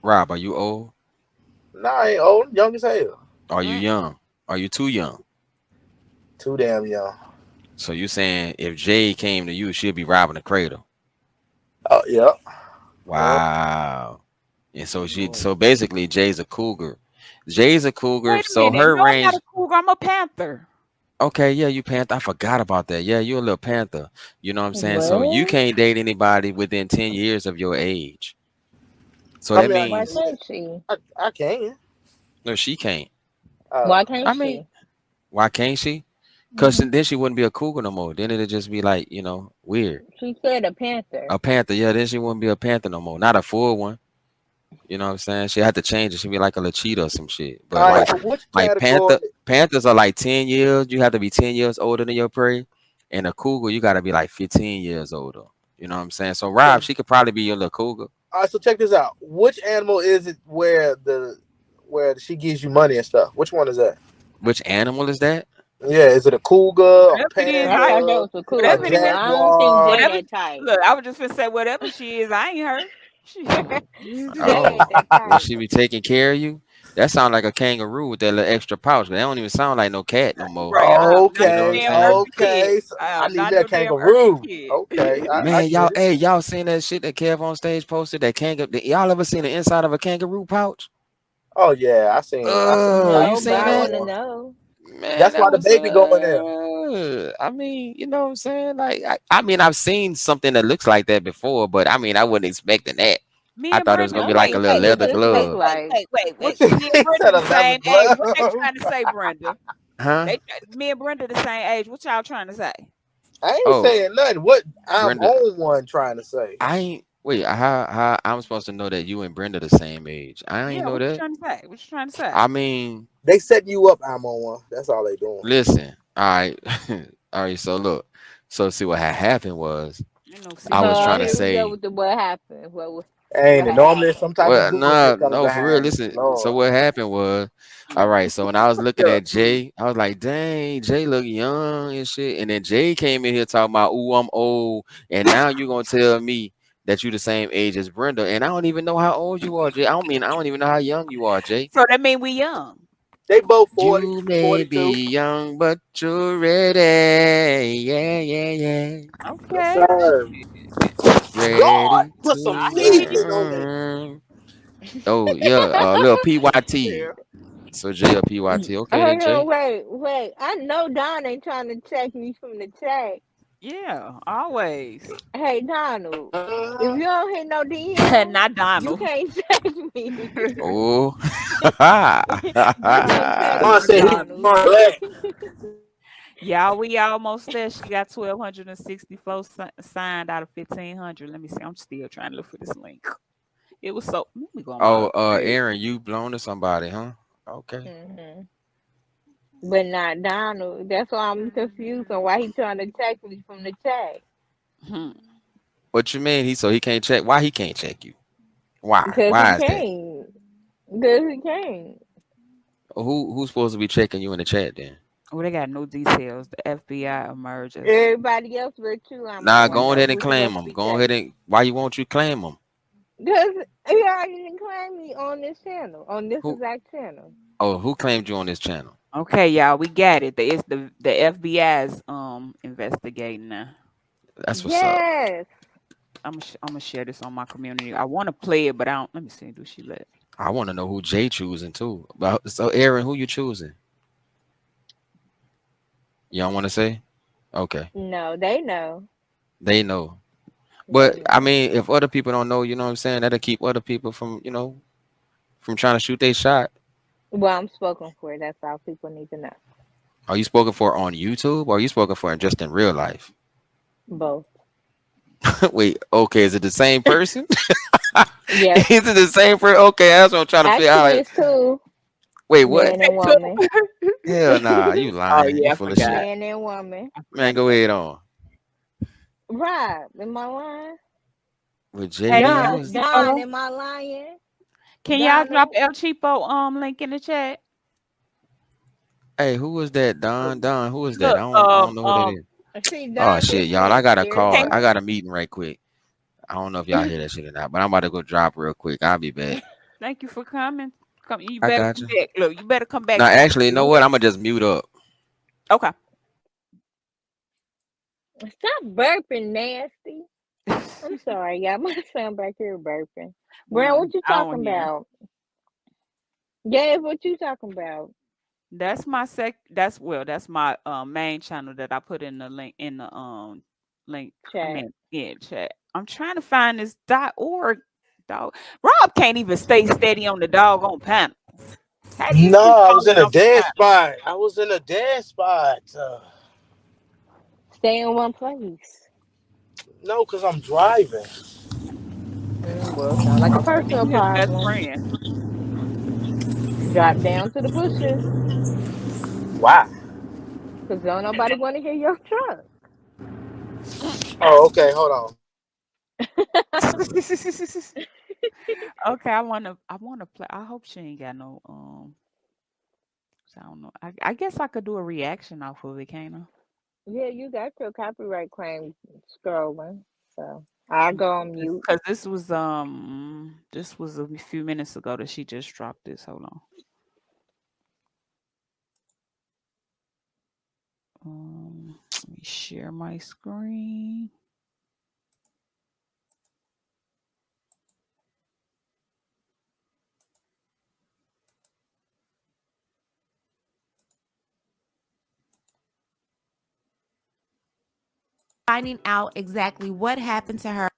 Rob, are you old? Nah, I ain't old. Young as hell. Are you Mm. young? Are you too young? Too damn young. So you saying if Jay came to you, she'll be robbing the cradle? Oh, yeah. Yeah. Wow. And so Mm. so basically Jay's a cougar. Jay's a cougar, Wait a so minute. her No, I'm not range. a cougar. I'm a panther. Okay, yeah, you panther. I forgot about that. Yeah, you're a little panther. You know what I'm saying? So you What? can't date anybody within 10 years of your age. So I that mean, Why means can't she? I can. no, she can't. Why Uh, can't I mean, she? why can't she? Because Hmm. then she wouldn't be a cougar no more. Then it'd just be like, weird. She said a panther. A panther, yeah, then she wouldn't be a panther no more. Not a full one. You know what I'm saying? She had to change it. She'd be like a Lachita or some shit. all But right. like So which like category? Panthers are like 10 years. You have to be 10 years older than your prey. And a cougar, you gotta be like 15 years older. You know what I'm saying? So Rob, So she could probably be your little cougar. all right. So check this out. Which animal is it where she gives you money and stuff? Which one is that? Which animal is that? Yeah. Is it a cougar, a Whatever it is, I I thought that panther, was a a whatever cougar, it but is, I don't think jaguar? Jay whatever. that type. Look, I was just gonna say whatever she is, I ain't her. Shit. Jay ain't Oh, that will type. she be taking care of you? That sound like a kangaroo with that little extra pouch. But that don't even sound like no cat no more. Right. I'm not You know no what I'm Okay. damn saying? earthly kid. Okay. So I I'm need not me a no damn earthly kangaroo. kid. Okay. I Man, y'all, get it. hey, y'all seen that shit that Kev on stage posted? That kangaroo. Y'all ever seen the inside of a kangaroo pouch? Oh yeah. I seen Oh, that you No, but seen I before. that? want to know. Man, That's that why the was baby go in there. I mean, you know what I'm saying? Like, I mean, I've seen something that looks like that before, but I mean, I wasn't expecting that. Me I and thought it was Brenda, gonna be I'm like about a wait, to little see wait, what leather wait, this wait, look glove, wait, like. wait. What you Me and he Brenda said? A the leather same age. What they glove? trying to say, Brenda? huh? Me and Brenda the same age. What y'all trying to say? I ain't Oh, saying nothing. What I'm Brenda, on one trying to say. I ain't wait. How I'm supposed to know that you and Brenda the same age? I ain't Yeah, know what you that. trying to say? What you trying to say? I mean, They setting you up. I'm on one. That's all they doing. listen. All right, all right. So look. So see what had happened was Ain't no see I what was had trying to Here we happened. go say. with the what happened. Ain't What it? had Normally there's happened? some type of Well, bullshit no, coming no, for real. behind it. Listen. So Lord. what happened was, all right. So when I was looking Yeah. at Jay, I was like, "Dang, Jay look young and shit." And then Jay came in here talking about, "Ooh, I'm old," and now you gonna tell me that you the same age as Brenda, and I don't even know how old you are, Jay. I don't even know how young you are, Jay. So that mean we young. They both 40, You may 42. be young, but you're ready. Yeah, yeah, yeah. Yes, Okay. sir. God, Ready put some I to hear you. seasoning on it. burn. Oh yeah, a little PYT. Yeah. So J or PYT. Okay then, Hold on, Jay. wait. I know Don ain't trying to check me from the chat. Yeah, always. Hey, Donald, if you don't hit no DM, Not you Donald. can't text me. Oh. You can't text I me, said he Donald. going black. Y'all, we almost there. She got 1,264 signed out of 1,500. Let me see. I'm still trying to look for this link. It was so. Let me go on my Oh, other page. Aaron, you blown to somebody, huh? Okay. Hmm. But not Donald. That's why I'm confused on why he trying to text me from the chat. Hmm. What you mean? He can't check? Why he can't check you? Why? Because he Why is that? can't. Because he can't. Who's supposed to be checking you in the chat then? Oh, they got no details. The FBI emerges. Everybody else but you, I'm Nah, on. go That's ahead and who's claim supposed to them. be Go ahead checking. and why you won't you claim them? Because he already didn't claim me on this channel, on this Who? exact channel. Oh, who claimed you on this channel? Okay, y'all, we got it. It's the FBI's investigating now. That's what's up. Yes. I'm gonna share this on my community. I want to play it, but I don't. Let me see. Do she let? I want to know who Jay choosing too. But so Aaron, who you choosing? You don't want to say? Okay, No, they know. they know. They But I know. mean, if other people don't know, you know what I'm saying, that'll keep other people from, from trying to shoot their shot. Well, I'm spoken for. That's all people need to know. Are you spoken for on YouTube or are you spoken for just in real life? Both. Wait, okay, is it the same person? Yes. Is it the same person? Okay, that's what I'm trying to figure Actually, out. it's two, Wait, what? man and woman. Hell nah, you Oh lying. You yeah, I full of forgot. shit. Man and woman. I Man, forgot go about ahead that. on. Rob, am I lying? With Hey, JD, who El is Don, Cheapo, am I lying? can y'all drop Donald? El Cheapo link in the chat? hey, who is that? Don, who is that? Look, I don't know who that is. See, Oh Don shit, just y'all. I said got a there's call. can I got one. a meeting right quick. I don't know if y'all hear that shit or not, but I'm about to go drop real quick. I'll be back. Thank you for coming. Come, you I better got come you. back. Look, you better come back Now, next actually, you know week. what? I'm gonna just mute up. Okay. Stop burping, nasty. I'm sorry, y'all. My son back here burping. Brown, Well, what you I don't talking hear. about? Yeah, what you talking about? That's my That's well. That's my main channel that I put in the link in the link. I Chat. mean, yeah, chat. I'm trying to find this .org dog. Rob can't even stay steady on the doggone panel. How do you No, keep I was falling in a off the dead panel? spot. I was in a dead spot. Stay in one place. No, because I'm driving. Well, sound like a He personal his best problem. friend. Drop down to the bushes, Why? cause don't nobody want to hear your truck. Mm. Oh, okay. Hold on. Okay, I wanna play. I hope she ain't got no so I don't know. I guess I could do a reaction off of it, can't I? Yeah, you got your copyright claim scrolling, so I go on mute. Because this was a few minutes ago that she just dropped this. Hold on. Let me share my screen. Finding out exactly what happened to her.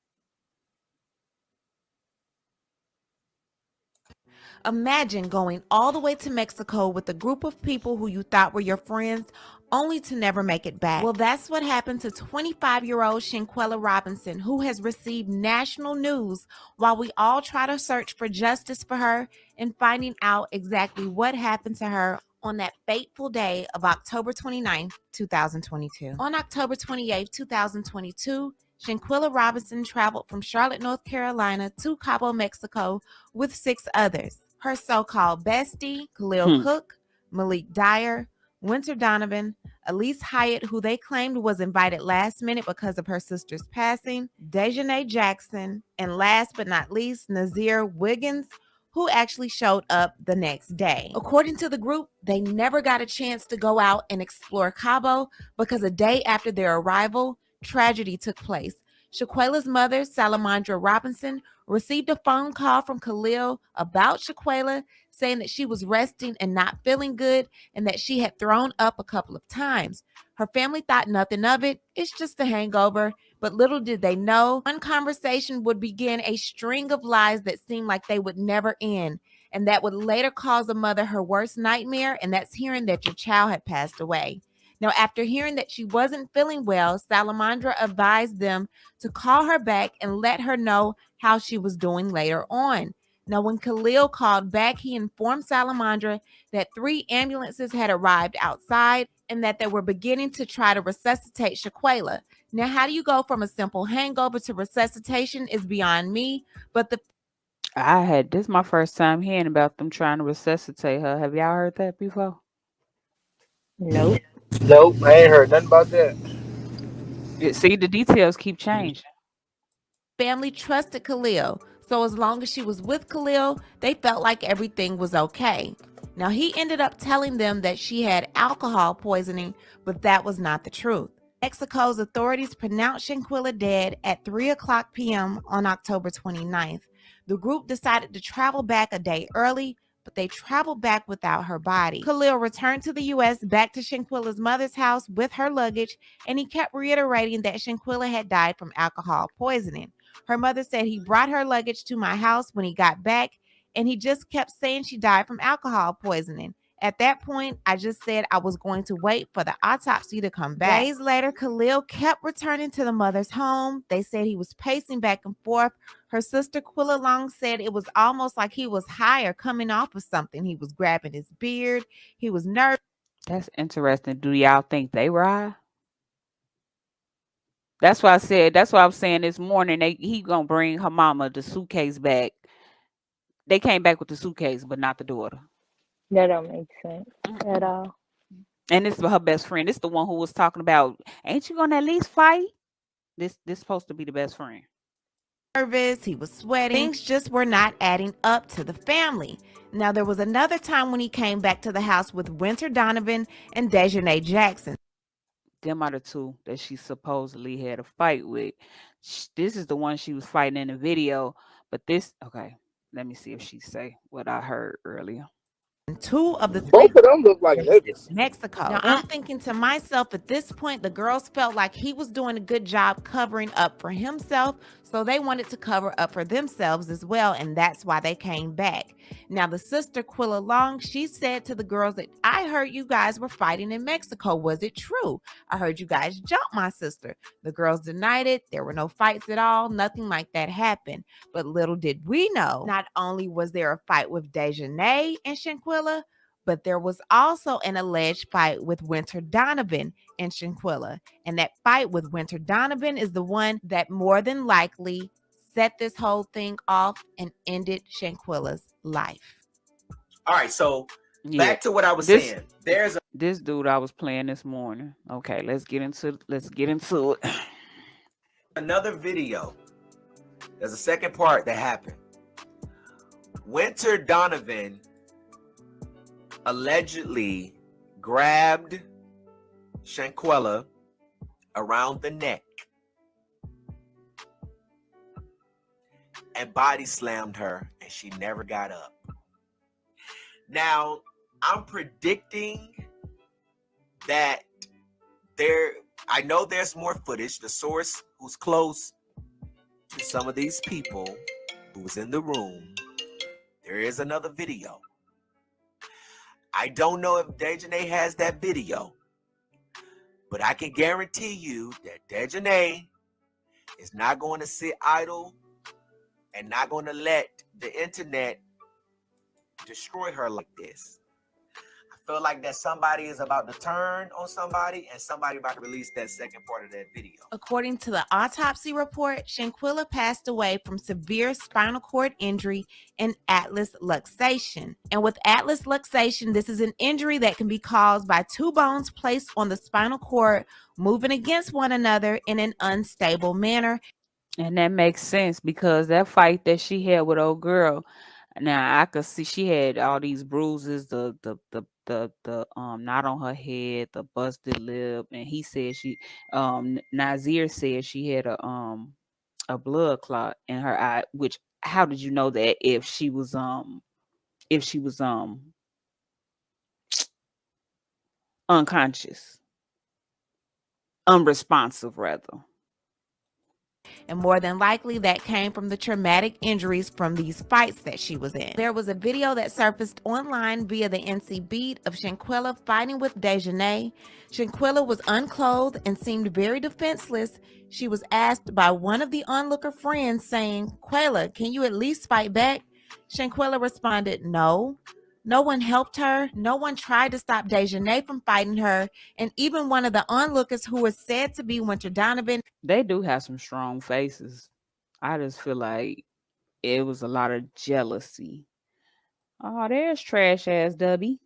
Imagine going all the way to Mexico with a group of people who you thought were your friends, only to never make it back. Well, that's what happened to 25-year-old Shanquella Robinson, who has received national news while we all try to search for justice for her and finding out exactly what happened to her on that fateful day of October 29th, 2022. On October 28th, 2022, Shanquella Robinson traveled from Charlotte, North Carolina to Cabo, Mexico with 6 others. Her so-called bestie, Khalil Hmm. Cook, Malik Dyer, Winter Donovan, Elise Hyatt, who they claimed was invited last minute because of her sister's passing, Dejanay Jackson, and last but not least, Nazir Wiggins, who actually showed up the next day. According to the group, they never got a chance to go out and explore Cabo because a day after their arrival, tragedy took place. Shaquella's mother, Salamandra Robinson, received a phone call from Khalil about Shaquella saying that she was resting and not feeling good and that she had thrown up a couple of times. Her family thought nothing of it. It's just a hangover. But little did they know, one conversation would begin a string of lies that seemed like they would never end. And that would later cause a mother her worst nightmare, and that's hearing that your child had passed away. Now, after hearing that she wasn't feeling well, Salamandra advised them to call her back and let her know how she was doing later on. Now, when Khalil called back, he informed Salamandra that 3 ambulances had arrived outside and that they were beginning to try to resuscitate Shaquella. Now, how do you go from a simple hangover to resuscitation is beyond me, but the I had this my first time hearing about them trying to resuscitate her. Have y'all heard that before? Nope. Nope, I ain't heard nothing about that. See, the details keep changing. family trusted Khalil. So as long as she was with Khalil, they felt like everything was okay. Now he ended up telling them that she had alcohol poisoning, but that was not the truth. Mexico's authorities pronounced Shanquella dead at 3 o'clock p.m. on October 29th. The group decided to travel back a day early, but they traveled back without her body. Khalil returned to the U.S. back to Shanquella's mother's house with her luggage, and he kept reiterating that Shanquella had died from alcohol poisoning. Her mother said he brought her luggage to my house when he got back, and he just kept saying she died from alcohol poisoning. At that point, I just said I was going to wait for the autopsy to come back. Days later, Khalil kept returning to the mother's home. They said he was pacing back and forth. Her sister Quilla Long said it was almost like he was high or coming off of something. He was grabbing his beard. He was nervous. That's interesting. Do y'all think they ride? That's why I said. That's why I was saying this morning. He gonna bring her mama the suitcase back. They came back with the suitcase, but not the daughter. That don't make sense at Mm-mm. all. And this is her best friend. This the one who was talking about. Ain't you gonna at least fight? This supposed to be the best friend. nervous, he was sweating. Things just were not adding up to the family. Now, there was another time when he came back to the house with Winter Donovan and Dejanay Jackson. Them are the two that she supposedly had a fight with. This is the one she was fighting in the video. But this, okay, let me see if she say what I heard earlier. Two of the three Both of them look like niggas. Mexico. Now, I'm thinking to myself, at this point, the girls felt like he was doing a good job covering up for himself, so they wanted to cover up for themselves as well, and that's why they came back. Now, the sister, Quilla Long, she said to the girls that, I heard you guys were fighting in Mexico. Was it true? I heard you guys jump my sister. The girls denied it. There were no fights at all. Nothing like that happened. But little did we know, not only was there a fight with Dejanay and Shanquella, but there was also an alleged fight with Winter Donovan and Shanquella. And that fight with Winter Donovan is the one that more than likely set this whole thing off and ended Shanquella's life. All right, so Yeah, back to what I was this saying. There's this dude I was playing this morning. Okay, let's get into it. another video. There's a second part that happened. Winter Donovan allegedly grabbed Shanquella around the neck and body slammed her, and she never got up. Now, I'm predicting that I know there's more footage. The source who's close to some of these people who was in the room, there is another video. I don't know if Dejanay has that video, but I can guarantee you that Dejanay is not going to sit idle and not going to let the internet destroy her like this. I feel like that somebody is about to turn on somebody, and somebody about to release that second part of that video. According to the autopsy report, Shanquella passed away from severe spinal cord injury and atlas luxation. And with atlas luxation, this is an injury that can be caused by two bones placed on the spinal cord moving against one another in an unstable manner. And that makes sense because that fight that she had with old girl, now I could see she had all these bruises, the knot on her head, the busted lip, and he said Nazir said she had a blood clot in her eye. Which, how did you know that if she was unconscious, unresponsive rather? And more than likely that came from the traumatic injuries from these fights that she was in. There was a video that surfaced online via the NC Beat of Shanquella fighting with Dejanay. Shanquella was unclothed and seemed very defenseless. She was asked by one of the onlooker friends saying, Quella, can you at least fight back? Shanquella responded, no. No one helped her. No one tried to stop Dejanay from fighting her. And even one of the onlookers, who was said to be Winter Donovan, They do have some strong faces. I just feel like it was a lot of jealousy. Oh, there's trash ass Dubby.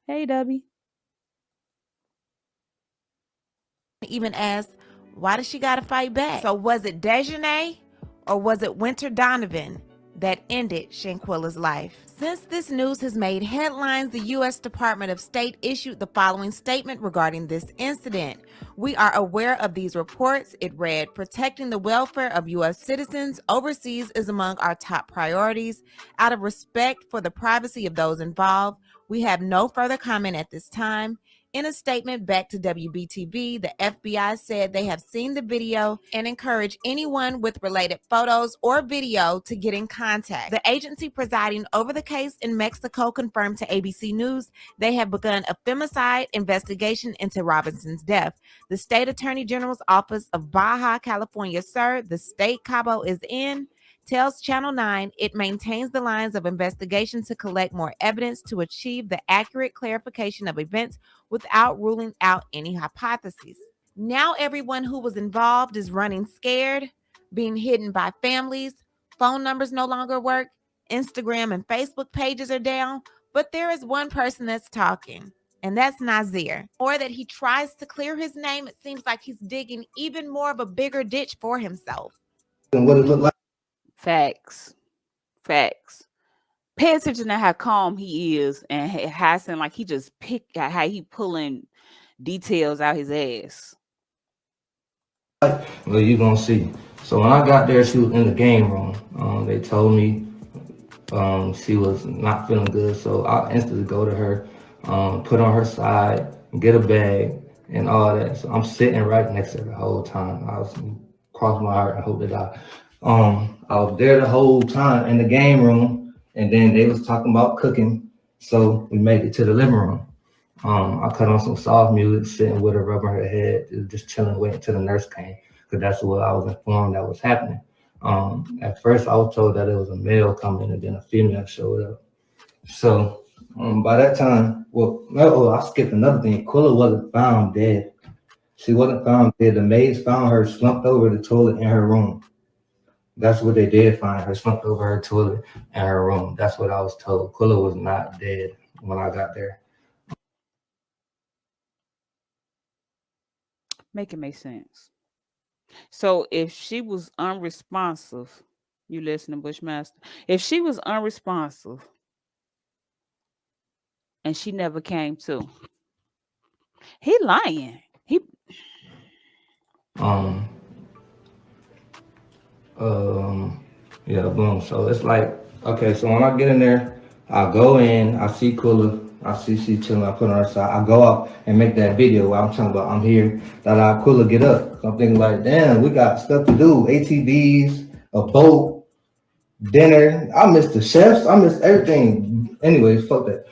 Hey, Dubby. even asked, why does she got to fight back? So was it Dejanay or was it Winter Donovan that ended Shanquella's life? Since this news has made headlines, the U.S. Department of State issued the following statement regarding this incident. We are aware of these reports. It read, protecting the welfare of U.S. citizens overseas is among our top priorities. Out of respect for the privacy of those involved, we have no further comment at this time. In a statement back to WBTV, the FBI said they have seen the video and encourage anyone with related photos or video to get in contact. The agency presiding over the case in Mexico confirmed to ABC News they have begun a femicide investigation into Robinson's death. The State Attorney General's Office of Baja California, sir, the state Cabo is in, tells Channel 9 it maintains the lines of investigation to collect more evidence to achieve the accurate clarification of events without ruling out any hypotheses. Now everyone who was involved is running scared, being hidden by families, phone numbers no longer work, Instagram and Facebook pages are down, but there is one person that's talking, and that's Nazir. Or that he tries to clear his name, it seems like he's digging even more of a bigger ditch for himself. And what it looked like Facts. Facts. Pay attention to how calm he is and how seem like he just pick how he pulling details out his ass. Well, you gonna see. So when I got there, she was in the game room. They told me she was not feeling good, so I instantly go to her, put on her side, get a bag, and all that. So I'm sitting right next to her the whole time. I was cross my heart. I hope that I was there the whole time in the game room, and then they was talking about cooking. So we made it to the living room. I cut on some soft music, sitting with her, rubbing her head, just chilling, waiting till the nurse came, because that's what I was informed that was happening. At first, I was told that it was a male coming, and then a female showed up. So by that time, I skipped another thing. Quilla wasn't found dead. She wasn't found dead. The maids found her slumped over the toilet in her room. That's what they did find her, slumped over her toilet in her room. That's what I was told. Quilla was not dead when I got there. Make it make sense. So if she was unresponsive, you listening, Bushmaster? If she was unresponsive and she never came to, he lying. He Um, yeah, boom. So it's like, okay, so when I get in there, I go in, I see Cooler, I see she chilling, I put her on her side, I go out and make that video where I'm talking about I'm here, that I Cooler get up. So I'm thinking like, damn, we got stuff to do, ATVs, a boat, dinner. I missed the chefs, I missed everything. Anyways, fuck that.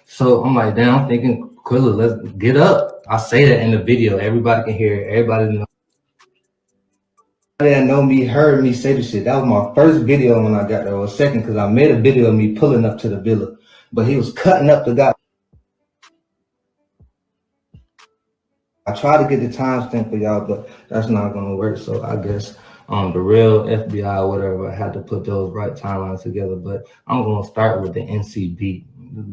So I'm like, damn, I'm thinking, Quilla, let's get up. I say that in the video. Everybody can hear it. Everybody know. That know me heard me say the shit. That was my first video when I got there, or second, because I made a video of me pulling up to the villa. But he was cutting up the guy. I tried to get the timestamp for y'all, but that's not gonna work. So I guess the real FBI or whatever had to put those right timelines together. But I'm gonna start with the NCB.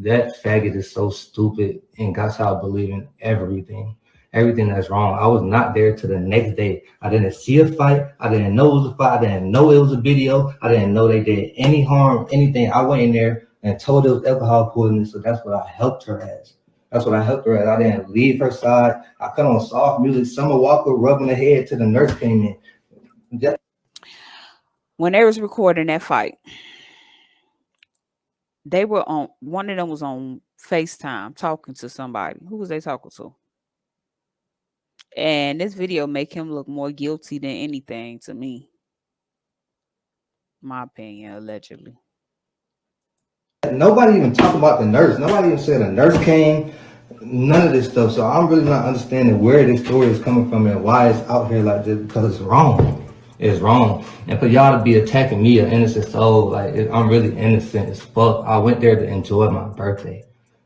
That faggot is so stupid and got y'all believing everything that's wrong. I was not there till the next day. I didn't see a fight. I didn't know it was a fight. I didn't know it was a video. I didn't know they did any harm, anything. I went in there and told it was alcohol poisoning, so that's what I helped her as. That's what I helped her at. I didn't leave her side. I cut on soft music. Summer Walker rubbing her head till the nurse came in. Just when they was recording that fight, they were on one of them was on FaceTime talking to somebody. Who was they talking to? And this video make him look more guilty than anything to me. My opinion, allegedly. nobody even talked about the nurse. Nobody even said a nurse came. None of this stuff. So I'm really not understanding where this story is coming from and why it's out here like this, because it's wrong. It's wrong. And for y'all to be attacking me, an innocent soul, like I'm really innocent as fuck. I went there to enjoy my birthday.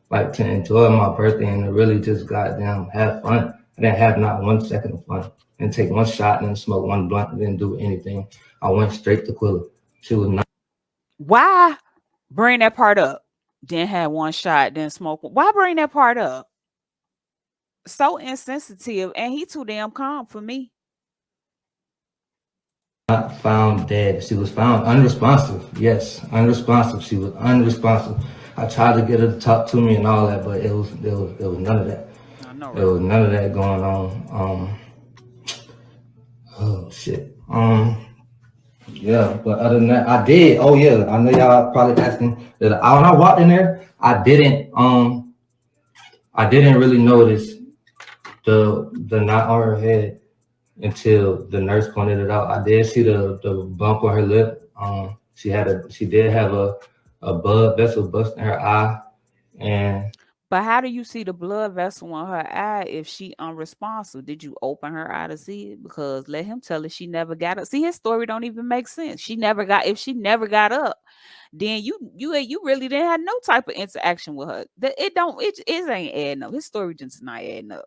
Like to enjoy my birthday and to really just goddamn have fun. I didn't have not 1 second of fun. And take one shot and smoke one blunt and didn't do anything. I went straight to Quilla. She was not. Why bring that part up? Then had one shot, then smoke. Why bring that part up? So insensitive, and he too damn calm for me. Not found dead. She was found unresponsive. Yes, unresponsive. She was unresponsive. I tried to get her to talk to me and all that, but it was none of that. I know, There right? was none of that going on. Oh shit. Yeah, but other than that, I did. Oh yeah, I know y'all probably asking that. When I walked in there, I didn't really notice the knot on her head until the nurse pointed it out. I did see the bump on her lip. She did have a blood vessel bust in her eye, and But how do you see the blood vessel in her eye if she unresponsive? Did you open her eye to see it? Because let him tell it she never got up. See, his story don't even make sense. She never got if she never got up, then you really didn't have no type of interaction with her. It ain't adding up. His story just not adding up.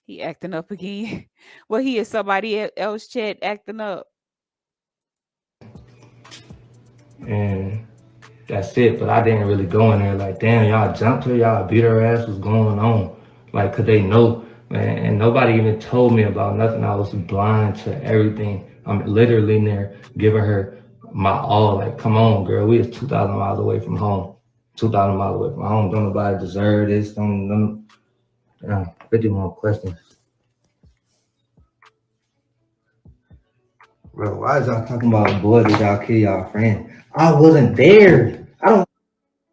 He acting up again. Well, he is somebody else chat acting up. and that's it. But I didn't really go in there like, damn, y'all jumped her, y'all beat her ass. What's going on? Like, could they know man, and nobody even told me about nothing. I was blind to everything. I'm literally in there giving her my all. Like, come on, girl, we is 2,000 miles away from home. 2,000 miles away from home. Don't nobody deserve this. Don't 50 more questions. Bro, why is y'all talking about blood did y'all kill y'all friend? I wasn't there. I don't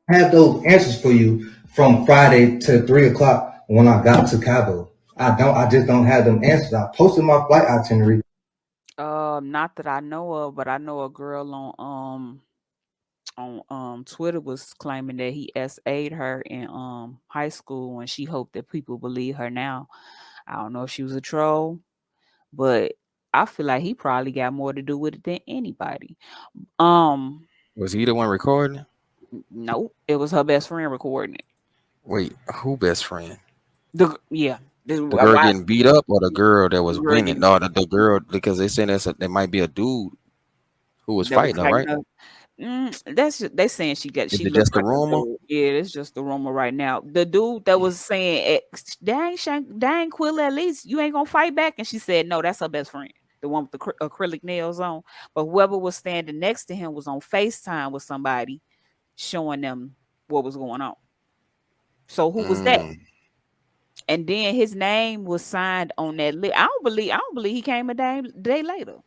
have those answers for you from Friday to 3 o'clock when I got to Cabo. I just don't have them answers. I posted my flight itinerary. Not that I know of, but I know a girl on Twitter was claiming that he SA'd her in high school and she hoped that people believe her now. I don't know if she was a troll, but I feel like he probably got more to do with it than anybody. Um, Was he the one recording it? nope, it was her best friend recording it. Wait, who best friend? Yeah, this The girl why getting beat up or the girl that the was girl winning? getting No, the girl because they saying there might be a dude who was that was fighting her, fighting right? her. That's they saying Is she it looks just a like a rumor? dude. Yeah, it's just the rumor right now. The dude that was saying, dang, Quilla, at least you ain't gonna fight back," and she said, "No, that's her best friend, the one with the acrylic nails on." But whoever was standing next to him was on Facetime with somebody showing them what was going on. So who was that? Mm, And then his name was signed on that list. I don't believe he came a day later.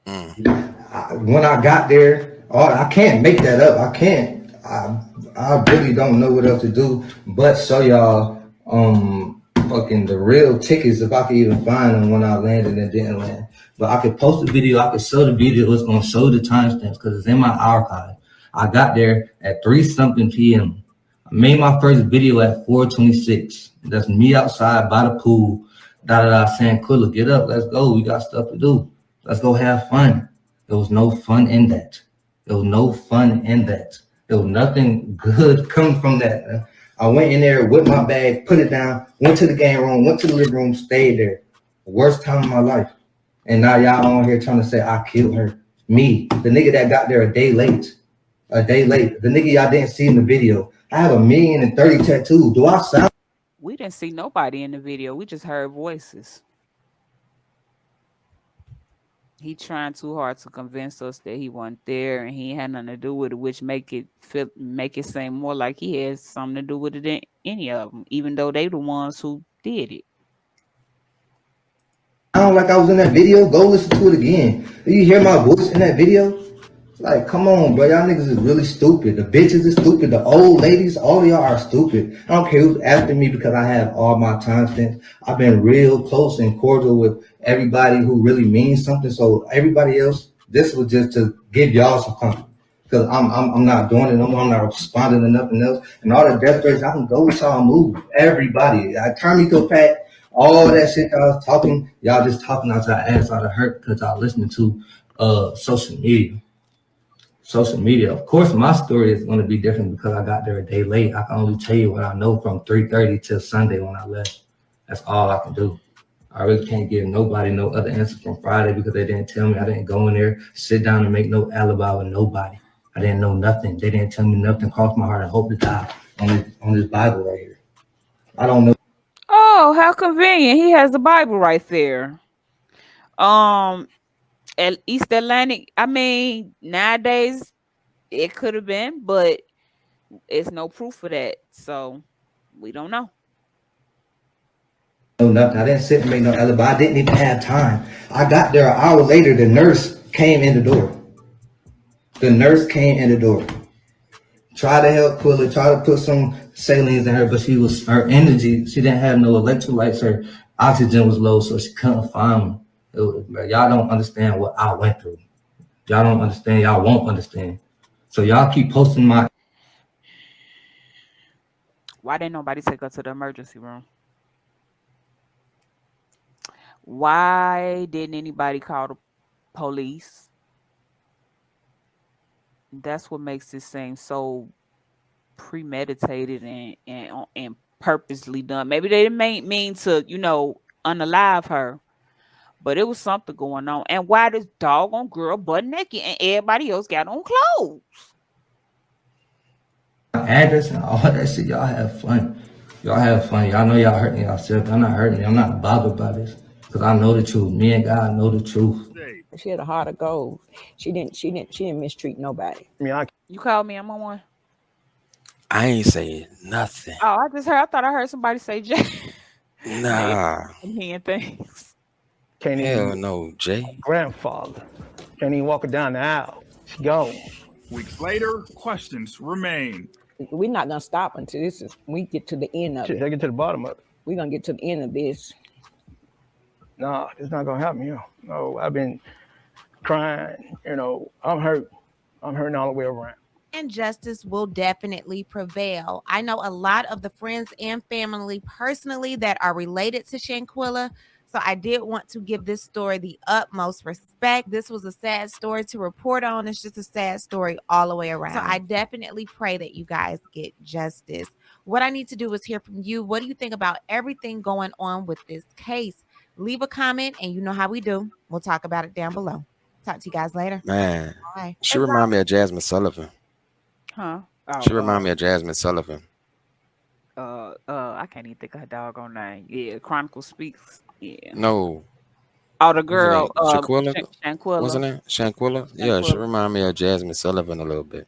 mm, When I got there, I can't make that up. I can't. I really don't know what else to do but show y'all fucking the real tickets if I could even find them when I landed and didn't land. But I could post a video. I could show the video. It's gonna show the timestamps because it's in my archive. I got there at 3 something p.m. I made my first video at 4:26. That's me outside by the pool. Da da da, saying, "Quilla, get up, let's go. We got stuff to do. Let's go have fun." There was no fun in that. There was no fun in that. There was nothing good coming from that. I went in there with my bag, put it down, went to the game room, went to the living room, stayed there. Worst time of my life. And now y'all on here trying to say I killed her. Me, the nigga that got there a day late. A day late. The nigga y'all didn't see in the video. I have 1,030,000 tattoos. Do I sound We didn't see nobody in the video. We just heard voices. He trying too hard to convince us that he wasn't there and he had nothing to do with it, which make it seem more like he has something to do with it than any of them, even though they the ones who did it. like I was in that video? Go listen to it again. Do you hear my voice in that video? Like, come on, bro. Y'all niggas is really stupid. The bitches is stupid. The old ladies, all of y'all are stupid. I don't care who's after me because I have all my timestamps. I've been real close and cordial with everybody who really means something. So everybody else, this was just to give y'all some comfort. Because I'm not doing it no more. I'm not responding to nothing else. And all the death threats, I can go with y'all move. Everybody. I turn me to a pack. All that shit y'all was talking, y'all just talking out your ass out of hurt because y'all listening to social media. Social media. Of course, my story is going to be different because I got there a day late. I can only tell you what I know from 3:30 till Sunday when I left. That's all I can do. I really can't give nobody no other answer from Friday because they didn't tell me. I didn't go in there, sit down and make no alibi with nobody. I didn't know nothing. They didn't tell me nothing. Cross my heart and hope to die on this Bible right here. I don't know. Oh, how convenient. He has the Bible right there. Um at East Atlantic, I mean, nowadays it could have been, but it's no proof of that. So we don't know. No nothing. I didn't sit and make no alibi. I didn't even have time. I got there an hour later. The nurse came in the door. The nurse came in the door. Try to help Quilla, try to put some salines in her, but her energy, she didn't have no electrolytes, her oxygen was low, so she couldn't find me. Y'all don't understand what I went through. Y'all don't understand, y'all won't understand. So y'all keep posting my Why didn't nobody take her to the emergency room? Why didn't anybody call the police? That's what makes this seem so premeditated and purposely done. Maybe they didn't mean to, unalive her, but it was something going on. And why this doggone girl butt naked and everybody else got on clothes? address and all that shit. Y'all have fun. Y'all have fun. Y'all know y'all hurting yourself. I'm not hurting me. I'm not bothered by this. Because I know the truth. Me and God know the truth. She had a heart of gold. She didn't mistreat nobody. You called me. I'm on one. I ain't saying nothing. Oh, I just heard. I thought I heard somebody say Jay. Maybe Nah, I'm hearing things. hell no, Jay. Weeks later, questions remain. We're not gonna stop until we get to the end of it. We're gonna get to the end of this. And justice will definitely prevail. I know a lot of the friends and family personally that are related to Shanquella. So I did want to give this story the utmost respect. This was a sad story to report on. It's just a sad story all the way around. So I definitely pray that you guys get justice. What I need to do is hear from you. What do you think about everything going on with this case? Leave a comment and you know how we do. We'll talk about it down below. Talk to you guys later. Man, Bye. she remind me of Jasmine Sullivan. Huh? She Oh, remind me of Jasmine Sullivan. I can't even think of her doggone name. Yeah, Chronicle Speaks. Yeah. No, Oh, the what's her girl, name? Shaquilla. What's her Shanquella. name? Shanquilla. Yeah, she Shanquella. remind me of Jasmine Sullivan a little bit.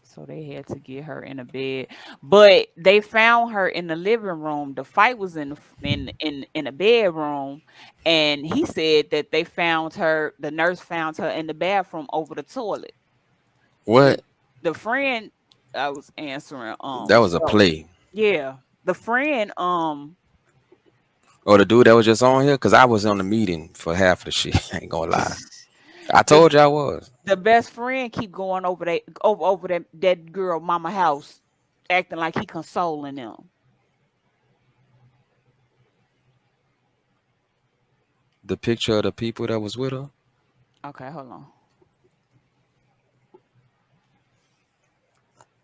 So they had to get her in a bed, but they found her in the living room. The fight was in a bedroom, and he said that they found her. The nurse found her in the bathroom over the toilet. The What? the friend I was answering. That was a So play. yeah, the friend Or the dude that was just on here, cause I was on the meeting for half of the shit. I ain't gonna lie. I the told you I was. the best friend keep going over that girl mama house, acting like he consoling them. The picture of the people that was with her. Okay, hold on.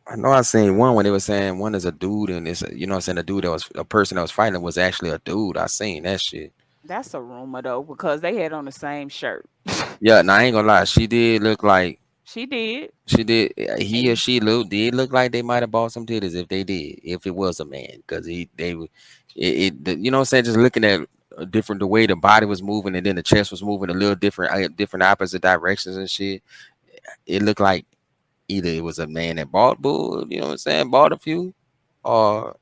I know I seen one when they were saying one is a dude and it's you know what I'm saying, the dude that was a person that was fighting was actually a dude. I seen that shit. That's a rumor though, because they had on the same shirt. Yeah, now I ain't gonna lie, She did. she did he or And she did look like they might have bought some titties if they did, if it was a man, because you know what I'm saying, just looking at different the way the body was moving and then the chest was moving a little different, different opposite directions and shit. It looked like either it was a man that bought bull, you know what I'm saying, bought a few, or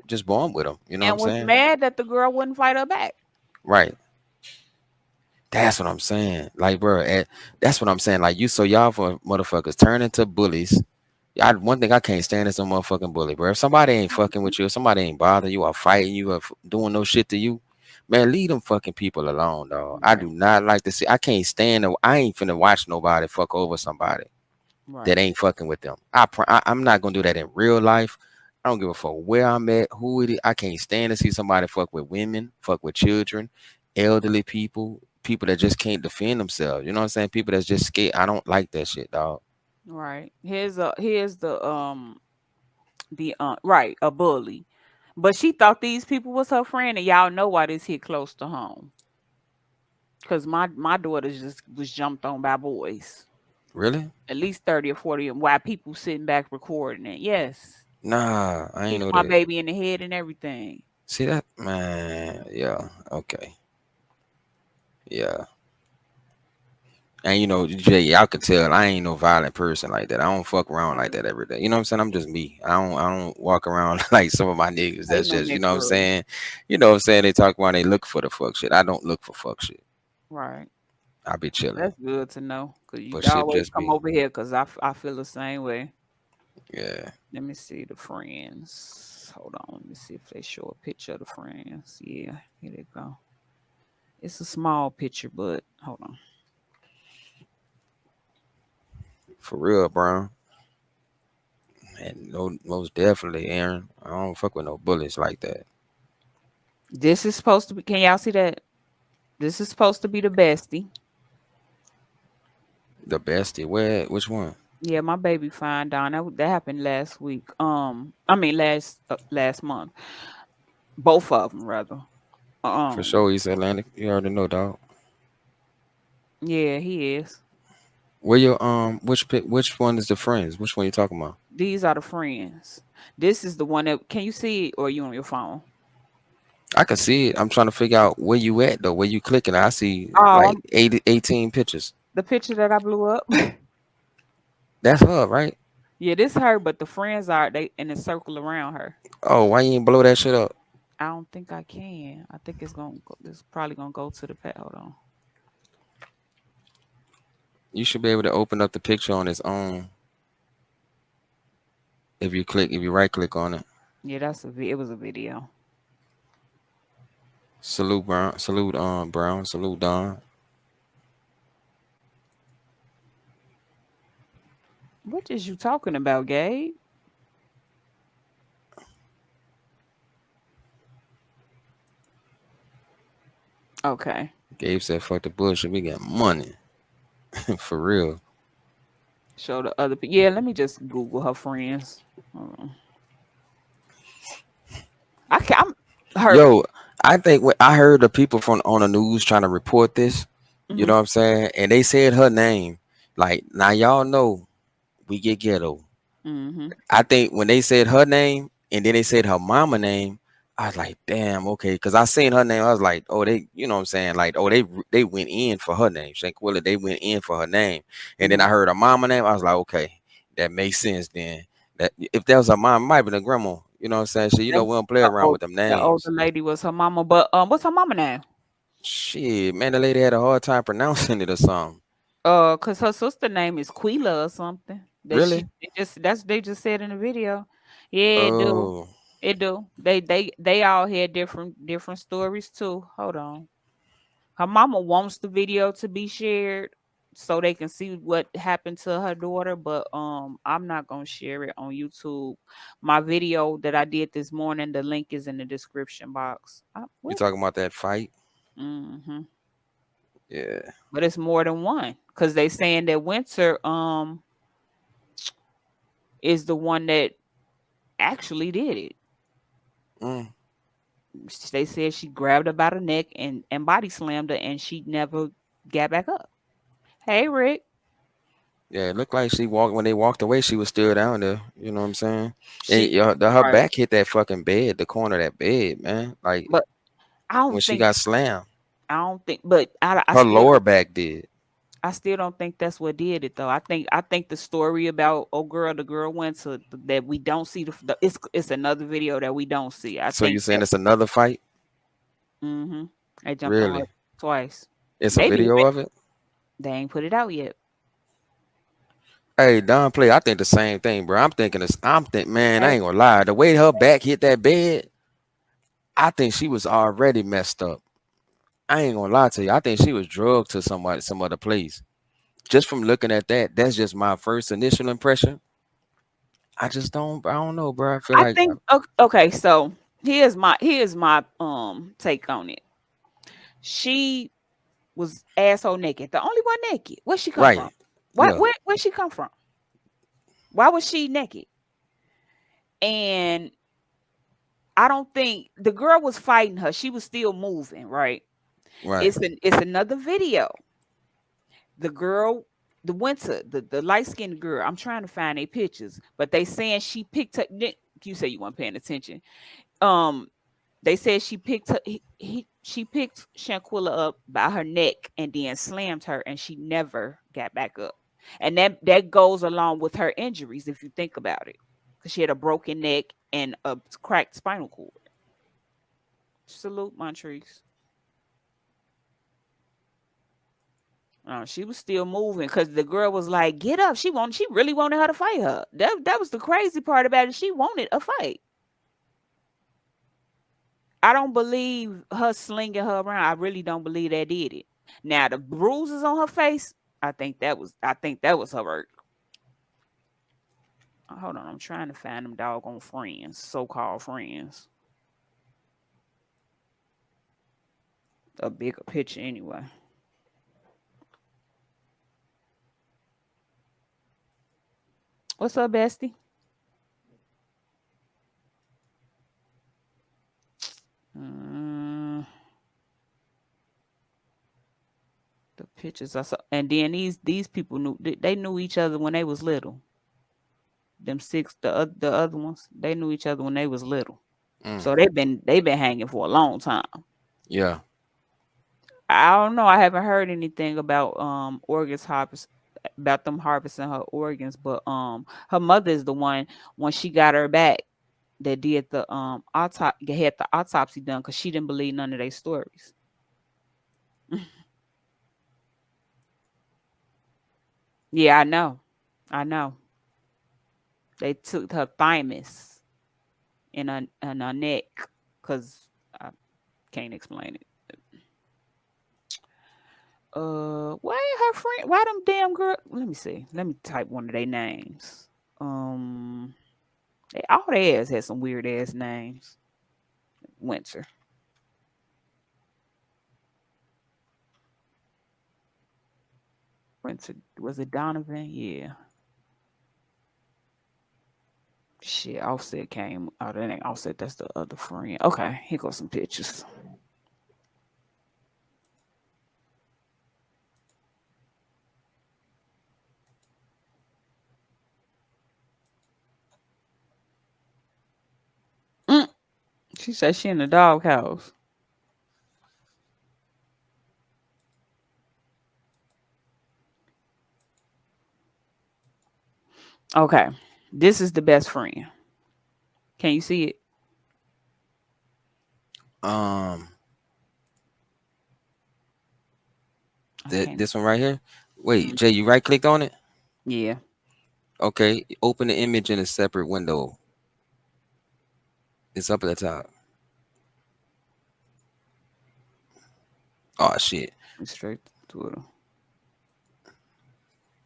just born with them. You know what I'm was saying? mad that the girl wouldn't fight her back. Right. That's what I'm saying. Like, bro, that's what I'm saying. Like, you so y'all for motherfuckers turn into bullies. One thing I can't stand is some motherfucking bully, bro. If somebody ain't fucking with you, if somebody ain't bothering you or fighting you or doing no shit to you, man, leave them fucking people alone, dog. I Right. do not like to see. I can't stand. I ain't finna watch nobody fuck over somebody that Right. ain't fucking with them. I'm not gonna do that in real life. I don't give a fuck where I'm at, who it is. I can't stand to see somebody fuck with women, fuck with children, elderly people, people that just can't defend themselves. You know what I'm saying? People that's just scared. I don't like that shit, dog. Right. Here's the right, a bully. But she thought these people was her friend, and y'all know why this hit close to home. Cause my daughter just was jumped on by boys. Really? At least 30 or 40 of them, while people sitting back recording it. Yes. Nah, I ain't Hit know my that. baby in the head and everything. See that? Man, yeah. Okay. Yeah. And you know, Jay, y'all could tell I ain't no violent person like that. I don't fuck around like that every day. You know what I'm saying? I'm just me. I don't walk around like some of my niggas. That's Hating on just, you that know what I'm girl. saying? You know what I'm saying? They talk about they look for the fuck shit. I don't look for fuck shit. Right. I be chilling. That's good to know. Cause you But shit always just come be, over here because I feel the same way. yeah. Let me see the friends. Hold on. Let me see if they show a picture of the friends. Yeah, here they go. It's a small picture, but hold on. For real, bro. And no, most definitely, Aaron. I don't fuck with no bullies like that. This is supposed to be, can y'all see that? This is supposed to be the bestie. The bestie. Where? Which one? Yeah, my baby fine down. That happened last week. I mean last month. Both of them rather. For Um, sure, East Atlantic. You already know, dog. yeah, he is. Where your which one is the friends? Which one you talking about? These are the friends. This is the one that can you see it or are you on your phone? I can see it. I'm trying to figure out where you at though. Where you clicking? I see Oh, like 80, 18 pictures. the picture that I blew up. That's her, right? Yeah, this her, but the friends are they in a circle around her. Oh, why you ain't blow that shit up? I don't think I can. I think it's gonna go, it's probably gonna go to the pet. Hold on. You should be able to open up the picture on its own if you right click on it. Yeah, it was a video. Salute Brown, Brown, salute Don. What is you talking about, Gabe? Okay. Gabe said, "Fuck the bullshit. We got money for real." Show the other yeah, let me just Google her friends. Hold on. I'm her. Yo, I think what I heard the people from on the news trying to report this. You Hmm. know what I'm saying? And they said her name. Like now, y'all know we get ghetto. Hmm. I think when they said her name and then they said her mama name, I was like, damn, okay. Cause I seen her name, I was like, oh, they, you know what I'm saying? Like, oh, they went in for her name. Shanquella, they went in for her name. And then Hmm. I heard her mama name, I was like, okay, that makes sense then. That if that was her mom, it might be the grandma. You know what I'm saying? So you That know was we don't play around with them the older names. lady was her mama, but what's her mama name? Shit, man, the lady had a hard time pronouncing it or something. Cause her sister name is Quila or something. That Really? they just said in the video. Yeah, it do. Oh, It do. They all had different stories too. Hold on. Her mama wants the video to be shared so they can see what happened to her daughter, but I'm not gonna share it on YouTube. My video that I did this morning, the link is in the description box. you What? talking about that fight? Hmm. Yeah. But it's more than one because they saying that Winter is the one that actually did it. Mm. They said she grabbed her by the neck and body slammed her, and she never got back up. Hey, Rick. Yeah, it looked like she walked when they walked away. She was still down there. You know what I'm saying? And She her right, back hit that fucking bed, the corner of that bed, man. Like but I when don't she think got slammed, I don't think, but her lower back did. I still don't think that's what did it though. I think the story about oh girl, the girl went to that we don't see it's another video that we don't see. I So you think saying that it's another fight? mm-hmm, they jumped on her Really? twice. It's a Maybe video of it. they ain't put it out yet. Hey, Don play. I think the same thing, bro. Man, I Hey, ain't gonna lie. The way her back hit that bed, I think she was already messed up. I ain't gonna lie to you. I think she was drugged to some other place. Just from looking at that, that's just my first initial impression. I don't know, bro. I feel I like think okay, so here's my take on it. She was asshole naked. The only one naked. Where she come from? right. Why Yeah, where she come from? Why was she naked? And I don't think the girl was fighting her. She was still moving, right? right. It's another video. The girl, the light skinned girl. I'm trying to find their pictures, but they saying she picked up. You say you weren't paying attention. Um, they said she picked her. She picked Shanquilla up by her neck and then slammed her, and she never got back up. And that goes along with her injuries if you think about it, because she had a broken neck and a cracked spinal cord. Salute, Montrese. She was still moving because the girl was like, "Get up!" She really wanted her to fight her. That was the crazy part about it. She wanted a fight. I don't believe her slinging her around. I really don't believe that did it. Now the bruises on her face, I think that was her work. Hold on, I'm trying to find them doggone friends, so-called friends. A bigger picture anyway. What's up, bestie? Uh, the pictures I saw, and then these people knew they knew each other when they was little. them six, the other ones, they knew each other when they was little. Mm. So they've been hanging for a long time. Yeah. I don't know. I haven't heard anything about organs harvest about them harvesting her organs, but her mother is the one when she got her back that did the had the autopsy done because she didn't believe none of their stories. Yeah, I know. I know. They took her thymus in her neck because I can't explain it. Why ain't her friend? Why them damn girl? Let me see. Let me type one of their names. Um, all their ass had some weird ass names. Winter. Winter was it Donovan? Yeah. Shit, Offset came. Oh, that ain't Offset. That's the other friend. Okay, here goes some pictures. Mm. She said she in the doghouse. Okay, this is the best friend. Can you see it? Um, I can't. this one right here. Wait, Mm, Jay, you right clicked on it? yeah, Okay, open the image in a separate window. It's up at the top. Oh shit, straight to Twitter.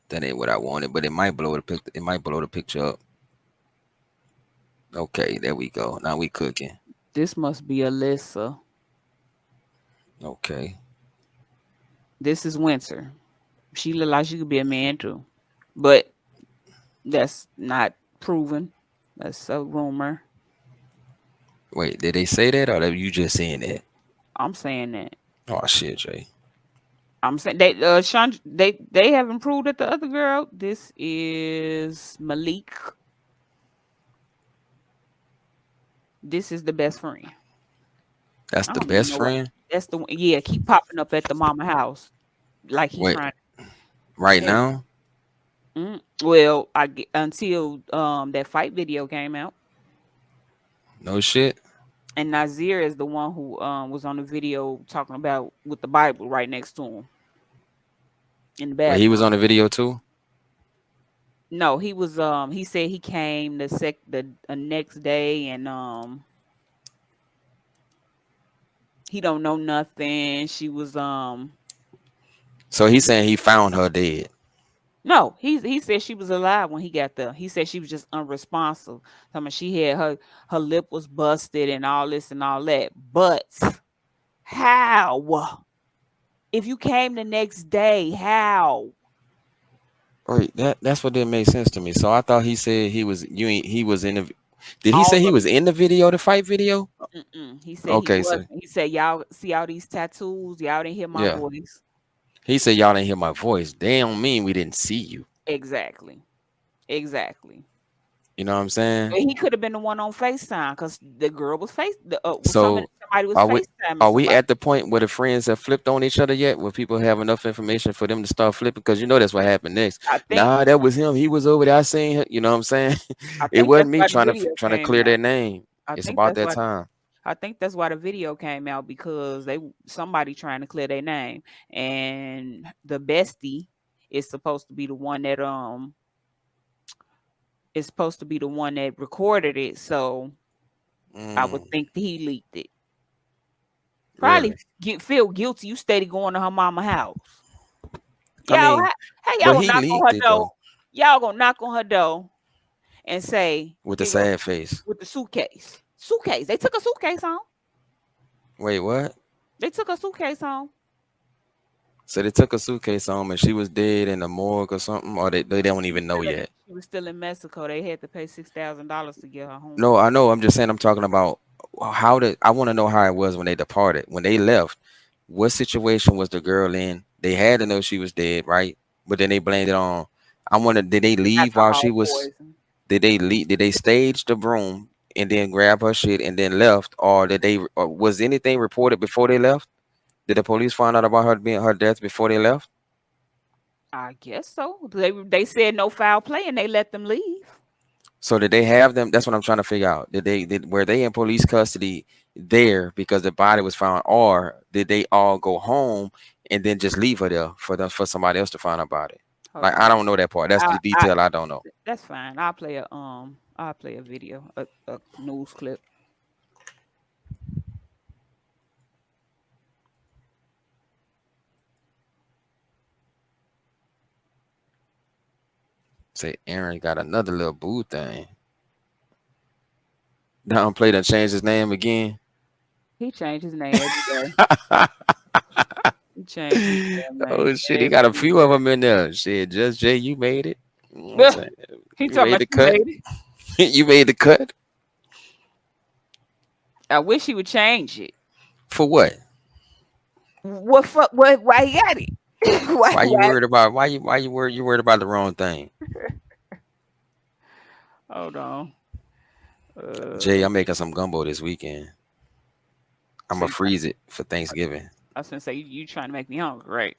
that ain't what I wanted, but it might blow the picture. It might blow the picture up. Okay, there we go. Now we cooking. This must be Alyssa. Okay. This is Winter. She look like she could be a man too, but that's not proven. That's a rumor. Wait, did they say that or are you just saying that? I'm saying that. Oh shit, Jay. I'm saying they they haven't proved that the other girl. This is Malik. This is the best friend. That's I the don't even best know what. friend? That's the one. Yeah, keep popping up at the mama house like he Wait, trying. right And now? well, I get until that fight video came out, No shit. and Nazir is the one who was on the video talking about with the Bible right next to him in the Wait, he was bathroom. on the video too? No, he was he said he came the next day and he don't know nothing. She was So he's saying he found her dead. no, he said she was alive when he got there. He said she was just unresponsive. I mean, she had her lip was busted and all this and all that. But how? If you came the next day, how? Wait, that's what didn't make sense to me. So I thought he said he was you ain't he was in the did he All say he of was in the video, the fight video? He said he Okay, was. so He said y'all see all these tattoos. Y'all didn't hear my yeah. voice. He said y'all didn't hear my voice. They don't mean we didn't see you. Exactly. Exactly. You know what I'm saying? And he could have been the one on FaceTime because the girl was So somebody was are we FaceTiming are we somebody. at the point where the friends have flipped on each other yet? Where people have enough information for them to start flipping? Because you know that's what happened next. I think Nah, that was him. He was over there. I seen him. You know what I'm saying? I It think wasn't that's me why the video trying to came clear out. their name. I It's think about that's that why time. I think that's why the video came out because somebody trying to clear their name and the bestie is supposed to be the one that is supposed to be the one that recorded it. So I would Mm, think he leaked it. Probably really? feel guilty. You steady going to her mama house. I Y'all, mean, how y'all but gonna he knock on leaked her it door? though Y'all gonna knock on her door and say, with a "Here go sad face. with the suitcase." Suitcase. They took a suitcase home. Wait, what? They took a suitcase home. So they took a suitcase home and she was dead in the morgue or something, or they don't even know yet. She was still in Mexico. They had to pay $6,000 to get her home. No, I know. I'm just saying. I'm talking about how did I want to know how it was when they departed, when they left. What situation was the girl in? They had to know she was dead, right? But then they blamed it on. I wonder, did they leave while she Alcohol was? poison. Did they stage the broom and then grab her shit and then left, or or was anything reported before they left? Did the police find out about her death before they left? I guess so. They said no foul play and they let them leave. So did they have them? That's what I'm trying to figure out. Were they in police custody there because the body was found, or did they all go home and then just leave her there for somebody else to find out about it? Hold Like, on. I don't know that part. That's the I detail I don't know. That's fine. I'll play a video, a news clip. Say Aaron got another little boo thing. Downplay done changed his name again. He changed his name every day. He changed his damn name Oh shit, he got a every few of day. them in there. Shit, just Jay, you made it. You know what I'm saying? He You talking made about the you cut. made it. You made the cut. I wish he would change it. For what? What fuck? What? Why he got it? why? Why you Why? worried about you worried about the wrong thing? Hold on. Jay, I'm making some gumbo this weekend. I'm So gonna freeze it for Thanksgiving. I was gonna say you trying to make me hungry, right?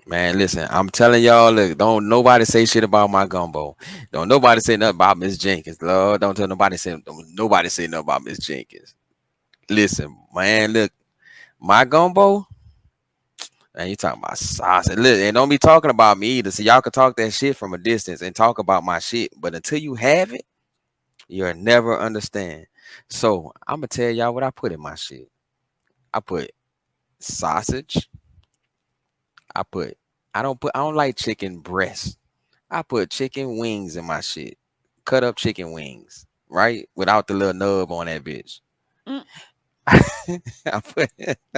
Man, listen, I'm telling y'all, look, don't nobody say shit about my gumbo. Don't nobody say nothing about Miss Jenkins. Lord, don't nobody say nothing about Miss Jenkins. Listen, man, look, my gumbo, man, you talking about sausage. Look, and don't be talking about me either. So y'all can talk that shit from a distance and talk about my shit. But until you have it, you'll never understand. So I'm gonna tell y'all what I put in my shit. I put sausage. I don't like chicken breast. I put chicken wings in my shit. Cut up chicken wings, right? Without the little nub on that bitch. Mm, I put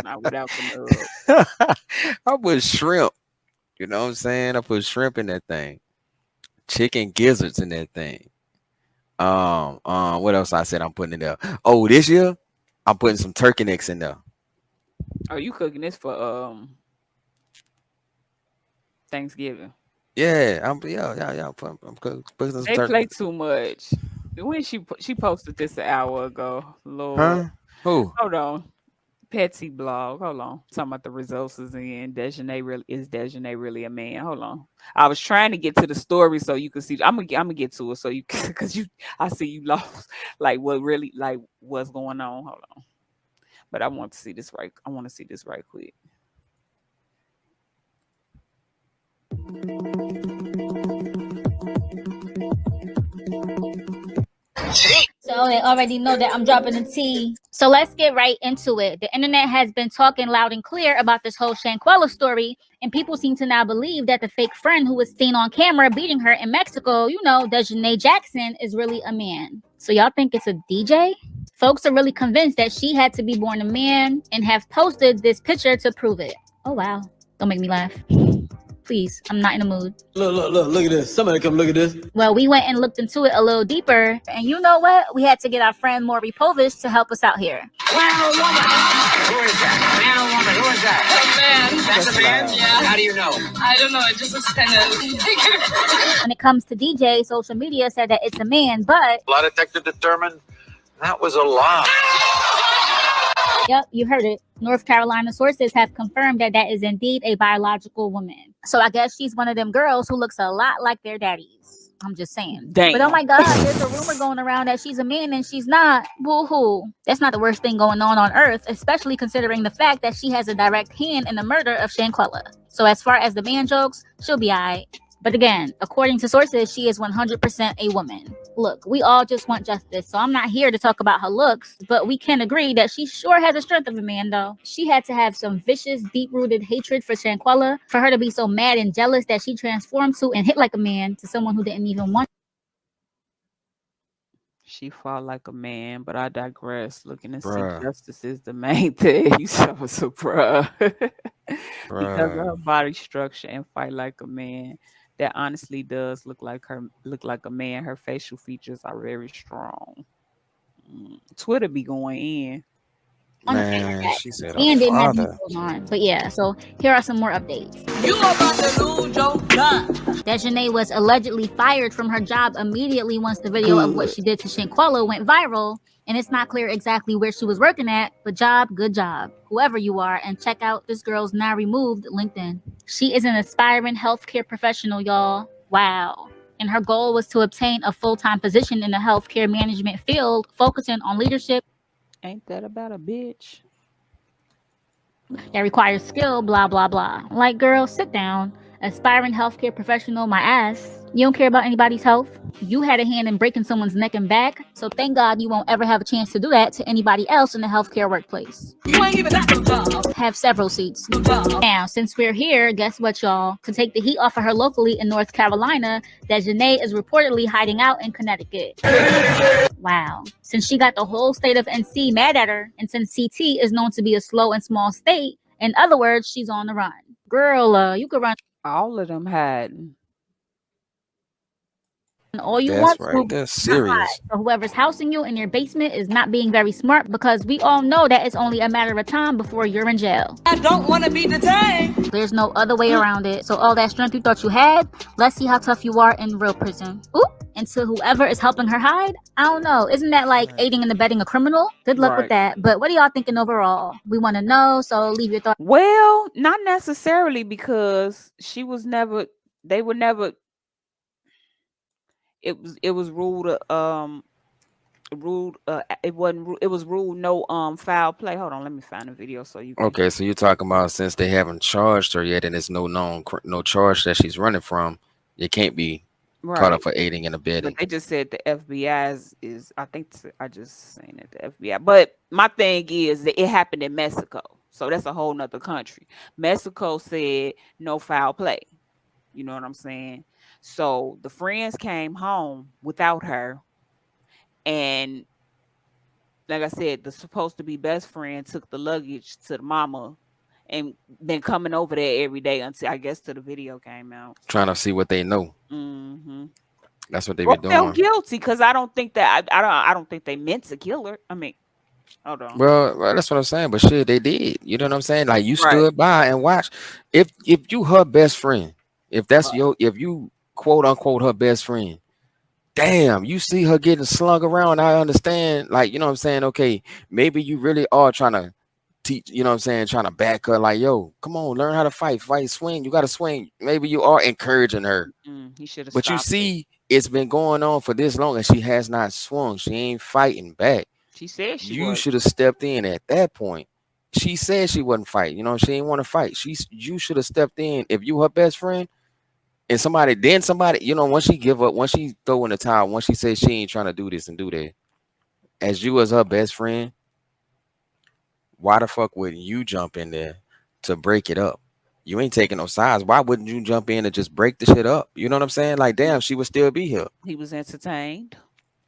not without the nub. I put shrimp. You know what I'm saying? I put shrimp in that thing. Chicken gizzards in that thing. What else I said I'm putting in there? Oh, this year I'm putting some turkey necks in there. Are you cooking this for Thanksgiving? Yeah, I'm putting some They turkey. play too much. When she posted this an hour ago. Lord, Huh? Who? hold on. Petsy blog. Hold on. Talking about the results is in. Dejanay really a man? Hold on. I was trying to get to the story so you can see. I'm gonna get to it so you because I see you lost like what really like what's going on. Hold on. But I want to see this right. I want to see this right quick. So they already know that I'm dropping the tea. So let's get right into it. The internet has been talking loud and clear about this whole Shanquella story, and people seem to now believe that the fake friend who was seen on camera beating her in Mexico, Dejanay Jackson, is really a man. So y'all think it's a DJ? Folks are really convinced that she had to be born a man and have posted this picture to prove it. Oh wow. Don't make me laugh. Please, I'm not in the mood. Look at this. Somebody come look at this. Well, we went and looked into it a little deeper, and you know what? We had to get our friend Maury Povich to help us out here. Man or woman? Who is that? Man or woman? Who is that? A man. That's a man? Yeah. How do you know? I don't know. It just looks kind of... When it comes to DJ, social media said that it's a man, but... Lie detector determined that was a lie. Yep, you heard it. North Carolina sources have confirmed that that is indeed a biological woman. So I guess she's one of them girls who looks a lot like their daddies. I'm just saying. Damn. But oh my God, there's a rumor going around that she's a man and she's not. Woohoo. That's not the worst thing going on Earth, especially considering the fact that she has a direct hand in the murder of Shanquella. So as far as the man jokes, she'll be alright. But again, according to sources, she is 100% a woman. Look, we all just want justice, so I'm not here to talk about her looks, but we can agree that she sure has the strength of a man, though. She had to have some vicious, deep-rooted hatred for Shanquella for her to be so mad and jealous that she transformed to and hit like a man to someone who didn't even want. She fought like a man, but I digress. Looking to see Bruh. justice is the main thing. You so bruh. Because of her Bruh. body structure and fight like a man. That honestly does look like a man. Her facial features are very strong. Twitter be going in. Man, she said her And didn't have father. going on. But yeah, so here are some more updates. You about to lose your gun. Dejanay was allegedly fired from her job immediately once the video of what Good. she did to Shanquella went viral. And it's not clear exactly where she was working at, but good job, whoever you are, and check out this girl's now removed LinkedIn. She is an aspiring healthcare professional, y'all. Wow. And her goal was to obtain a full-time position in the healthcare management field, focusing on leadership. Ain't that about a bitch? That requires skill, blah, blah, blah. Like, girl, sit down. Aspiring healthcare professional, my ass. You don't care about anybody's health? You had a hand in breaking someone's neck and back, so thank God you won't ever have a chance to do that to anybody else in the healthcare workplace. You ain't even got no job. Have several seats. No job. Now, since we're here, guess what, y'all? To take the heat off of her locally in North Carolina, Dejanay is reportedly hiding out in Connecticut. Wow. Since she got the whole state of NC mad at her, and since CT is known to be a slow and small state, in other words, she's on the run. Girl, you could run All of them hiding. all you That's want right. to, That's not hide. serious. So whoever's housing you in your basement is not being very smart, because we all know that it's only a matter of time before you're in jail. I don't want to be detained. There's no other way around it. So all that strength you thought you had, let's see how tough you are in real prison. Ooh. And to whoever is helping her hide, I don't know. Isn't that like aiding and abetting a criminal? Good luck with Right. that. But what are y'all thinking overall? We want to know, so leave your thoughts. Well, not necessarily, because she was never. They were never. It was ruled ruled it wasn't it was ruled no foul play. Hold on, let me find a video so you can Okay, so you're talking about since they haven't charged her yet, and there's no charge that she's running from, you can't be caught up right. for aiding and But abetting. they just said the FBI is I think I just saying it the FBI. But my thing is that it happened in Mexico. So that's a whole nother country. Mexico said no foul play. You know what I'm saying? So the friends came home without her, and like I said, the supposed to be best friend took the luggage to the mama and been coming over there every day until I guess till the video came out. Trying to see what they know. Mm-hmm. That's what they Or be felt doing. guilty, because I don't think that I don't think they meant to kill her. I mean, hold on. Well, that's what I'm saying. But shit, they did. You know what I'm saying? Like you Right. stood by and watched. If you her best friend, if that's if you quote unquote her best friend, damn, you see her getting slung around. I understand. Like you know what I'm saying? Okay, maybe you really are trying to teach. You know what I'm saying? Trying to back her. Like yo, come on, learn how to fight, swing. You got to swing. Maybe you are encouraging her. He should have But you stopped it. see, it's been going on for this long, and she has not swung. She ain't fighting back. She said she You was. should have stepped in at that point. She said she wasn't fighting. You know, she didn't want to fight. You should have stepped in. If you her best friend and somebody, you know, once she give up, once she throw in the towel, once she says she ain't trying to do this and do that, as you as her best friend, why the fuck would you jump in there to break it up? You ain't taking no sides. Why wouldn't you jump in and just break the shit up? You know what I'm saying? Like, damn, she would still be here. He was entertained.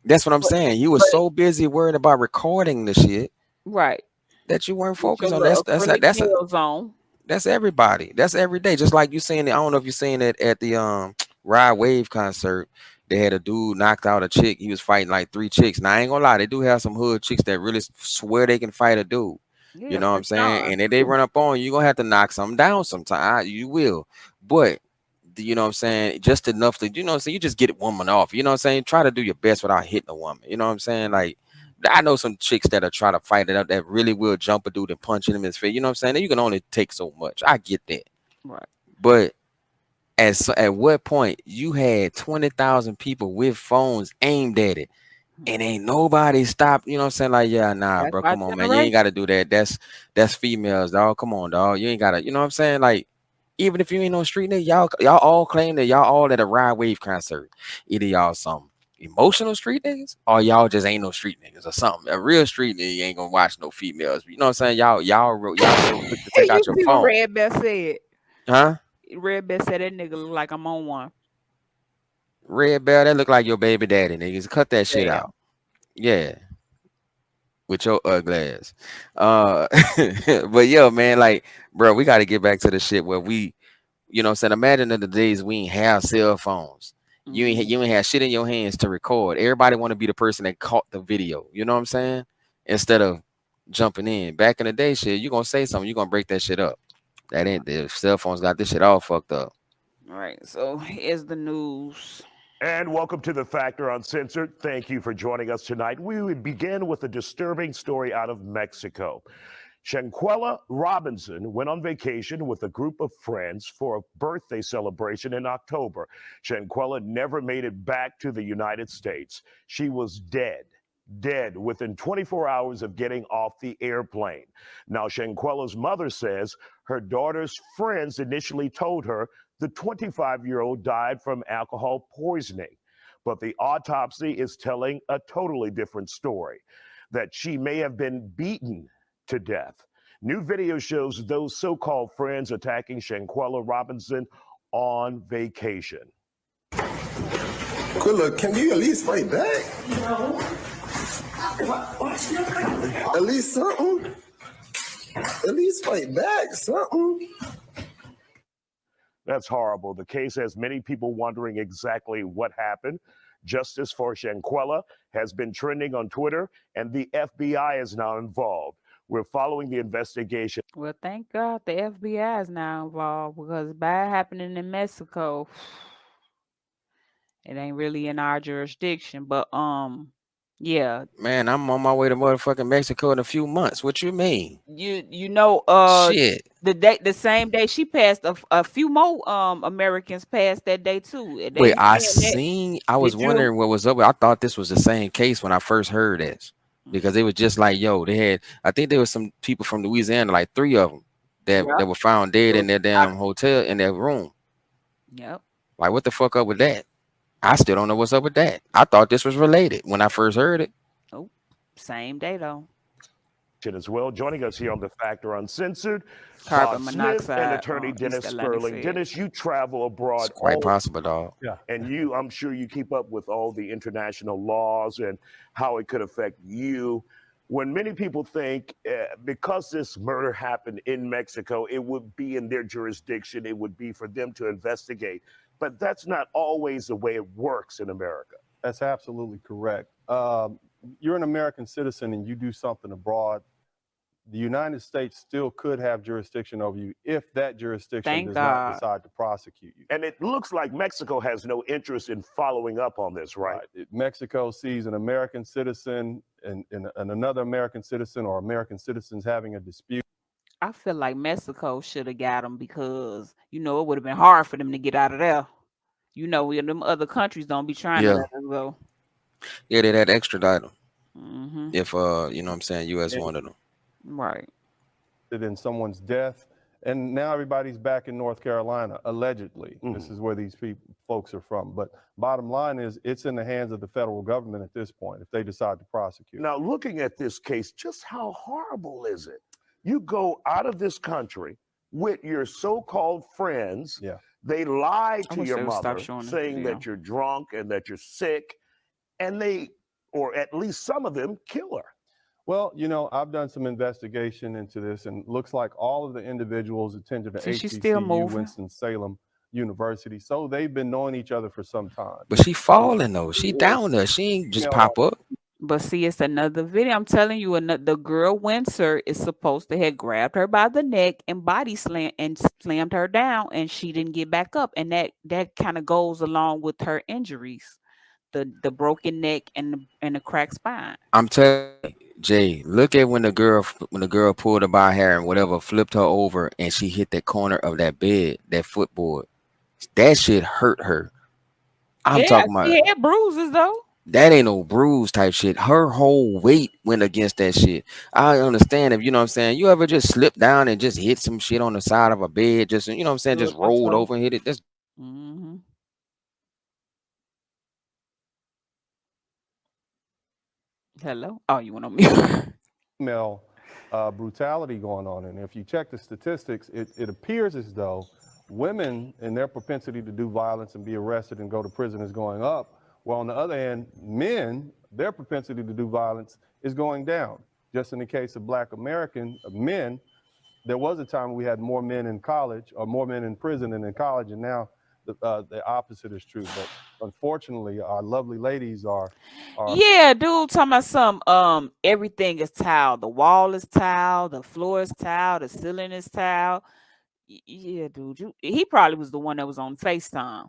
That's what I'm saying. You were so busy worried about recording the shit Right. that you weren't With your focused on. little acrylic nails on. That's everybody. That's every day. Just like you saying it. I don't know if you seen it at the Ride Wave concert. They had a dude knocked out a chick. He was fighting like 3 chicks. Now I ain't gonna lie, they do have some hood chicks that really swear they can fight a dude. You Yeah, know what I'm saying? Krishan. And if they run up on you, you're gonna have to knock something down sometime. You will. But you know what I'm saying? Just enough to, you know what I'm saying? You just get a woman off. You know what I'm saying? Try to do your best without hitting a woman. You know what I'm saying? Like I know some chicks that are trying to fight it up that really will jump a dude and punch him in his face. You know what I'm saying? You can only take so much. I get that. Right. But at what point you had 20,000 people with phones aimed at it and ain't nobody stopped, you know what I'm saying? Like, yeah, nah, That's bro, my come on, man. You ain't generation. gotta do that. That's females, dog. Come on, dog. You ain't gotta, you know what I'm saying? Like, even if you ain't no street nigga, y'all all claim that y'all all at a Ride Wave concert. Either y'all some emotional street niggas or y'all just ain't no street niggas or something. A real street nigga ain't gonna watch no females. You know what I'm saying? Y'all so quick to take You out your see what phone. Red Bell said? Huh? Red Bell said that nigga look like I'm on one. Red Bell, that look like your baby daddy, niggas. Cut that shit Damn. out. Yeah, with your ugly ass. But yo, man, like, bro, we got to get back to the shit where we, you know what I'm saying? Imagine in the days we ain't have cell phones. You ain't have shit in your hands to record. Everybody want to be the person that caught the video. You know what I'm saying? Instead of jumping in. Back in the day, shit, you gonna say something, you gonna break that shit up. That ain't the cell phones got this shit all fucked up. All right, so here's the news. And welcome to The Factor Uncensored. Thank you for joining us tonight. We would begin with a disturbing story out of Mexico. Shanquella Robinson went on vacation with a group of friends for a birthday celebration in October. Shanquella never made it back to the United States. She was dead within 24 hours of getting off the airplane. Now, Shanquella's mother says her daughter's friends initially told her the 25-year-old died from alcohol poisoning. But the autopsy is telling a totally different story, that she may have been beaten to death. New video shows those so-called friends attacking Shanquella Robinson on vacation. Quilla, can you at least fight back? At least something. At least fight back, something. That's horrible. The case has many people wondering exactly what happened. Justice for Shanquella has been trending on Twitter, and the FBI is now involved. We're following the investigation. Well, thank God the FBI is now involved because bad happening in Mexico, it ain't really in our jurisdiction. But yeah, Man, I'm on my way to motherfucking Mexico in a few months. What you mean? you know Shit. the same day she passed, a few more Americans passed that day too. And Wait, they I saying that. seen. I was Did you? wondering what was up. I thought this was the same case when I first heard this because it was just like, yo, they had. I think there was some people from Louisiana, like 3 of them, that Yep. were found dead in their damn hotel in their room. Yep. Like, what the fuck up with that? I still don't know what's up with that. I thought this was related when I first heard it. Oh, same day though. As well. Joining us here on The Factor Uncensored, Carbon Bob Smith and monoxide attorney on Dennis East Atlantic Sterling. said. Dennis, you travel abroad It's quite all possible, dog. yeah. And I'm sure you keep up with all the international laws and how it could affect you. When many people think because this murder happened in Mexico, it would be in their jurisdiction, it would be for them to investigate. But that's not always the way it works in America. That's absolutely correct. You're an American citizen and you do something abroad, the United States still could have jurisdiction over you if that jurisdiction Thank does God. not decide to prosecute you. And it looks like Mexico has no interest in following up on this, right? Mexico sees an American citizen and another American citizen or American citizens having a dispute. I feel like Mexico should have got them because it would have been hard for them to get out of there. Them other countries don't be trying to Yeah. let us go. Yeah, they had extradite them. Mm-hmm. If you know what I'm saying, US wanted them. Right. In someone's death, and now everybody's back in North Carolina, allegedly. This is where these folks are from. But bottom line is, it's in the hands of the federal government at this point if they decide to prosecute. Now, looking at this case, just how horrible is it? You go out of this country with your so-called friends. Yeah. They lie I to wish your they would stop mother, showing the saying video. that you're drunk and that you're sick, and they, or at least some of them, kill her. Well, I've done some investigation into this, and it looks like all of the individuals attended the See, she's still HBCU moving. Winston-Salem University, so they've been knowing each other for some time. But she falling though. She down there. She ain't just pop up. But see, it's another video. I'm telling you, the girl Windsor is supposed to have grabbed her by the neck and body slammed her down, and she didn't get back up. And that kind of goes along with her injuries, the broken neck and the cracked spine. I'm telling you, Jay, look at when the girl pulled her by hair and whatever, flipped her over, and she hit the corner of that bed, that footboard. That shit hurt her. I'm talking about She had bruises though. that ain't no bruise type shit. Her whole weight went against that shit. I understand if you know what I'm saying. You ever just slip down and just hit some shit on the side of a bed, just you know what I'm saying, just rolled over and hit it. That's Mm-hmm. Hello. Oh, you went on mute. Female brutality going on. And if you check the statistics, it appears as though women and their propensity to do violence and be arrested and go to prison is going up. While on the other hand, men, their propensity to do violence is going down. Just in the case of Black American men, there was a time we had more men in college or more men in prison than in college, and now the opposite is true. But unfortunately, our lovely ladies are Yeah, dude, talking about some everything is tile. The wall is tile, the floor is tile, the ceiling is tile. Yeah, dude. He probably was the one that was on FaceTime.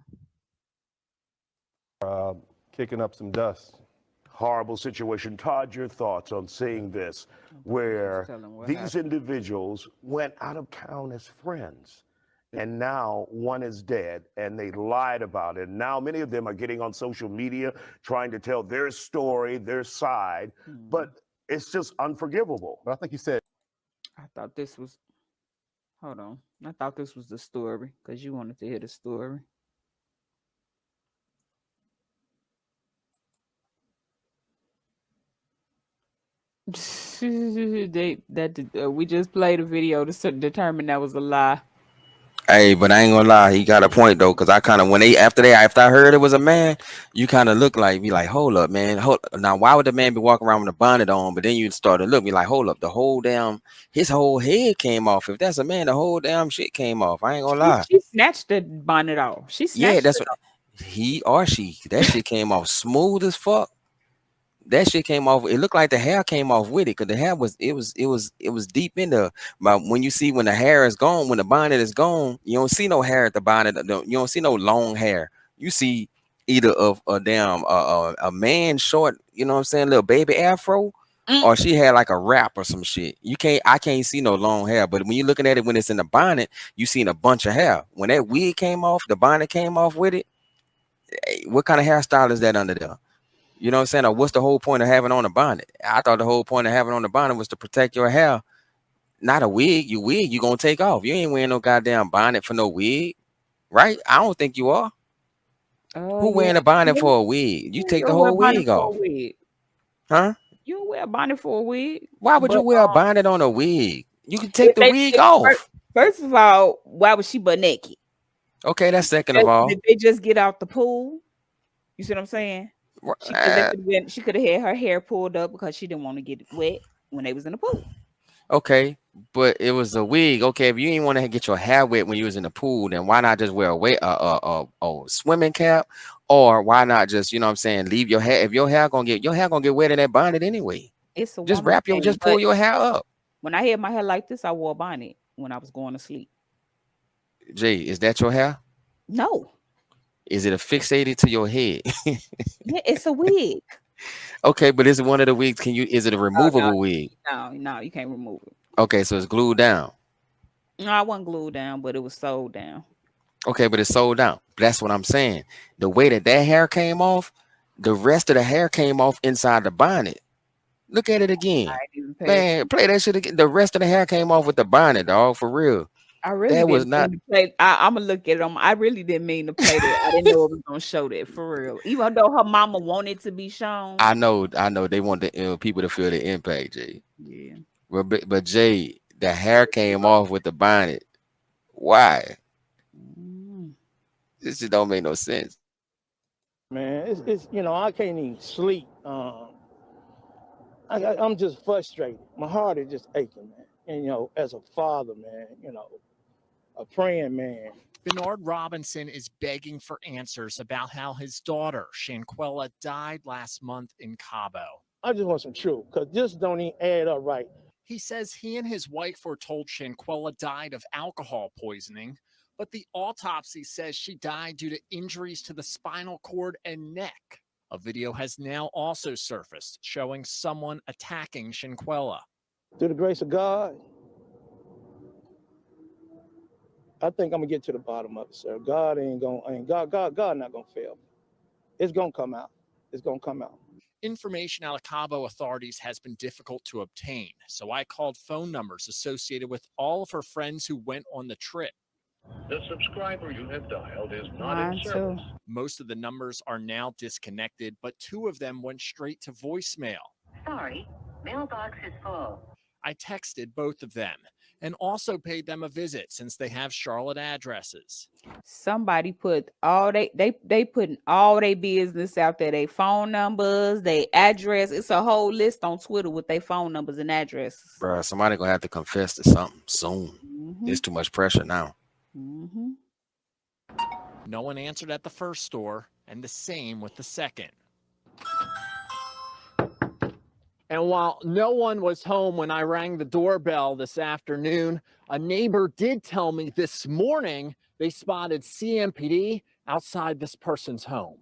Kicking up some dust. Horrible situation. Todd, your thoughts on seeing this, where these individuals went out of town as friends, and now one is dead, and they lied about it. Now many of them are getting on social media trying to tell their story, their side, but it's just unforgivable. But I think you said. I thought this was. Hold on. I thought this was the story because you wanted to hear the story. We just played a video to determine that was a lie. Hey, but I ain't gonna lie, he got a point though, cause I kind of after I heard it was a man, you kind of look like be like, hold up, man, now why would the man be walking around with a bonnet on? But then you start to look, be like, hold up, his whole head came off. If that's a man, the whole damn shit came off. I ain't gonna lie. She snatched the bonnet off. She Yeah, snatched that's it what off. he or she. That shit came off smooth as fuck. That shit came off. It looked like the hair came off with it, because the hair was deep in the. But when you see when the hair is gone, when the bonnet is gone, you don't see no hair at the bonnet. You don't see no long hair. You see either of a man short, you know what I'm saying, little baby afro, or she had like a wrap or some shit. I can't see no long hair. But when you're looking at it when it's in the bonnet, you seen a bunch of hair. When that wig came off, the bonnet came off with it. Hey, what kind of hairstyle is that under there? You know what I'm saying? Or what's the whole point of having on a bonnet? I thought the whole point of having on the bonnet was to protect your hair, not a wig. Your wig you gonna take off. You ain't wearing no goddamn bonnet for no wig, right? I don't think you are. Who Yeah. wearing a bonnet for a wig? You You take the don't wear a whole bonnet wig for a off, wig. huh? You don't wear a bonnet for a wig. Why would you But wear a bonnet on a wig? You can take if the wig if, off. first of all, why was she butt naked? Okay, that's second of Did all. they just get out the pool? You see what I'm saying? Uh, She could have had her hair pulled up because she didn't want to get wet when they was in the pool. Okay, but it was a wig. Okay, if you didn't want to get your hair wet when you was in the pool, then why not just wear a swimming cap, or why not just, you know what I'm saying, leave your hair? If your hair gonna get wet in that bonnet anyway, It's a just woman thing. just pull But your hair up. when I had my hair like this, I wore a bonnet when I was going to sleep. Jay, is that your hair? No. Is it affixated to your head? Yeah, it's a wig. Okay, but is it one of the wigs? Is it a Oh no, removable wig? no, you can't remove it. Okay, so it's glued down. No, I wasn't glued down, but it was sewed down. Okay, but it's sold down. That's what I'm saying. The way that hair came off, the rest of the hair came off inside the bonnet. Look at it I again. didn't even pay Man, attention. play that shit again. The rest of the hair came off with the bonnet, dog, for real. I really That was didn't not. mean to play. I'm gonna look at them. I really didn't mean to play that. I didn't know it was gonna show that for real. Even though her mama wanted to be shown. I know. They want the people to feel the impact, Jay. Yeah. But Jay, the hair came off with the bonnet. Why? This just don't make no sense. Man, it's I can't even sleep. I'm just frustrated. My heart is just aching, man. And as a father, man, a praying man. Bernard Robinson is begging for answers about how his daughter, Shanquella, died last month in Cabo. I just want some truth, because this don't even add up right. He says he and his wife were told Shanquella died of alcohol poisoning, but the autopsy says she died due to injuries to the spinal cord and neck. A video has now also surfaced showing someone attacking Shanquella. Through the grace of God, I think I'm gonna get to the bottom of it, sir. God not gonna fail. It's gonna come out. It's gonna come out. Information out of Cabo authorities has been difficult to obtain, so I called phone numbers associated with all of her friends who went on the trip. The subscriber you have dialed is not in service. Most of the numbers are now disconnected, but 2 of them went straight to voicemail. Sorry, mailbox is full. I texted both of them and also paid them a visit since they have Charlotte addresses. Somebody put all they putting all their business out there, their phone numbers, their address. It's a whole list on Twitter with their phone numbers and addresses. Bro, somebody gonna have to confess to something soon. It's too much pressure now. No one answered at the first store, and the same with the second. And while no one was home when I rang the doorbell this afternoon, a neighbor did tell me this morning they spotted CMPD outside this person's home.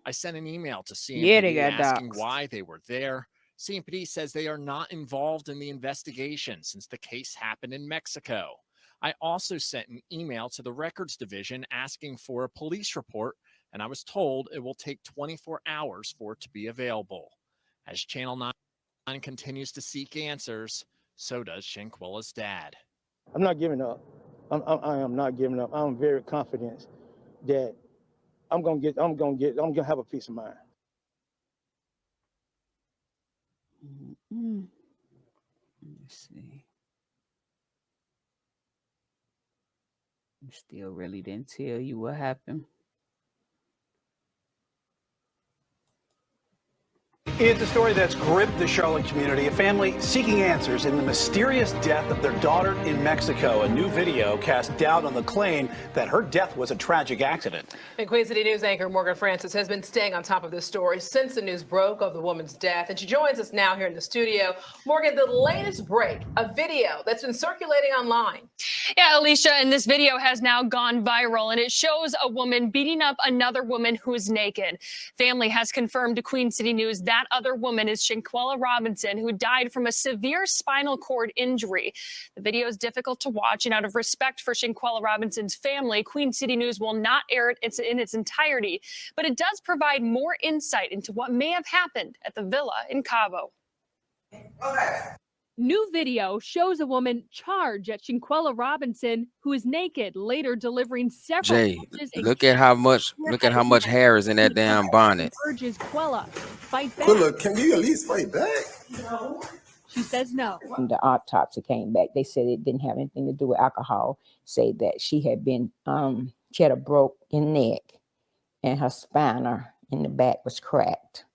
I sent an email to Yeah, they CMPD got asking doxxed. why they were there. CMPD says they are not involved in the investigation since the case happened in Mexico. I also sent an email to the records division asking for a police report, and I was told it will take 24 hours for it to be available. As Channel 9 continues to seek answers, so does Shanquella's dad. I'm not giving up. I am not giving up. I'm very confident that I'm gonna have a peace of mind. Let me see. Still really didn't tell you what happened. It's a story that's gripped the Charlotte community. A family seeking answers in the mysterious death of their daughter in Mexico. A new video cast doubt on the claim that her death was a tragic accident. And Queen City News anchor Morgan Francis has been staying on top of this story since the news broke of the woman's death. And she joins us now here in the studio. Morgan, the latest break, a video that's been circulating online. Yeah, Alicia, and this video has now gone viral, and it shows a woman beating up another woman who's naked. Family has confirmed to Queen City News that other woman is Shanquella Robinson, who died from a severe spinal cord injury. The video is difficult to watch, and out of respect for Shanquella Robinson's family, Queen City News will not air it in its entirety, but it does provide more insight into what may have happened at the villa in Cabo. New video shows a woman charge at Shanquella Robinson, who is naked, later delivering several Jay, punches and look at how much hair is in that damn bonnet. urges Quella to fight back. Quilla, can you at least fight back? She says no. When the autopsy came back, they said it didn't have anything to do with alcohol. Say that she had been, she had a broken neck and her spina in the back was cracked.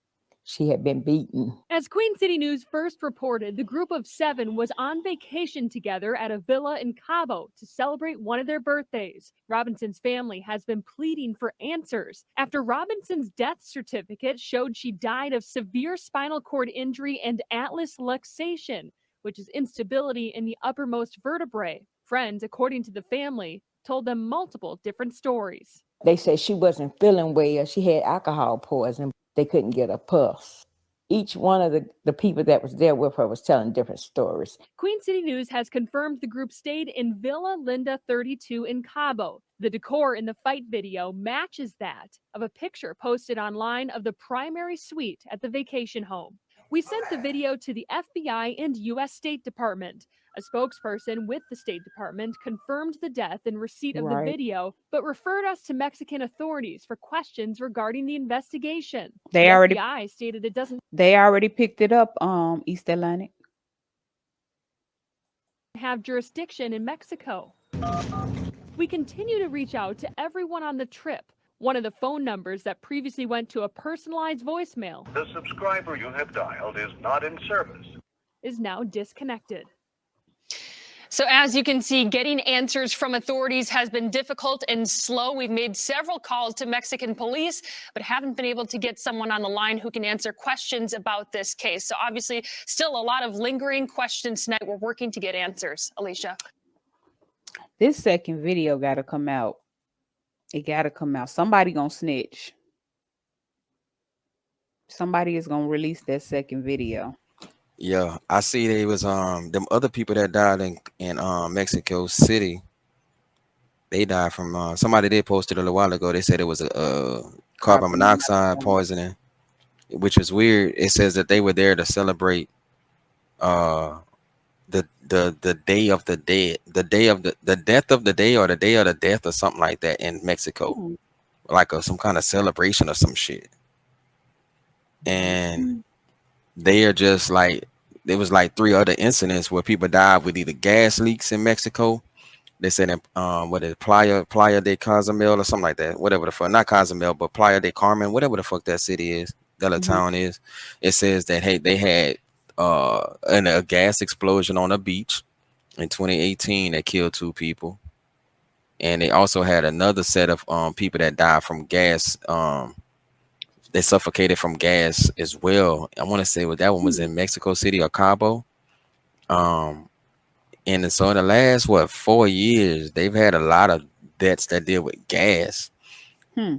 She had been beaten. As Queen City News first reported, the group of 7 was on vacation together at a villa in Cabo to celebrate one of their birthdays. Robinson's family has been pleading for answers after Robinson's death certificate showed she died of severe spinal cord injury and atlas luxation, which is instability in the uppermost vertebrae. Friends, according to the family, told them multiple different stories. They said she wasn't feeling well. She had alcohol poisoning. They couldn't get a pulse. Each one of the people that was there with her was telling different stories. Queen City News has confirmed the group stayed in Villa Linda 32 in Cabo. The decor in the fight video matches that of a picture posted online of the primary suite at the vacation home. We sent the video to the FBI and U.S. State Department. A spokesperson with the State Department confirmed the death in receipt of the video, but referred us to Mexican authorities for questions regarding the investigation. They the already FBI stated it doesn't picked it up, East Atlantic. have jurisdiction in Mexico. We continue to reach out to everyone on the trip. One of the phone numbers that previously went to a personalized voicemail The subscriber you have dialed is not in service. is now disconnected. So as you can see, getting answers from authorities has been difficult and slow. We've made several calls to Mexican police, but haven't been able to get someone on the line who can answer questions about this case. So obviously, still a lot of lingering questions tonight. We're working to get answers. Alicia. This second video got to come out. It got to come out. Somebody gonna snitch. Somebody is gonna release that second video. Yeah, I see they was them other people that died in Mexico City. They died from somebody did post it a little while ago. They said it was a carbon monoxide poisoning, which is weird. It says that they were there to celebrate the day of the dead, the death of the day, or the day of the death, or something like that in Mexico, like some kind of celebration or some shit. And they are just like, there was like 3 other incidents where people died with either gas leaks in Mexico. They said in what is it, Playa de Cozumel or something like that, whatever the fuck, not Cozumel, but Playa de Carmen, whatever the fuck that city is, that little town is. It says that, hey, they had a gas explosion on a beach in 2018 that killed 2 people, and they also had another set of people that died from gas. they suffocated from gas as well. I want to say what that one was Hmm. in Mexico City or Cabo. Um, and so in the last 4 years, they've had a lot of deaths that deal with gas. Hmm.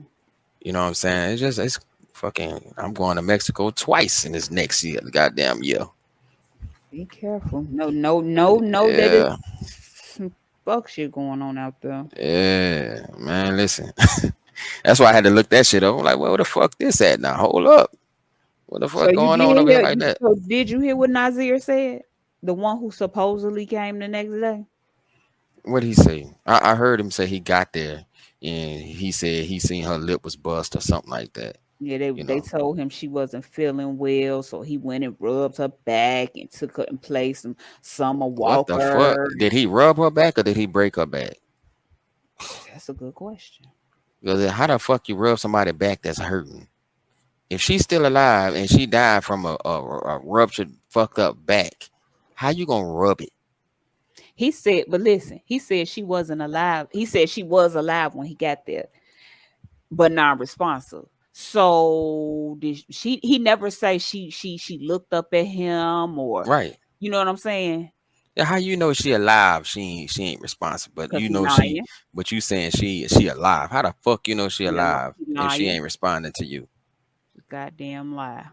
You know what I'm saying? It's fucking. I'm going to Mexico twice in this next year, goddamn year. Be careful. No, that is Yeah, some fuck shit going on out there. yeah, man. Listen, that's why I had to look that shit up. I'm like, well, where the fuck this at now? Hold up, what the So fuck you going did on over here hear? like that? So did you hear what Nazir said? The one who supposedly came the next day. What did he say? I heard him say he got there and he said he seen her lip was bust or something like that. Yeah, they You they know told him she wasn't feeling well, so he went and rubbed her back and took her and placed some Summer what the fuck? Walker. Did he rub her back or did he break her back? That's a good question. Because how the fuck you rub somebody back that's hurting? If she's still alive and she died from a ruptured, fucked up back, how you gonna rub it? He said, but listen, he said she wasn't alive. He said she was alive when he got there, but non-responsive. So did she? He never say she looked up at him or, Right. you know what I'm saying? Yeah, how you know she alive? She ain't responsible, but Cause you he know she. lying. But you saying she alive? How the fuck you know she alive He if she lying. ain't responding to you? Goddamn lie.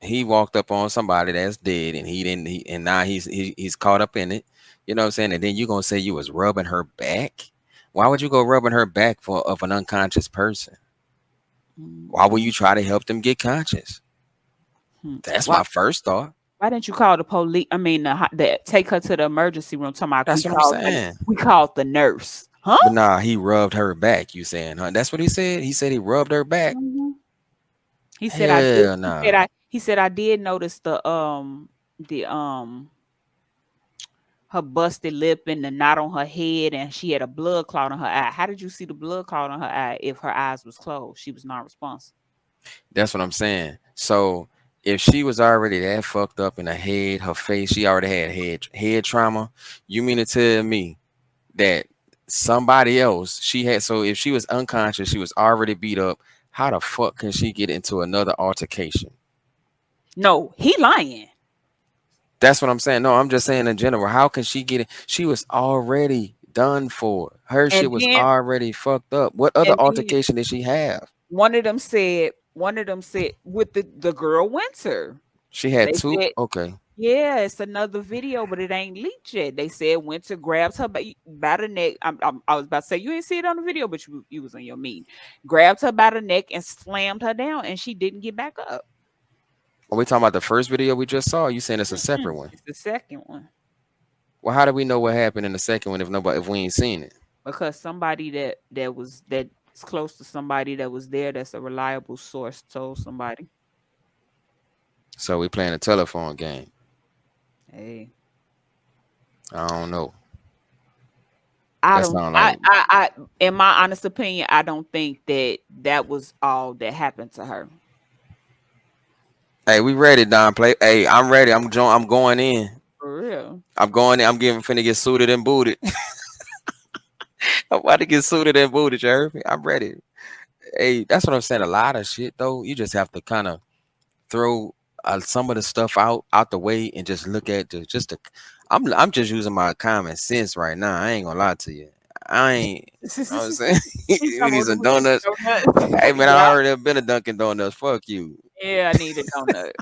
He walked up on somebody that's dead, and he didn't. And now he's caught up in it. You know what I'm saying? And then you gonna say you was rubbing her back? Why would you go rubbing her back for of an unconscious person? Why would you try to help them get conscious? Hmm. That's Why? my first thought. Why didn't you call the police? I mean, take her to the emergency room. Talking about That's what I'm saying. we called the nurse, huh? But nah, he rubbed her back. You saying, huh? That's what he said. He said he rubbed her back. Mhm. He said I did. Hell He said nah. I did notice the her busted lip and the knot on her head, and she had a blood clot on her eye. How did you see the blood clot on her eye if her eyes was closed? She was not responsive. That's what I'm saying. So if she was already that fucked up in the head, her face, she already had head trauma. You mean to tell me that somebody else she had? So if she was unconscious, she was already beat up. How the fuck can she get into another altercation? No, he lying. That's what I'm saying. No, I'm just saying in general. How can she get it? She was already done for. Her And shit was then already fucked up. What other and then altercation did she have? one of them said with the girl Winter. She had They two. said, Okay. yeah, it's another video, but it ain't leaked yet. They said Winter grabs her by the neck. I was about to say you didn't see it on the video, but you was on your meeting. Grabbed her by the neck and slammed her down, and she didn't get back up. Are we talking about the first video we just saw? You saying it's a separate one? It's the second one Well, how do we know what happened in the second one if we ain't seen it? because somebody that's close to somebody that was there, that's a reliable source, told somebody. So we playing a telephone game. Hey, I don't know. I That don't. sound like In my honest opinion, I don't think that was all that happened to her. hey, we ready, Don Play. Hey, I'm ready. I'm going in. For real. I'm going in. I'm getting finna get suited and booted. I'm about to get suited and booted, you heard me? I'm ready. Hey, that's what I'm saying. A lot of shit though, you just have to kind of throw some of the stuff out the way and just look at the. I'm just using my common sense right now. I ain't gonna lie to you. I ain't. You know what I'm saying? He We talking need about some we need donuts. donuts. Hey man, I Yeah, heard there been a Dunkin' Donuts. Fuck you. yeah, I need a donut.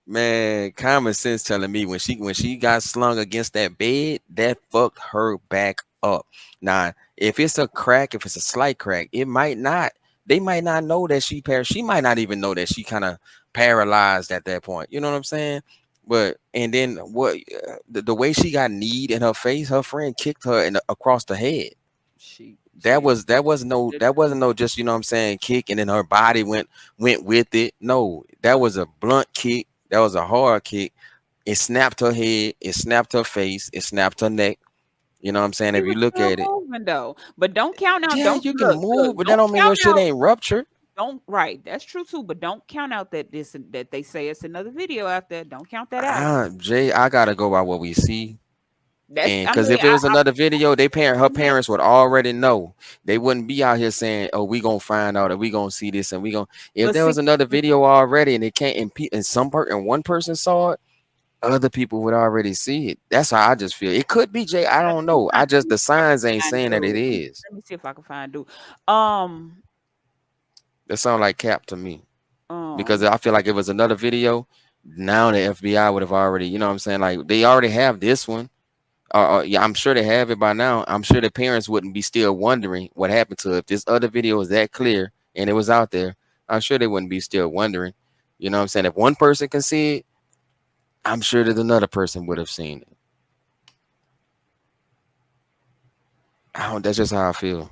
Man, common sense telling me when she got slung against that bed, that fucked her back up. Now, if it's a crack, if it's a slight crack, it might not. They might not know that she might not even know that she kind of paralyzed at that point. You know what I'm saying? But and then what? The way she got kneed in her face, her friend kicked her across the head. she That wasn't no just, you know what I'm saying, kick and then her body went with it. No, that was a blunt kick. That was a hard kick. It snapped her head, it snapped her face, it snapped her neck. You know what I'm saying? She If you was look still at it, moving though. But don't count out. yeah, Don't you can look. move, but that Don't don't mean your count shit out. ain't ruptured. Don't right. That's true too. But don't count out that they say it's another video out there. Don't count that out. Jay, I gotta go by what we see. That's, And I because mean, if it was another video, her parents would already know. They wouldn't be out here saying, "Oh, we gonna find out, and we gonna see this, and we gonna." If but there see, was another video already, and it can't, and and one person saw it, other people would already see it. That's how I just feel. It could be Jay. I don't know. I just the signs ain't find saying that it dude. is. Let me see if I can find dude. Um, That sound like cap to me because um, I feel like if it was another video, now the FBI would have already, you know what I'm saying? Like they already have this one. Yeah, I'm sure they have it by now. I'm sure the parents wouldn't be still wondering what happened to it. If this other video is that clear and it was out there, I'm sure they wouldn't be still wondering. You know what I'm saying? If one person can see it, I'm sure that another person would have seen it. I don't, that's just how I feel.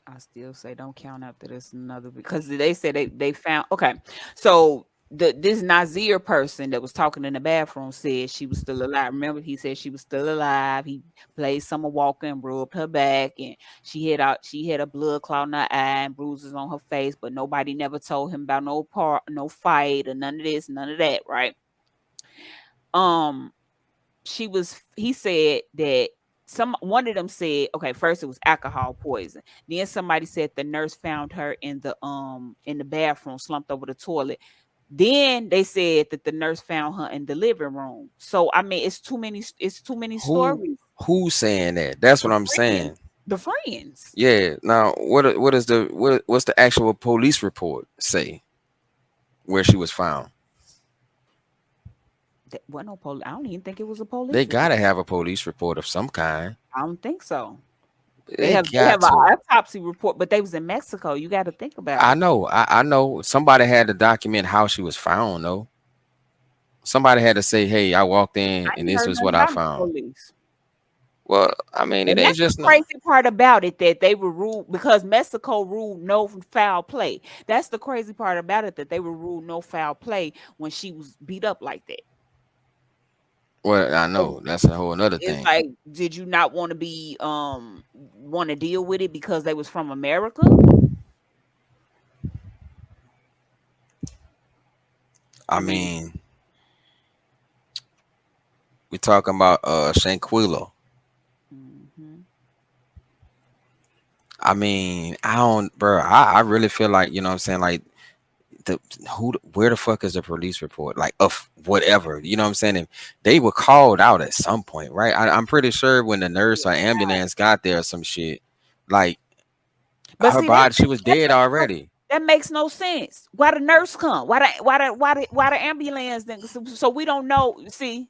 I still say don't count after this another because they said they found okay. So this Nazir person that was talking in the bathroom said she was still alive. Remember, he said she was still alive. He played Summer Walker and rubbed her back, and she had a blood clot in her eye and bruises on her face, but nobody never told him about no fight or none of this, none of that, right? Um, he said that one of them said, okay, first it was alcohol poison. Then somebody said the nurse found her in the bathroom, slumped over the toilet. Then they said that the nurse found her in the living room. So I mean, it's too many Who stories. who's saying that? That's The what I'm friends, saying. the friends. Yeah. Now, what's the actual police report say where she was found? That wasn't no police. I don't even think it was a They police report. gotta have a police report of some kind. I don't think so. They They have got an to. autopsy report, but they was in Mexico. You got to think about I it. know. I know. Somebody had to document how she was found, though. Somebody had to say, "Hey, I walked in, I and ain't this heard was nothing what I about no found." police. Well, I mean, it And ain't that's the just no. crazy part about it that they were ruled because Mexico ruled no foul play. That's the crazy part about it that they were ruled no foul play when she was beat up like that. Well, I So know that's a whole another it's thing. like, did you not want to want to deal with it because they was from America? I I mean, mean, we talking about Shanquella. mhm. I mean, I don't, bro. I really feel like you know what I'm saying. Like the where the fuck is the police report? Like of whatever, you know what I'm saying? And they were called out at some point, right? I'm pretty sure when the nurse or ambulance got there or some shit, like But her see that body, she was that dead makes no already. that makes no sense. Why the nurse come? Why the ambulance then? So we don't know. See,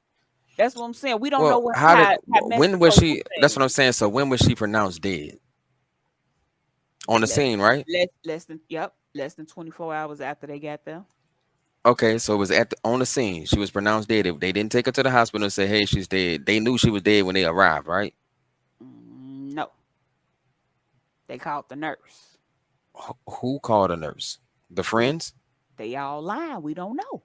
that's what I'm saying. We don't know Well, what how when was Mexico do she? That's what I'm things. saying. So when was she pronounced dead? On the Less scene, right? less than 24 hours after they got there. Okay, so it was on the scene. She was pronounced dead. They didn't take her to the hospital and say, "Hey, she's dead." They knew she was dead when they arrived, right? No, they called the nurse. Who called a nurse? The They friends? they all lying. We don't know.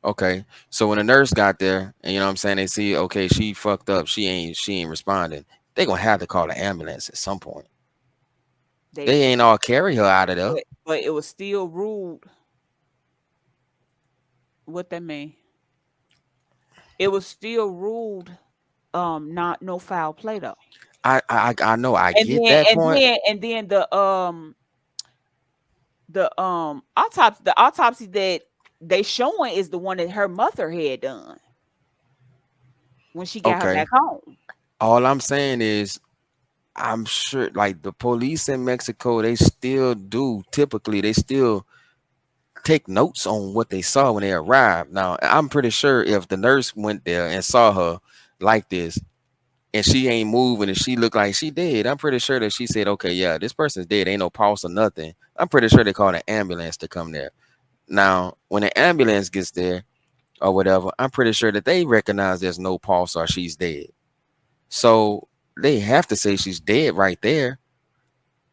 Okay. So when the nurse got there, and you know what I'm saying, they see, okay, she fucked up. She ain't responding. They gonna have to call the ambulance at some point. They They ain't all carry her out of there. but it was still ruled. What that mean? It was still ruled not no foul play though. I know. I And get then that and point. then and then the autopsy that they showing is the one that her mother had done when she got her Okay. back home. All I'm saying is I'm sure like the police in Mexico, they still do typically they still take notes on what they saw when they arrived. Now, I'm pretty sure if the nurse went there and saw her like this and she ain't moving and she looked like she dead, I'm pretty sure that she said, okay, yeah, this person's dead. Ain't no pulse or nothing. I'm pretty sure they called an ambulance to come there. Now, when an ambulance gets there or whatever, I'm pretty sure that they recognize there's no pulse or she's dead. So they have to say she's dead right there.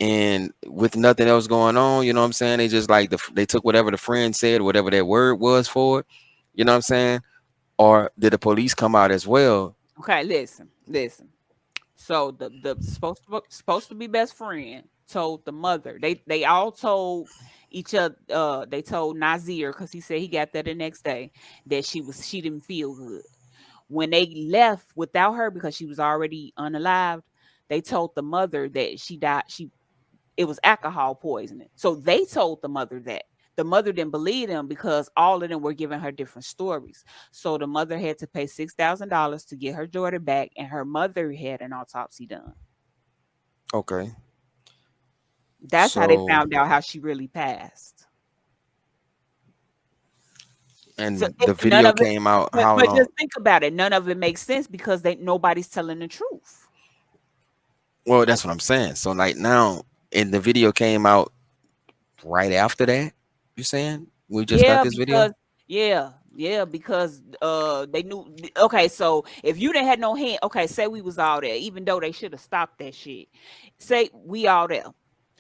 And with nothing else going on, you know what I'm saying? They just like they took whatever the friend said, whatever that word was for it, you know what I'm saying? Or did the police come out as well? Okay, listen. So the supposed to be best friend told the mother. They all told each other. They told Nazir, because he said he got there the next day, that she didn't feel good. When they left without her because she was already unalived, they told the mother that she died. It was alcohol poisoning. So they told the mother that. The mother didn't believe them because all of them were giving her different stories. So the mother had to pay $6,000 to get her daughter back, and her mother had an autopsy done. Okay. That's how they So found out how she really passed. So and the none video of it, came out but, how but just long? think about it. None of it makes sense because nobody's telling the truth. Well, that's what I'm saying. So like now, and the video came out right after that. You saying we just got Yeah, this video? because they knew. Okay, so if you didn't had no hand, okay, say we was all there, even though they should have stopped that shit. Say we all there,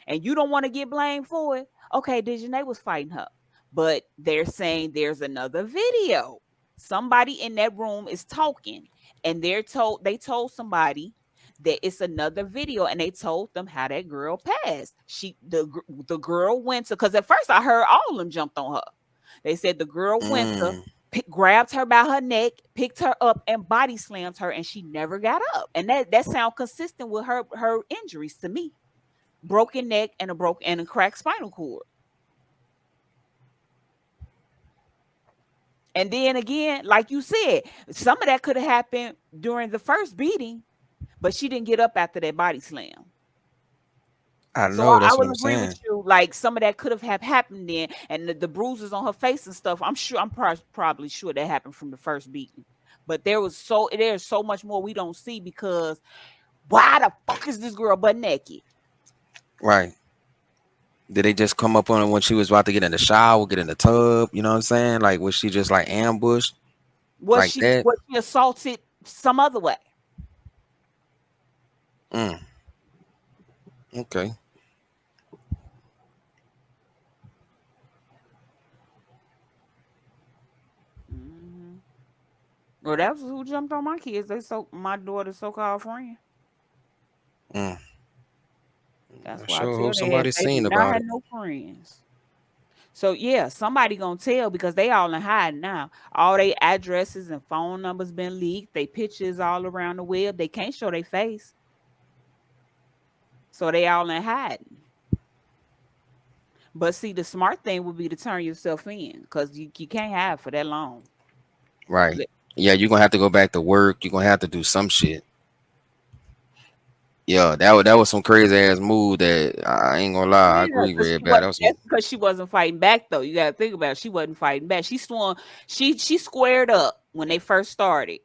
and you don't want to get blamed for it. Okay, Dejanay was fighting her, but they're saying there's another video. Somebody in that room is talking, and they told somebody that it's another video, and they told them how that girl passed. The girl went to, because at first I heard all of them jumped on her. They said the girl went to Mm, grabbed her by her neck, picked her up, and body slammed her, and she never got up. And that sounds consistent with her injuries to me: broken neck and a cracked spinal cord. And then again, like you said, some of that could have happened during the first beating, but she didn't get up after that body slam. I So know. I That's what will I'm agree with saying. you. Like some of that could have happened then, and the bruises on her face and stuff. I'm probably sure that happened from the first beating. But there's so much more we don't see because why the fuck is this girl butt naked? Right. Did they just come up on her when she was about to get in the shower, get in the tub? You know what I'm saying? Like was she just like ambushed like that? Was she assaulted some other way? Mm, okay. Mm-hmm. Well, that's who jumped on my kids. My daughter's so-called friend. Mm. That's I why I sure hope tell their ass somebody's they do seen not about have it. no friends. So yeah, somebody gonna tell because they all in hiding now. All their addresses and phone numbers been leaked. They pictures all around the web. They can't show their face, so they all in hiding. But see, the smart thing would be to turn yourself in because you can't hide for that long. Right. Yeah, you're gonna have to go back to work. You're gonna have to do some shit. Yeah, that was some crazy ass move that I ain't gonna lie. I Yeah, agree, because Red Bad. That was some that's because she wasn't fighting back though. You gotta think about it. She wasn't fighting back. She squared up when they first started,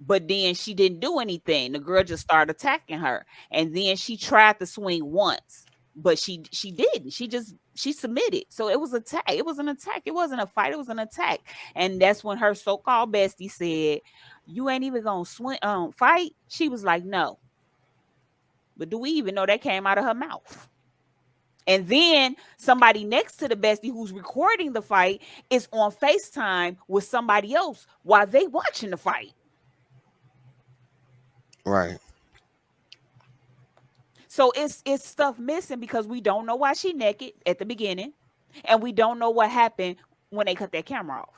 but then she didn't do anything. The girl just started attacking her, and then she tried to swing once, but she didn't. She submitted. So it was attack. It was an attack. It wasn't a fight. It was an attack. And that's when her so-called bestie said, "You ain't even gonna swing fight." She was like, "No." But do we even know that came out of her mouth? And then somebody next to the bestie who's recording the fight is on FaceTime with somebody else while they watching the fight. right. So it's stuff missing because we don't know why she naked at the beginning, and we don't know what happened when they cut that camera off.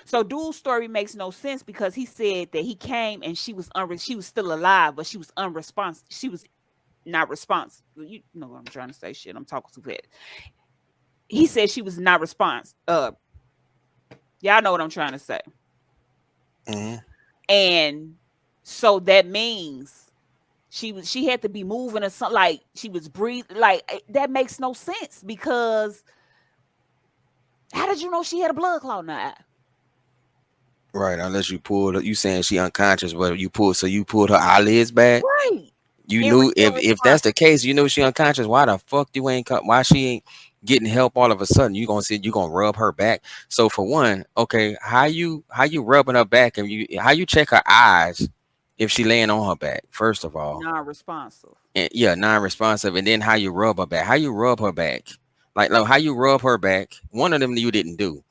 So dude's story makes no sense because he said that he came and she was still alive, but she was unresponsive. She was not responsive. You know what I'm trying to say? Shit, I'm talking too fast. He said she was not responsive. Y'all know what I'm trying to say. Mm-hmm. And so that means she had to be moving or something, like she was breathing. Like that makes no sense because how did you know she had a blood clot in her eye? Right. Unless you pulled, you saying she unconscious, but you pulled her eyelids back. Right. You knew if that's the case, you know she unconscious. Why the fuck you ain't why she ain't getting help all of a sudden? You gonna rub her back. So for one, okay, how you rubbing her back and how you check her eyes if she laying on her back, first of all. Non-responsive. And yeah, non-responsive, and then how you rub her back. How you rub her back? Like how you rub her back. One of them you didn't do.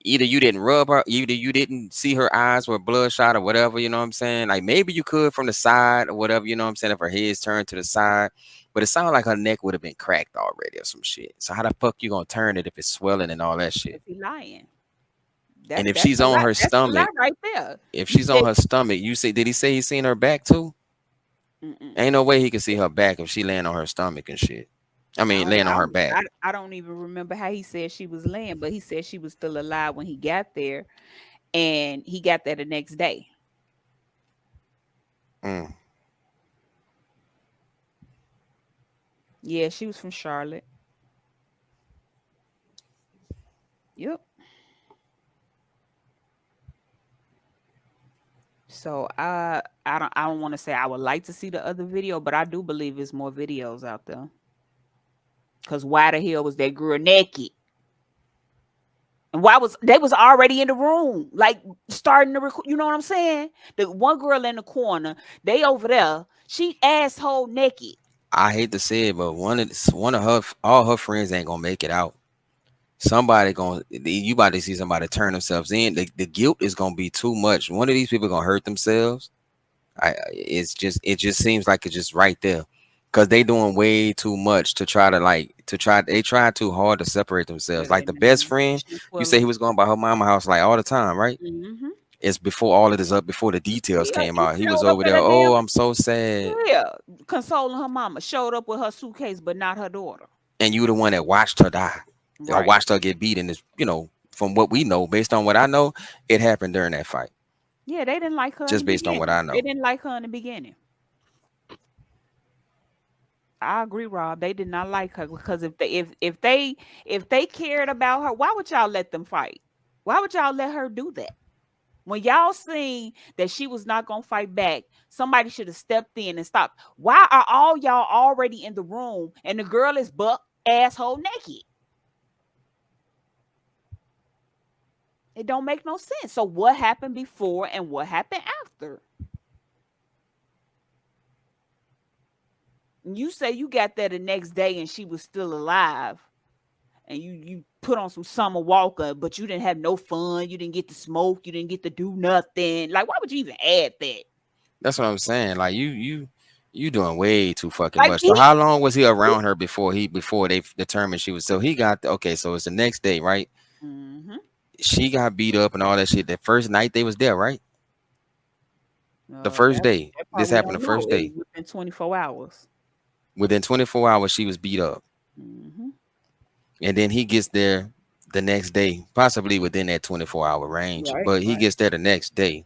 either you didn't rub her, either you didn't see her eyes were bloodshot or whatever, you know what I'm saying? Like maybe you could from the side or whatever, you know what I'm saying, if her head's turned to the side. But it sounded like her neck would have been cracked already or some shit. So how the fuck you gonna turn it if it's swelling and all that shit? If he lying. And if That's she's a on lie. her That's a lie stomach, right there. if You she's on said her stomach, you say, did he say he seen her back too? mm-mm. Ain't no way he could see her back if she laying on her stomach and shit. I I mean, don't, laying I on her don't, back. I don't even remember how he said she was laying, but he said she was still alive when he got there, and he got there the next day. Mm. Yeah, she was from Charlotte. Yep. So I don't want to say I would like to see the other video, but I do believe there's more videos out there. Cause why the hell was that girl naked? And why was they was already in the room, like starting to record? You know what I'm saying? The one girl in the corner, they over there. She asshole naked. I hate to say it, but one of her all her friends ain't gonna make it out. Somebody gonna you about to see somebody turn themselves in. The guilt is gonna be too much. One of these people gonna hurt themselves. It just seems like it's just right there, because they doing way too much to try to they try too hard to separate themselves. Yeah, Like the best friend, you say Shanquella. he was going by her mama house like all the time, right? Mm-hmm. It's before all of this up, before the details Yeah, came he out. He was showed up over at there. a damn Oh, I'm so sad. yeah, consoling her mama. Showed up with her suitcase, but not her daughter. And you the one that watched her die. I Right. watched her get beat in this, from what we know, based on what I know, it happened during that fight. Yeah, they didn't like her in the Just based on what beginning. I They know. didn't like her in the beginning. I agree, Rob. They did not like her because if they cared about her, why would y'all let them fight? Why would y'all let her do that? When y'all seen that she was not gonna fight back, somebody should have stepped in and stopped. Why are all y'all already in the room and the girl is buck asshole naked? It don't make no sense. So what happened before and what happened after? You say you got there the next day and she was still alive, and you put on some Summer Walker, but you didn't have no fun. You didn't get to smoke. You didn't get to do nothing. Like, why would you even add that? That's what I'm saying. Like you doing way too fucking Like much. So how long was he around her before they determined she was? So he got okay. So it's the next day, right? Mm-hmm. She got beat up and all that shit. The first night they was there, right? The That first day. that part This we happened don't the know. first It was day. within 24 hours. Within 24 hours, she was beat up. Mm-hmm. And then he gets there the next day, possibly within that 24-hour range. Right, But he right. gets there the next day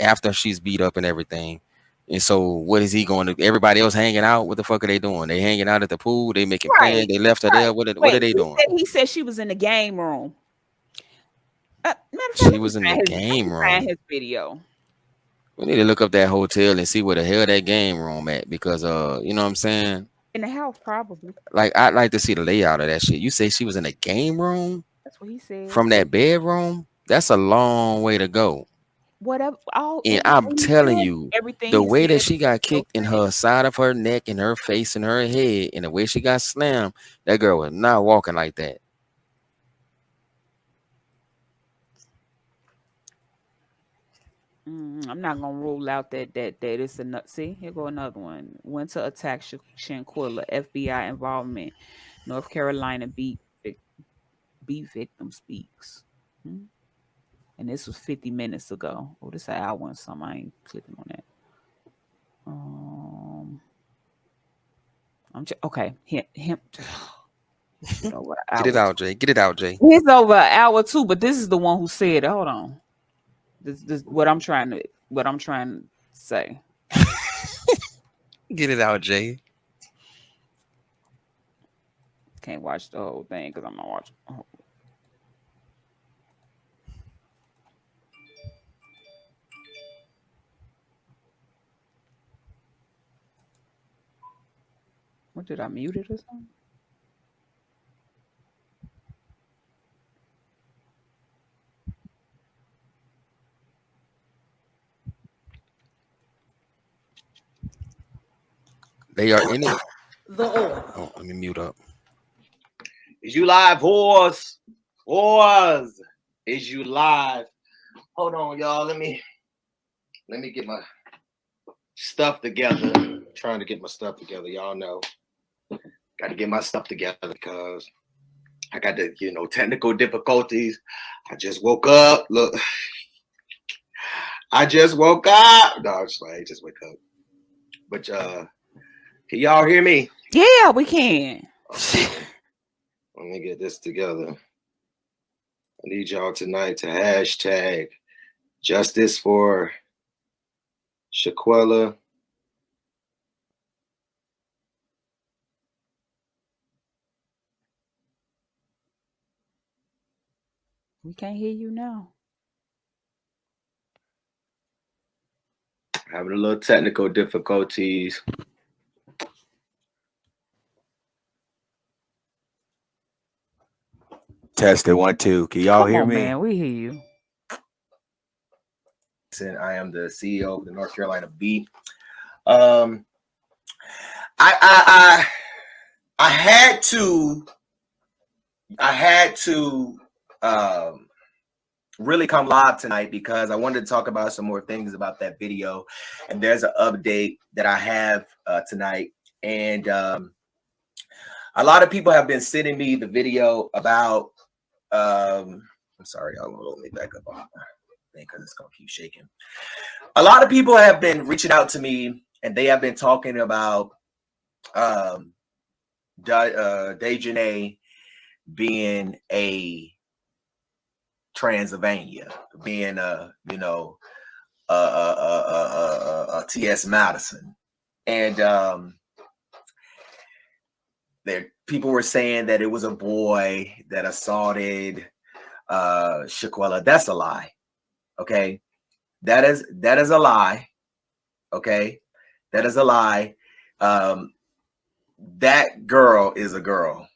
after she's beat up and everything. And so what is he going to everybody else hanging out? What the fuck are they doing? They hanging out at the pool, they making plans, Right, they left her there. right. What are Wait, they doing? he said she was in the game room. Matter of fact, She was in the let me game find room. his video. We need to look up that hotel and see where the hell that game room at, because you know what I'm saying? In the house, probably. Like I'd like to see the layout of that shit. You say she was in a game room That's what he said. from that bedroom? That's a long way to go. Whatever, all And I'm everything he telling said, you, everything the he way that said she got made no kicked in sense. her side of her neck and her face and her head, and the way she got slammed, that girl was not walking like that. I'm not gonna rule out that it's a nut. See, here go another one. Went to attack Shanquella. FBI involvement. North Carolina beat victim speaks. Hmm? And this was 50 minutes ago. Oh, this an hour and something. I ain't clicking on that. Okay. Him. It's been over an Get it hour. out, Jay. Get it out, Jay. It's over an hour too, but this is the one who said it. Hold on. This what I'm trying to say. Get it out, Jay. Can't watch the whole thing because I'm not watching. Oh, what did I mute it or something? They are in it. The order. Oh, let me mute up. Is you live, whores? Whores. Is you live? Hold on, y'all. Let me get my stuff together. I'm trying to get my stuff together. Y'all know, got to get my stuff together because I got the technical difficulties. I just woke up. Look, I just woke up. No, I'm just like, I just wake up. But can y'all hear me? Yeah, we can. Okay. Let me get this together. I need y'all tonight to hashtag justice for Shanquella. We can't hear you now. Having a little technical difficulties. Test it 1 2. Can y'all hear me? Man, we hear you. I am the CEO of the North Carolina Beat. I had to really come live tonight because I wanted to talk about some more things about that video, and there's an update that I have tonight, and a lot of people have been sending me the video about I'm sorry, y'all, let me back up on my thing because it's gonna keep shaking. A lot of people have been reaching out to me and they have been talking about Dejanay being a Transylvania, being a T.S. Madison, and there people were saying that it was a boy that assaulted Shanquella. That's a lie. Okay, that is a lie. Okay, that is a lie. That girl is a girl.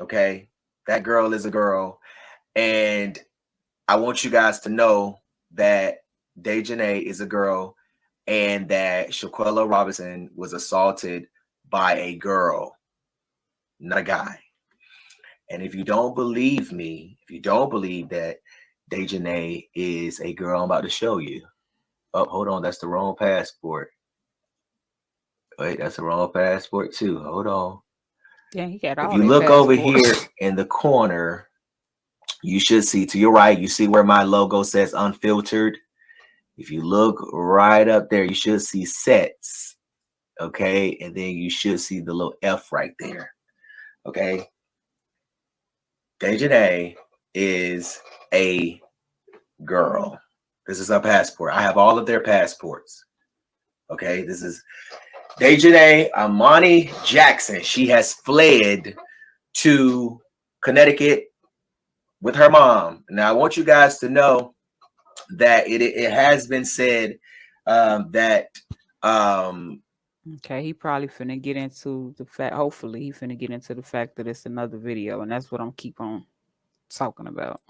Okay, that girl is a girl, and I want you guys to know that Dejanay is a girl, and that Shanquella Robinson was assaulted by a girl, not a guy. And if you don't believe me, if you don't believe that Dejanay is a girl, I'm about to show you. Oh, hold on, that's the wrong passport. Wait, that's the wrong passport too. Hold on. Yeah, he got all. If you look over here in the corner, you should see to your right, you see where my logo says unfiltered. If you look right up there, you should see sets. Okay, and then you should see the little F right there. Okay, Dejanay is a girl. This is her passport. I have all of their passports. Okay, this is Dejanay Amani Jackson. She has fled to Connecticut with her mom. Now, I want you guys to know that it has been said that okay, he probably finna get into the fact. Hopefully, he finna get into the fact that it's another video, and that's what I'm keep on talking about.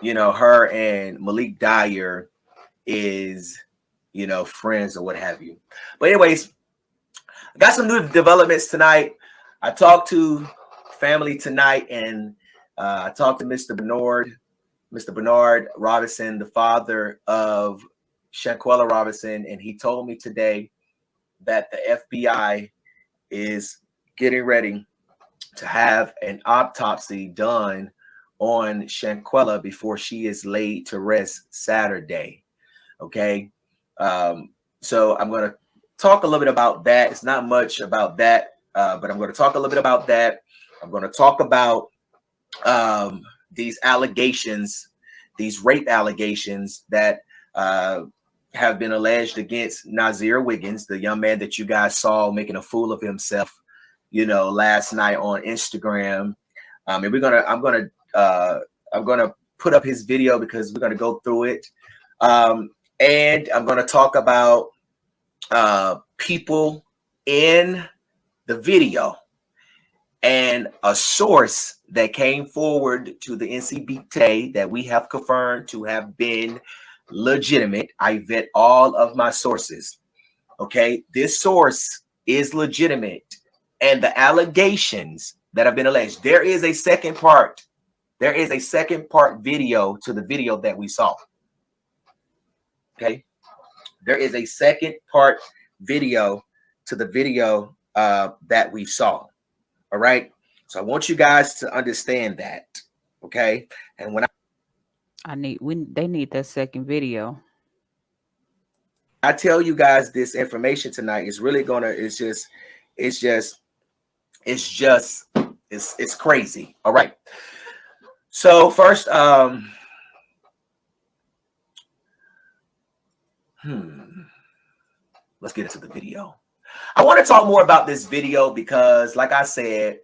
Her and Malik Dyer is, friends or what have you. But anyways, I got some new developments tonight. I talked to family tonight, and I talked to Mr. Bernard Robinson, the father of Shanquella Robinson, and he told me today that the FBI is getting ready to have an autopsy done on Shanquella before she is laid to rest Saturday. Okay, so I'm going to talk a little bit about that. It's not much about that, but I'm going to talk a little bit about that. I'm going to talk about these allegations, these rape allegations that have been alleged against Nazir Wiggins, the young man that you guys saw making a fool of himself, last night on Instagram. And I'm gonna put up his video because we're gonna go through it. And I'm gonna talk about people in the video and a source that came forward to the NCB today that we have confirmed to have been legitimate. I vet all of my sources. Okay, this source is legitimate, and the allegations that have been alleged. There is a second part there is a second part video to the video that we saw. Okay. There is a second part video to the video that we saw. All right. So I want you guys to understand that. Okay. And when they need that second video. I tell you guys this information tonight, is really gonna, it's crazy. All right. So first, let's get into the video. I want to talk more about this video because, like I said,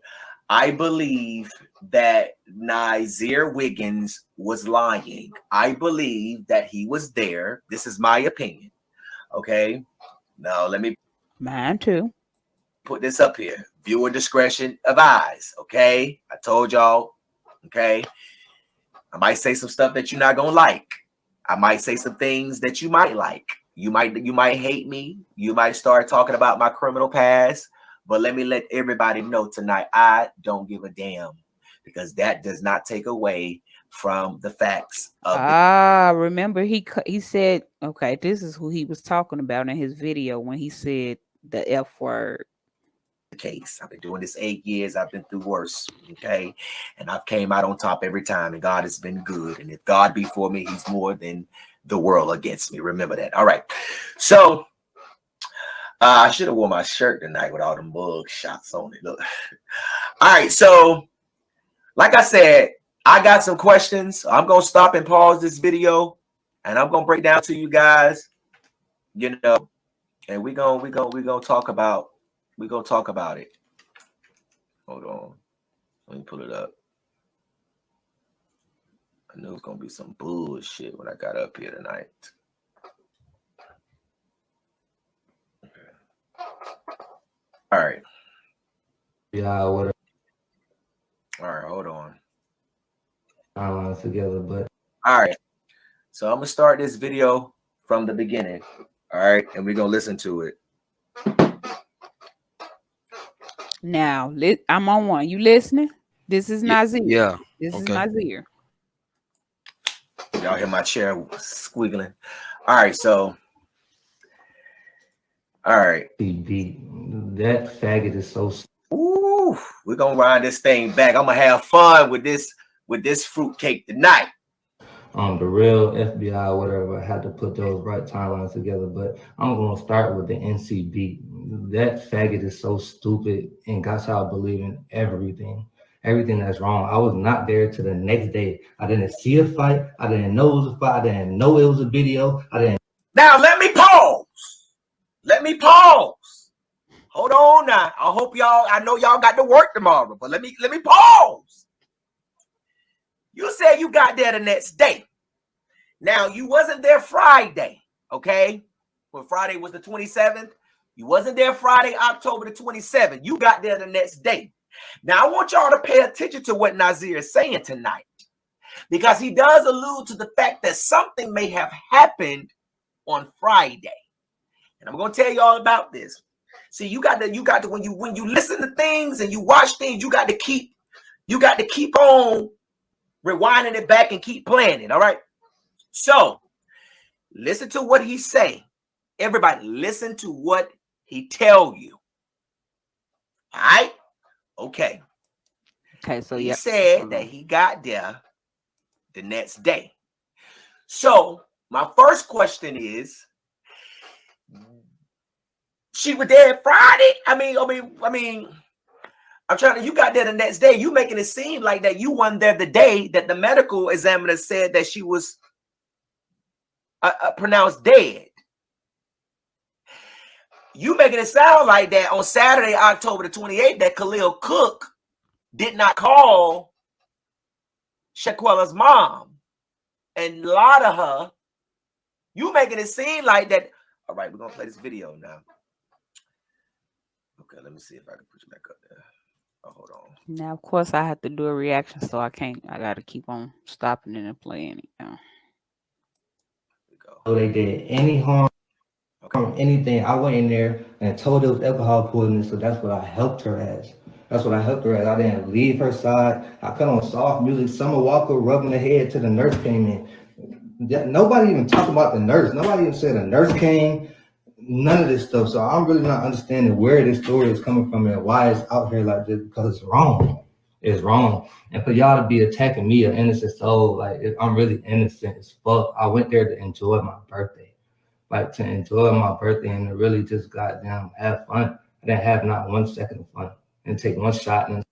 I believe that Nazir Wiggins was lying. I believe that he was there. This is my opinion. Okay. Now let me Mine too. Put this up here. Viewer discretion advised. Okay. I told y'all. Okay. I might say some stuff that you're not gonna like. I might say some things that you might like. You might hate me. You might start talking about my criminal past. But let me let everybody know tonight, I don't give a damn, because that does not take away from the facts of remember he said, okay, this is who he was talking about in his video when he said the F word. The case. I've been doing this 8 years. I've been through worse. Okay. And I've came out on top every time, and God has been good. And if God be for me, he's more than the world against me. Remember that. All right. So I should have worn my shirt tonight with all the mug shots on it. Look. All right. So like I said, I got some questions. I'm going to stop and pause this video, and I'm going to break down to you guys, you know, and we're going to talk about it. Hold on. Let me pull it up. I knew it was going to be some bullshit when I got up here tonight. All right. Yeah, whatever. All right, hold on. Timelines together, but all right. So I'm gonna start this video from the beginning. All right, and we're gonna listen to it. Now, I'm on one. You listening? This is Nazir. Yeah. This is Okay. Nazir. Y'all hear my chair squiggling? All right, so. All right. That faggot is so. Ooh, we're gonna ride this thing back. I'm gonna have fun with this fruitcake tonight. The real FBI, whatever, had to put those right timelines together. But I'm gonna start with the NCB. That faggot is so stupid and got y'all believing everything that's wrong. I was not there till the next day. I didn't see a fight. I didn't know it was a fight. I didn't know it was a video. I didn't. Now let me pause. Hold on now. I hope y'all. I know y'all got to work tomorrow, but let me pause. You said you got there the next day. Now you wasn't there Friday, okay? When Friday was the 27th, you wasn't there Friday, October the 27th. You got there the next day. Now I want y'all to pay attention to what Nazir is saying tonight, because he does allude to the fact that something may have happened on Friday, and I'm going to tell you all about this. See, you got to when you listen to things and you watch things, you got to keep on rewinding it back and keep playing it. All right. So listen to what he's saying. Everybody, listen to what he tell you. All right. Okay. Okay. So he said that he got there the next day. So my first question is, she was there Friday? I mean, I'm trying to, you got there the next day. You making it seem like that you weren't there the day that the medical examiner said that she was pronounced dead. You making it sound like that on Saturday, October the 28th, that Khalil Cook did not call Shanquella's mom and lie to her. You making it seem like that. All right, we're going to play this video now. Okay, let me see if I can put you back up there. Oh, hold on. Now, of course, I have to do a reaction, so I got to keep on stopping it and playing it. So they did any harm, anything. I went in there and told it was alcohol poisoning, so that's what I helped her as. That's what I helped her at. I didn't leave her side. I put on soft music. Summer Walker rubbing her head till the nurse came in. Nobody even talked about the nurse. Nobody even said a nurse came. None of this stuff. So I'm really not understanding where this story is coming from and why it's out here like this, because it's wrong. It's wrong. And for y'all to be attacking me, an innocent soul, like I'm really innocent as fuck. I went there to enjoy my birthday. Like to enjoy my birthday and to really just goddamn have fun. I didn't have not 1 second of fun and take one shot. And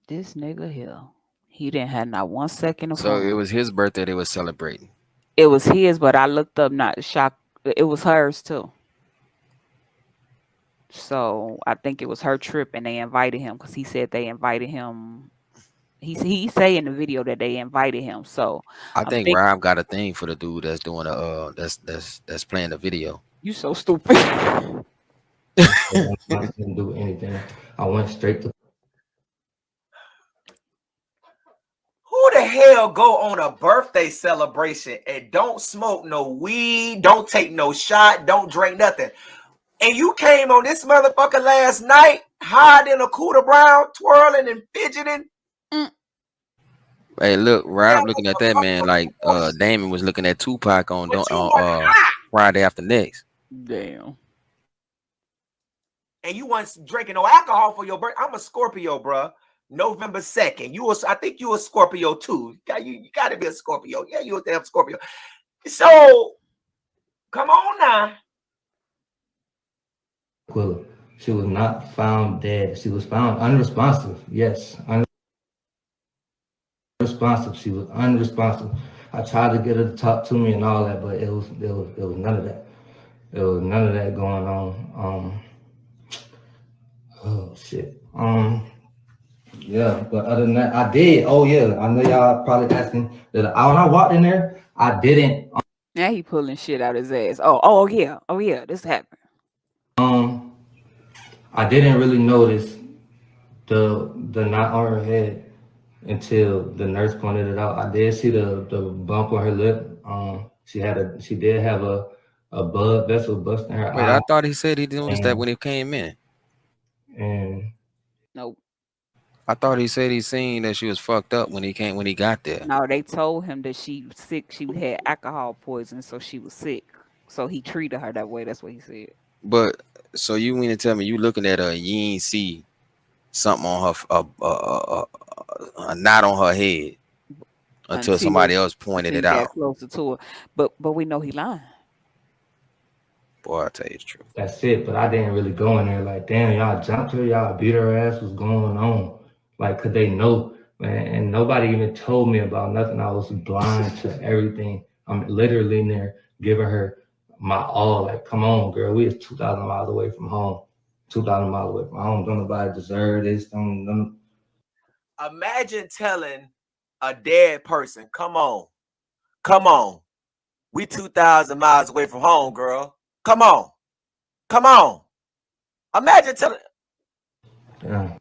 This nigga here, he didn't have not 1 second of So it fun. was his birthday they were celebrating. It was his, but I looked up, not shocked. It was hers too. So I think it was her trip, and they invited him because he said they invited him. He say in the video that they invited him. So I I'm think think Rob got a thing for the dude that's doing that's playing the video. you so stupid. I didn't do anything. I went straight to. Who the hell go on a birthday celebration and don't smoke no weed, don't take no shot, don't drink nothing? And you came on this motherfucker last night, hiding a Cooter Brown, twirling and fidgeting. Hey, look, Rob looking at that man like Damon was looking at Tupac on Friday After Next. Damn. And you weren't drinking no alcohol for your birthday. I'm a Scorpio, bro. November 2nd. I think you a Scorpio too. You gotta be a Scorpio. Yeah, you a damn Scorpio. So come on now. Shanquella. She was not found dead. She was found unresponsive. Yes, unresponsive. She was unresponsive. I tried to get her to talk to me and all that, but it was none of that. There was none of that going on. Oh shit. Yeah, but other than that, I did. Oh yeah, I know y'all probably asking that. When I walked in there, I didn't. Now he pulling shit out his ass. Oh yeah, this happened. I didn't really notice the knot on her head until the nurse pointed it out. I did see the bump on her lip. She did have a blood vessel bust in her Wait, eye. I thought he said he noticed that when he came in. And Nope. I thought he said he seen that she was fucked up when he got there. No, they told him that she was sick. She had alcohol poisoning, so she was sick. So he treated her that way. That's what he said. But so you mean to tell me you looking at her and you ain't see something on her a knot on her head until somebody else pointed it got out. closer to her. But we know he lying. Boy, I tell you the truth. that's it. But I didn't really go in there like, damn, y'all jumped her, y'all beat her ass. What's going on? Like, could they know? Man, and nobody even told me about nothing. I was blind to everything. I'm literally in there giving her my all. Like, come on, girl, we is 2,000 miles away from home. 2,000 miles away from home. Don't nobody deserve this. Don't. Imagine telling a dead person, come on. We 2,000 miles away from home, girl. Come on. Imagine telling. Yeah.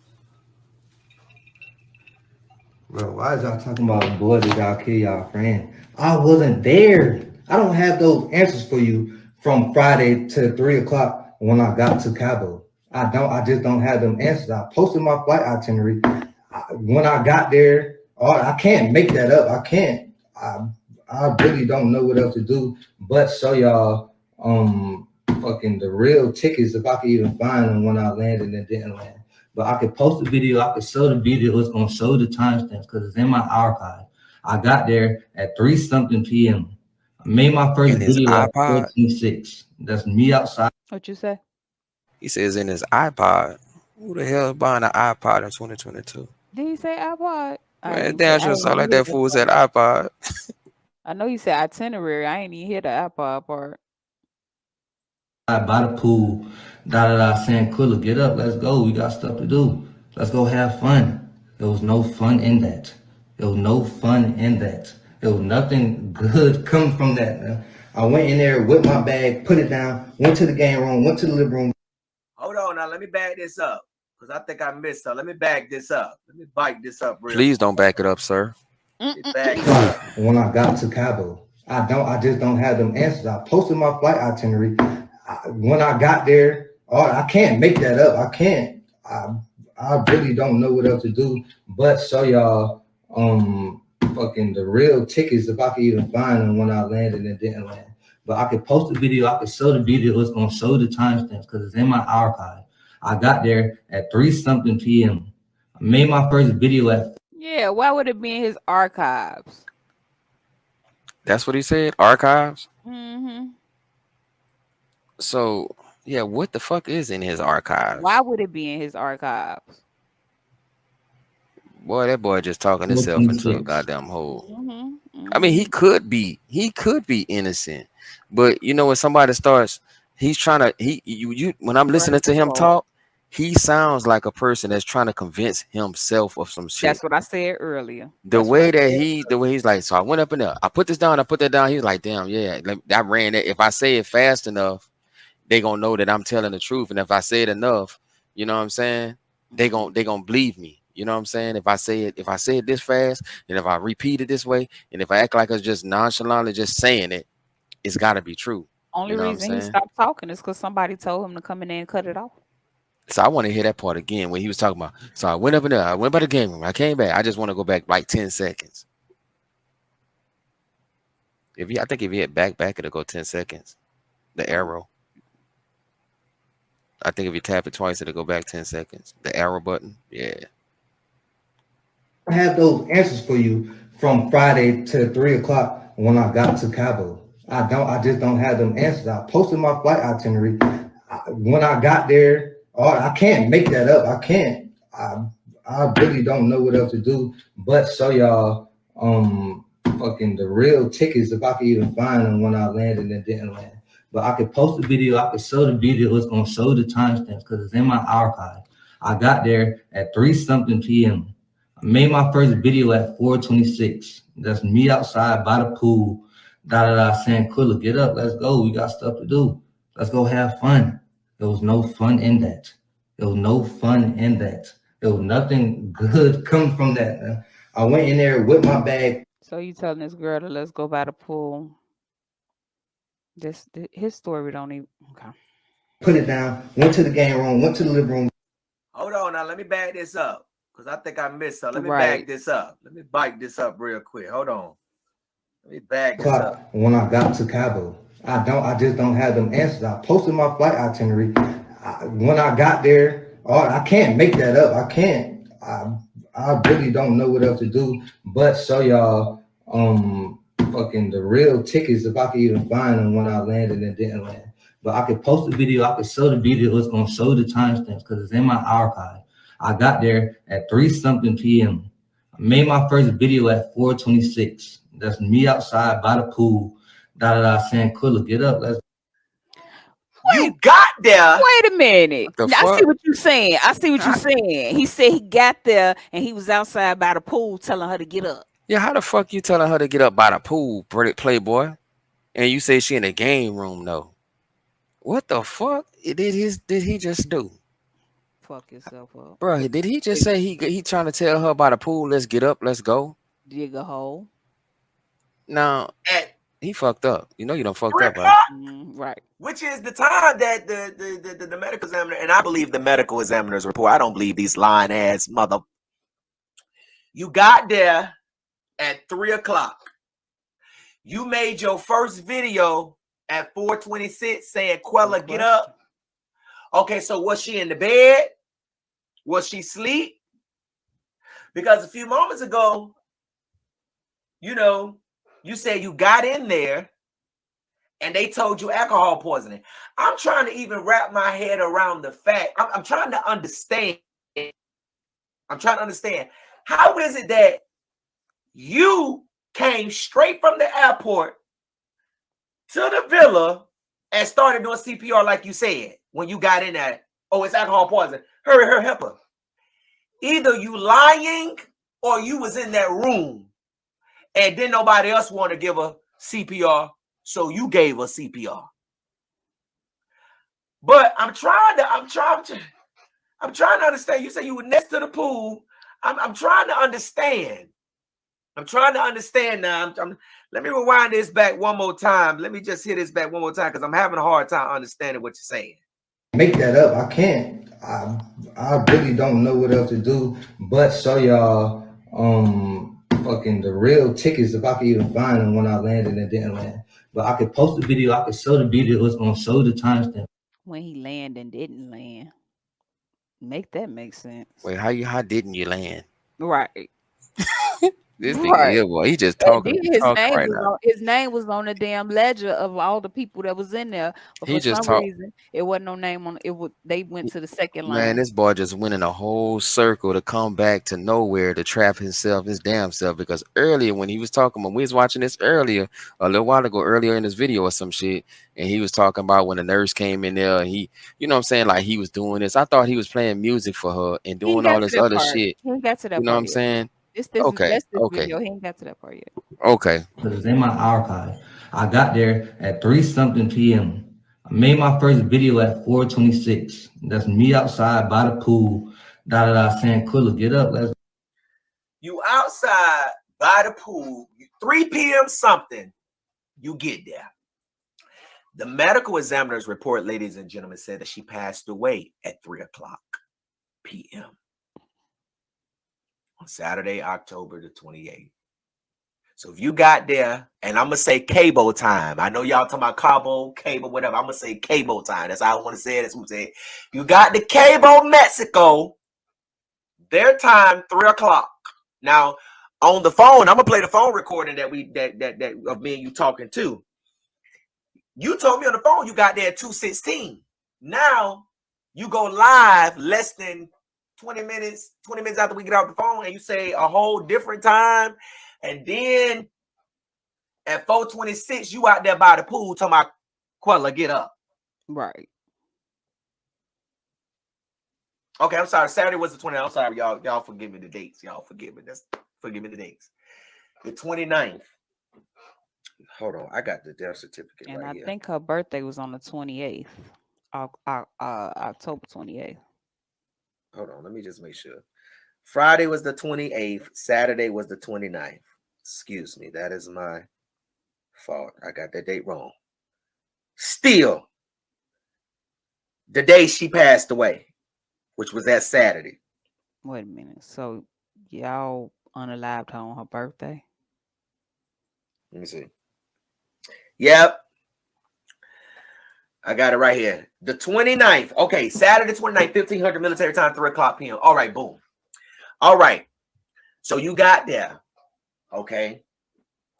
Bro, why is y'all talking about boys that y'all kill y'all friend? I wasn't there. I don't have those answers for you from Friday to 3 o'clock when I got to Cabo. I just don't have them answers. I posted my flight itinerary. When I got there, I can't make that up. I can't. I really don't know what else to do but show y'all fucking the real tickets if I could even find them when I landed and didn't land. But I could post the video, I could show the video, it's gonna show the timestamps because it's in my archive. I got there at 3-something p.m. I made my first video at 4:26. That's me outside. What you say? He says in his iPod. Who the hell is buying an iPod in 2022? Did he say iPod? Man, damn sure sound like that fool said iPod. I know he said itinerary. I ain't even hear the iPod part. By the pool, saying, Quilla, get up, let's go. We got stuff to do. Let's go have fun. There was no fun in that. There was no fun in that. There was nothing good coming from that, man. I went in there with my bag, put it down, went to the game room, went to the living room. Hold on now, let me back this up because I think I missed her. Let me back this up. Let me bite this up real Please don't back it up, sir. When I got to Cabo, I just don't have them answers. I posted my flight itinerary. When I got there, I can't make that up. I can't. I really don't know what else to do but show y'all fucking the real tickets if I could even find them when I landed and didn't land. But I could post the video, I could show the video, it's gonna show the timestamps because it's in my archive. I got there at 3-something p.m. I made my first video at Yeah, why would it be in his archives? That's what he said. Archives. Mm-hmm. So yeah, what the fuck is in his Why archives? would it be in his archives? Boy, that boy just talking himself into a 426. goddamn hole. Mm-hmm. I mean, he could be innocent, but you know when somebody starts, he's trying to you when I'm listening to him talk, he sounds like a person that's trying to convince himself of some shit. That's what I said earlier. The way he's like, so I went up in there, I put this down, I put that down. He's like, damn, yeah, I ran it. If I say it fast enough, they gonna know that I'm telling the truth, and if I say it enough, you know what I'm saying, they gonna believe me. You know what I'm saying? If I say it this fast, and if I repeat it this way, and if I act like it's just nonchalantly just saying it, it's got to be true. Only You know what I'm reason he saying? stopped talking is because somebody told him to come in there and cut it off. So I want to hear that part again when he was talking about. So I went up in there, I went by the game room, I came back. I just want to go back like 10 seconds. I think if he hit back, it'll go 10 seconds. The arrow. I think if you tap it twice, it'll go back 10 seconds. The arrow button, yeah. I have those answers for you from Friday to 3 o'clock when I got to Cabo. I just don't have them answers. I posted my flight itinerary. When I got there, I can't make that up. I can't. I really don't know what else to do but show y'all fucking the real tickets if I could even find them when I landed and didn't land. But I could post the video, I could show the video, it's gonna show the timestamps because it's in my archive. I got there at 3-something p.m. I made my first video at 4:26. That's me outside by the pool. Shanquella, get up, let's go. We got stuff to do. Let's go have fun. There was no fun in that. There was no fun in that. There was nothing good coming from that, man. I went in there with my bag. So you telling this girl to let's go by the pool? His story don't even okay. Put it down. Went to the game room. Went to the living room. Hold on now. Let me back this up because I think I missed something. Let me back this up. Let me bike this up real quick. Hold on. Let me back this up. When I got to Cabo, I just don't have them answers. I posted my flight itinerary. When I got there, I can't make that up. I can't. I really don't know what else to do but show y'all fucking the real tickets if I could even find them when I landed and didn't land. But I could post the video, I could show the video, it's gonna show the timestamps because it's in my archive. I got there at 3-something p.m. I made my first video at 4:26. That's me outside by the pool. Shanquella, get up, let's. You got there. Wait a minute. The I see fuck? what you're saying. I see what you're saying. He said he got there and he was outside by the pool telling her to get up. Yeah, how the fuck you telling her to get up by the pool, Playboy? And you say she in the game room though. What the fuck did he just do? Fuck yourself up. Bro, did he just say he trying to tell her by the pool, let's get up, let's go? Dig a hole. Now he fucked up. You know you done fucked up, right? Right. Which is the time that the medical examiner, and I believe the medical examiner's report. I don't believe these lying ass mother. You got there at 3 o'clock. You made your first video at 4:26 saying, Quella, get up. Okay, so was she in the bed? Was she asleep? Because a few moments ago, you said you got in there and they told you alcohol poisoning. I'm trying to even wrap my head around the fact. I'm trying to understand. How is it that you came straight from the airport to the villa and started doing CPR like you said when you got in there? Oh, it's alcohol poisoning. Hurry, help her. Either you lying or you was in that room and then nobody else want to give her CPR, so you gave her CPR. But I'm trying to understand. You say you were next to the pool. I'm trying to understand. Now. Let me rewind this back one more time. Let me just hit this back one more time because I'm having a hard time understanding what you're saying. make that up. I can't. I really don't know what else to do but show y'all fucking the real tickets if I could even find them when I landed and didn't land. But I could post the video. I could show the video. It's gonna show the timestamp. When he landed and didn't land. Make that make sense. Wait, how didn't you land? Right. This nigga Right. here, boy, he just And talking then to be talking right now. his name was on the damn ledger of all the people that was in there. But He for just some talk. reason, it wasn't no name on it. They went to the second Man, line. this boy just went in a whole circle to come back to nowhere to trap himself, his damn self. Because earlier when he was talking, when we was watching this earlier, a little while ago, earlier in this video or some shit, and he was talking about when the nurse came in there, he, you know what I'm saying, like he was doing this. I thought he was playing music for her and He ain't doing all got to this that other part. shit. He ain't got to You that know what part I'm yet. saying? This Okay, that's this okay, video. He ain't got to that part yet. okay. It's in my archive. I got there at 3-something p.m. I made my first video at 4:26. That's me outside by the pool. Saying, Quilla, get up. Let's. You outside by the pool, 3 p.m. something, you get there. The medical examiner's report, ladies and gentlemen, said that she passed away at 3 o'clock p.m. on Saturday, October the 28th. So if you got there, and I'm going to say cable time. I know y'all talking about cable, whatever. I'm going to say cable time. That's how I want to say it. That's what I'm saying. You got the cable Mexico, their time, 3 o'clock. Now, on the phone, I'm going to play the phone recording that of me and you talking too. You told me on the phone you got there at 2:16. Now, you go live less than 20 minutes after we get off the phone, and you say a whole different time. And then at 4:26, you out there by the pool talking about Quella, get up. Right. Okay, I'm sorry. Saturday was the 29th. I'm sorry, y'all. Y'all forgive me the dates. Y'all forgive me. Forgive me the dates. The 29th. Hold on. I got the death certificate And right I here. think her birthday was on the 28th. October 28th. Hold on. Let me just make sure. Friday was the 28th. Saturday was the 29th. Excuse me. That is my fault. I got that date wrong. Still, the day she passed away, which was that Saturday. Wait a minute. So y'all unalived her on her birthday? Let me see. Yep. I got it right here. The 29th. Okay, Saturday 29th, 1500 military time, 3 o'clock p.m. All right, boom. All right. So you got there. Okay.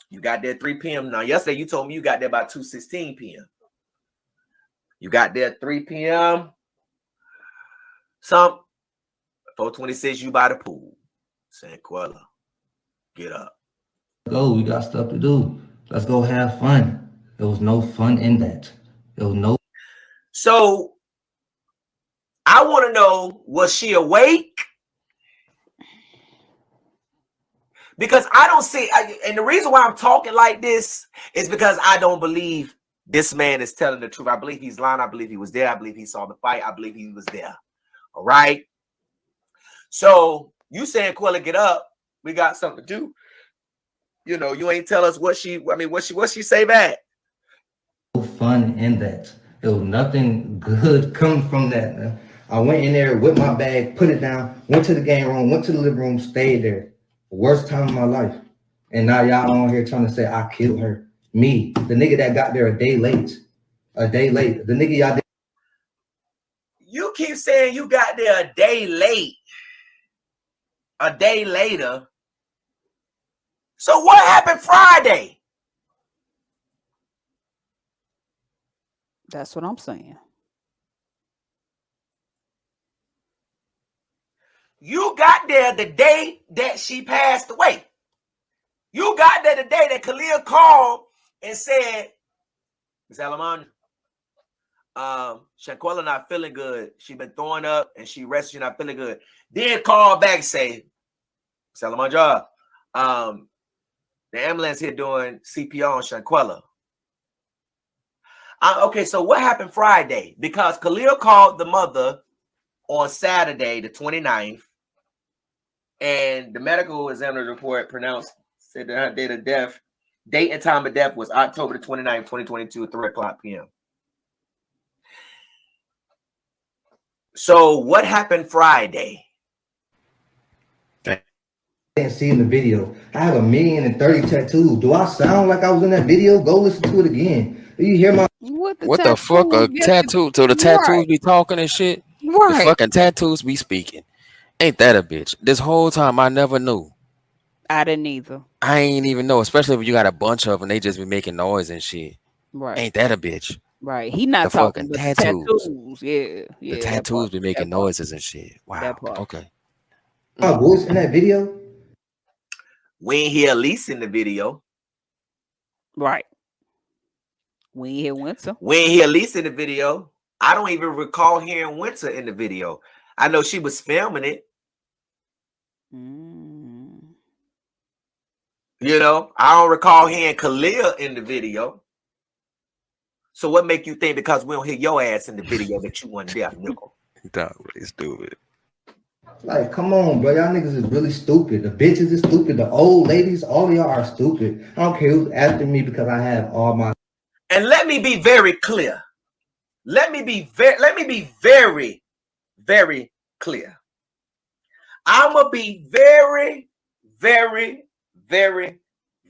You got there at 3 p.m. Now, yesterday you told me you got there by 2:16 p.m. You got there at 3 p.m. Some 4:26, you by the pool. Shanquella, get up. Go. We got stuff to do. Let's go have fun. There was no fun in that. There was no. So I want to know, was she awake? Because I don't see, and the reason why I'm talking like this is because I don't believe this man is telling the truth. I believe he's lying. I believe he was there. I believe he saw the fight. I believe he was there. All right. So you saying, Quella, get up. We got something to do. You know, you ain't tell us what she say back. No fun in that. There was nothing good coming from that. Man. I went in there with my bag, put it down, went to the game room, went to the living room, stayed there. Worst time of my life. And now y'all on here trying to say I killed her. Me, the nigga that got there a day late. A day late. The nigga y'all did. You keep saying you got there a day late. A day later. So what happened Friday? That's what I'm saying. You got there the day that she passed away. You got there the day that Khalil called and said, Miss Alamanda, Shanquella not feeling good. She been throwing up and she rested, not feeling good. Then call back and say, Miss Alamanda, the ambulance here doing CPR on Shanquella. Okay, so what happened Friday? Because Khalil called the mother on Saturday, the 29th, and the medical examiner's report said that her date and time of death was October the 29th, 2022 at 3 o'clock p.m. So what happened Friday? Didn't see in the video. I have 1,030,000 tattoos. Do I sound like I was in that video? Go listen to it again. Do you hear my? What the What the fuck? A tattoos got to tattoo? So the tattoos right, be talking and shit. The right. fucking tattoos be speaking. Ain't that a bitch? This whole time I never knew. I didn't either. I ain't even know. Especially if you got a bunch of them, they just be making noise and shit. Right, Ain't that a bitch? right. He The not talking, fucking but the tattoos. tattoos. Yeah, The yeah. That tattoos part. be That making part. noises and shit. That Wow. part. Okay. My voice in that video? We ain't hear Elise in the video. Right. We ain't hear Winter. We ain't hear Elise in the video. I don't even recall hearing Winter in the video. I know she was filming it. You know, I don't recall hearing Khalil in the video. So what make you think because we don't hear your ass in the video that you wasn't there, nickel? Dog, really stupid. Like, come on, bro. Y'all niggas is really stupid. The bitches is stupid. The old ladies, all of y'all are stupid. I don't care who's after me because I have all my. And let me be very clear. Let me be very, very clear. I'ma be very, very, very,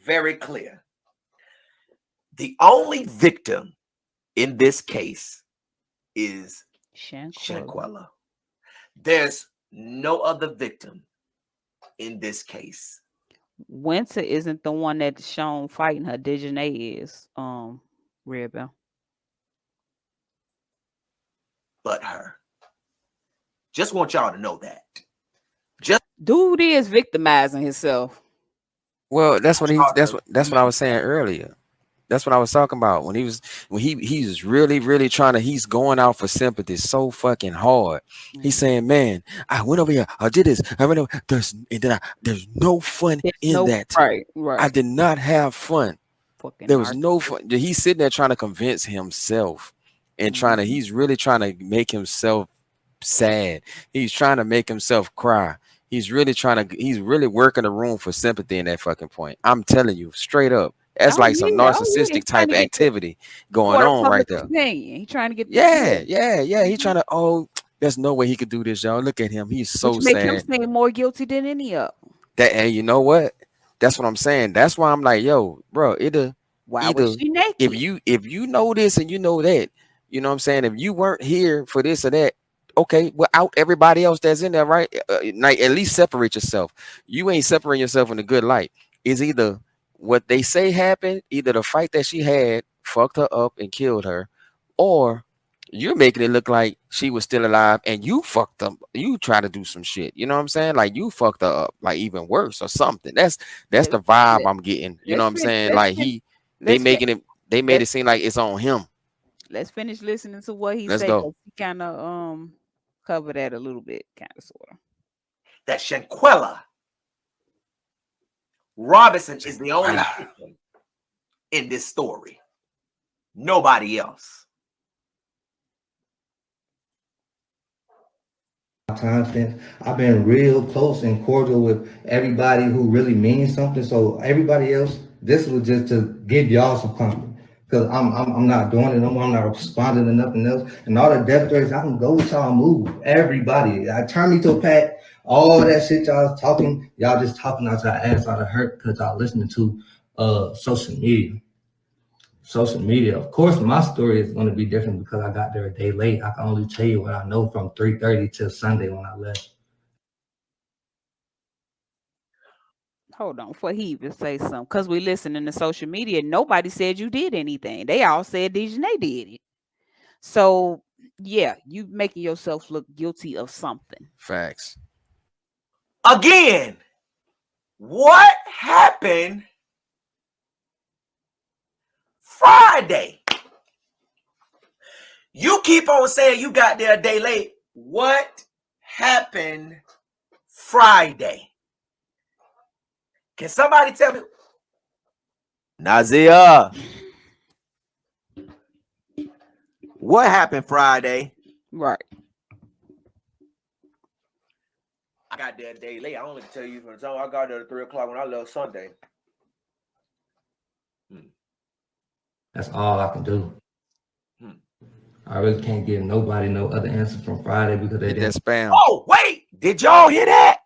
very clear. The only victim in this case is Shanquella. There's no other victim in this case. Winter isn't the one that's shown fighting her. Dejanay is Red But her. Just want y'all to know that. Dude is victimizing himself. Well, that's what I was saying earlier. That's what I was talking about when he's really trying to, he's going out for sympathy so fucking hard. He's saying, man, I went over here, I did this, I went over, there's no fun in that. Right. I did not have fun. Fucking There was no fun. He's sitting there trying to convince himself and he's really trying to make himself sad. He's trying to make himself cry. He's really working the room for sympathy in that fucking point. I'm telling you, straight up. That's like some He narcissistic trying type to get the activity going court of on right public there. opinion. He trying to get Yeah. He trying to, there's no way he could do this, y'all. Look at him. He's so which make him sad. seem more guilty than any of them. And you know what? That's what I'm saying. That's why I'm like, yo, bro, Why was she naked? if you know this and you know that, you know what I'm saying? If you weren't here for this or that, okay, well, out everybody else that's in there, right? Like, at least separate yourself. You ain't separating yourself in a good light. It's either what they say happened, either the fight that she had fucked her up and killed her, or you're making it look like she was still alive and you fucked up. You try to do some shit. You know what I'm saying? Like, you fucked her up, like even worse or something. That's the vibe I'm getting. You know what I'm saying? Like, they made it seem like it's on him. Let's finish listening to what he Let's said, go. because he kind of covered that a little bit, kind of sort of. That Shanquella Robinson is the only victim in this story. Nobody else. Time spent. I've been real close and cordial with everybody who really means something. So everybody else, this was just to give y'all some comfort. Because I'm not doing it no more. I'm not responding to nothing else. And all the death threats, I can go with y'all move. Everybody. I turn me to a pack. All that shit y'all talking, y'all just talking out your ass out of hurt because y'all listening to social media. Social media. Of course, my story is going to be different because I got there a day late. I can only tell you what I know from 3:30 till Sunday when I left. Hold on, before he even say something, because we listening to social media, nobody said you did anything. They all said Dejanay did it. So yeah, you making yourself look guilty of something. Facts. Again, what happened Friday? You keep on saying you got there a day late. What happened Friday? Can somebody tell me? Nazia, what happened Friday? Right. I got there a day late. I only tell you from the time I got there at 3 o'clock when I left Sunday. That's all I can do. I really can't give nobody no other answer from Friday because they Get that didn't. spam. Oh, wait. Did y'all hear that?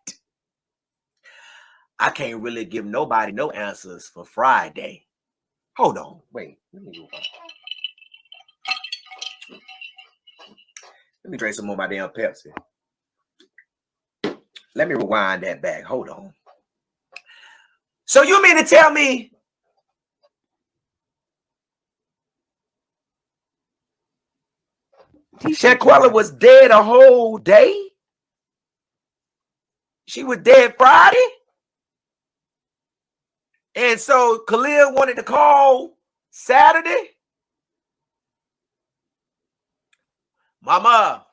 I can't really give nobody no answers for Friday. Hold on. Wait. Let me drink some more of my damn Pepsi. Let me rewind that back. Hold on. So you mean to tell me Shanquella was dead a whole day? She was dead Friday? And so Khalil wanted to call Saturday? Mama.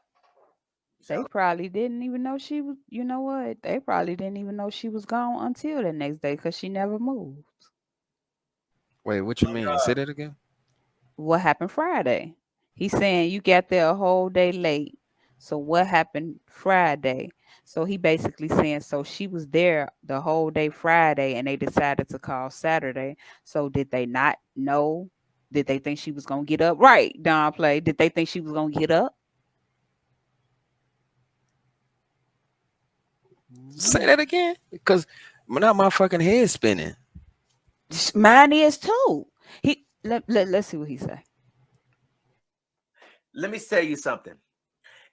They probably didn't even know she was, you know what? They probably didn't even know she was gone until the next day because she never moved. Wait, what you mean? Say that again. What happened Friday? He's saying you got there a whole day late. So what happened Friday? So he basically saying so she was there the whole day Friday and they decided to call Saturday. So did they not know? Did they think she was gonna get up? Right, Don Play. Did they think she was gonna get up? Say that again, because now my fucking head spinning. Mine is too. Let's see what he say. Let me tell you something.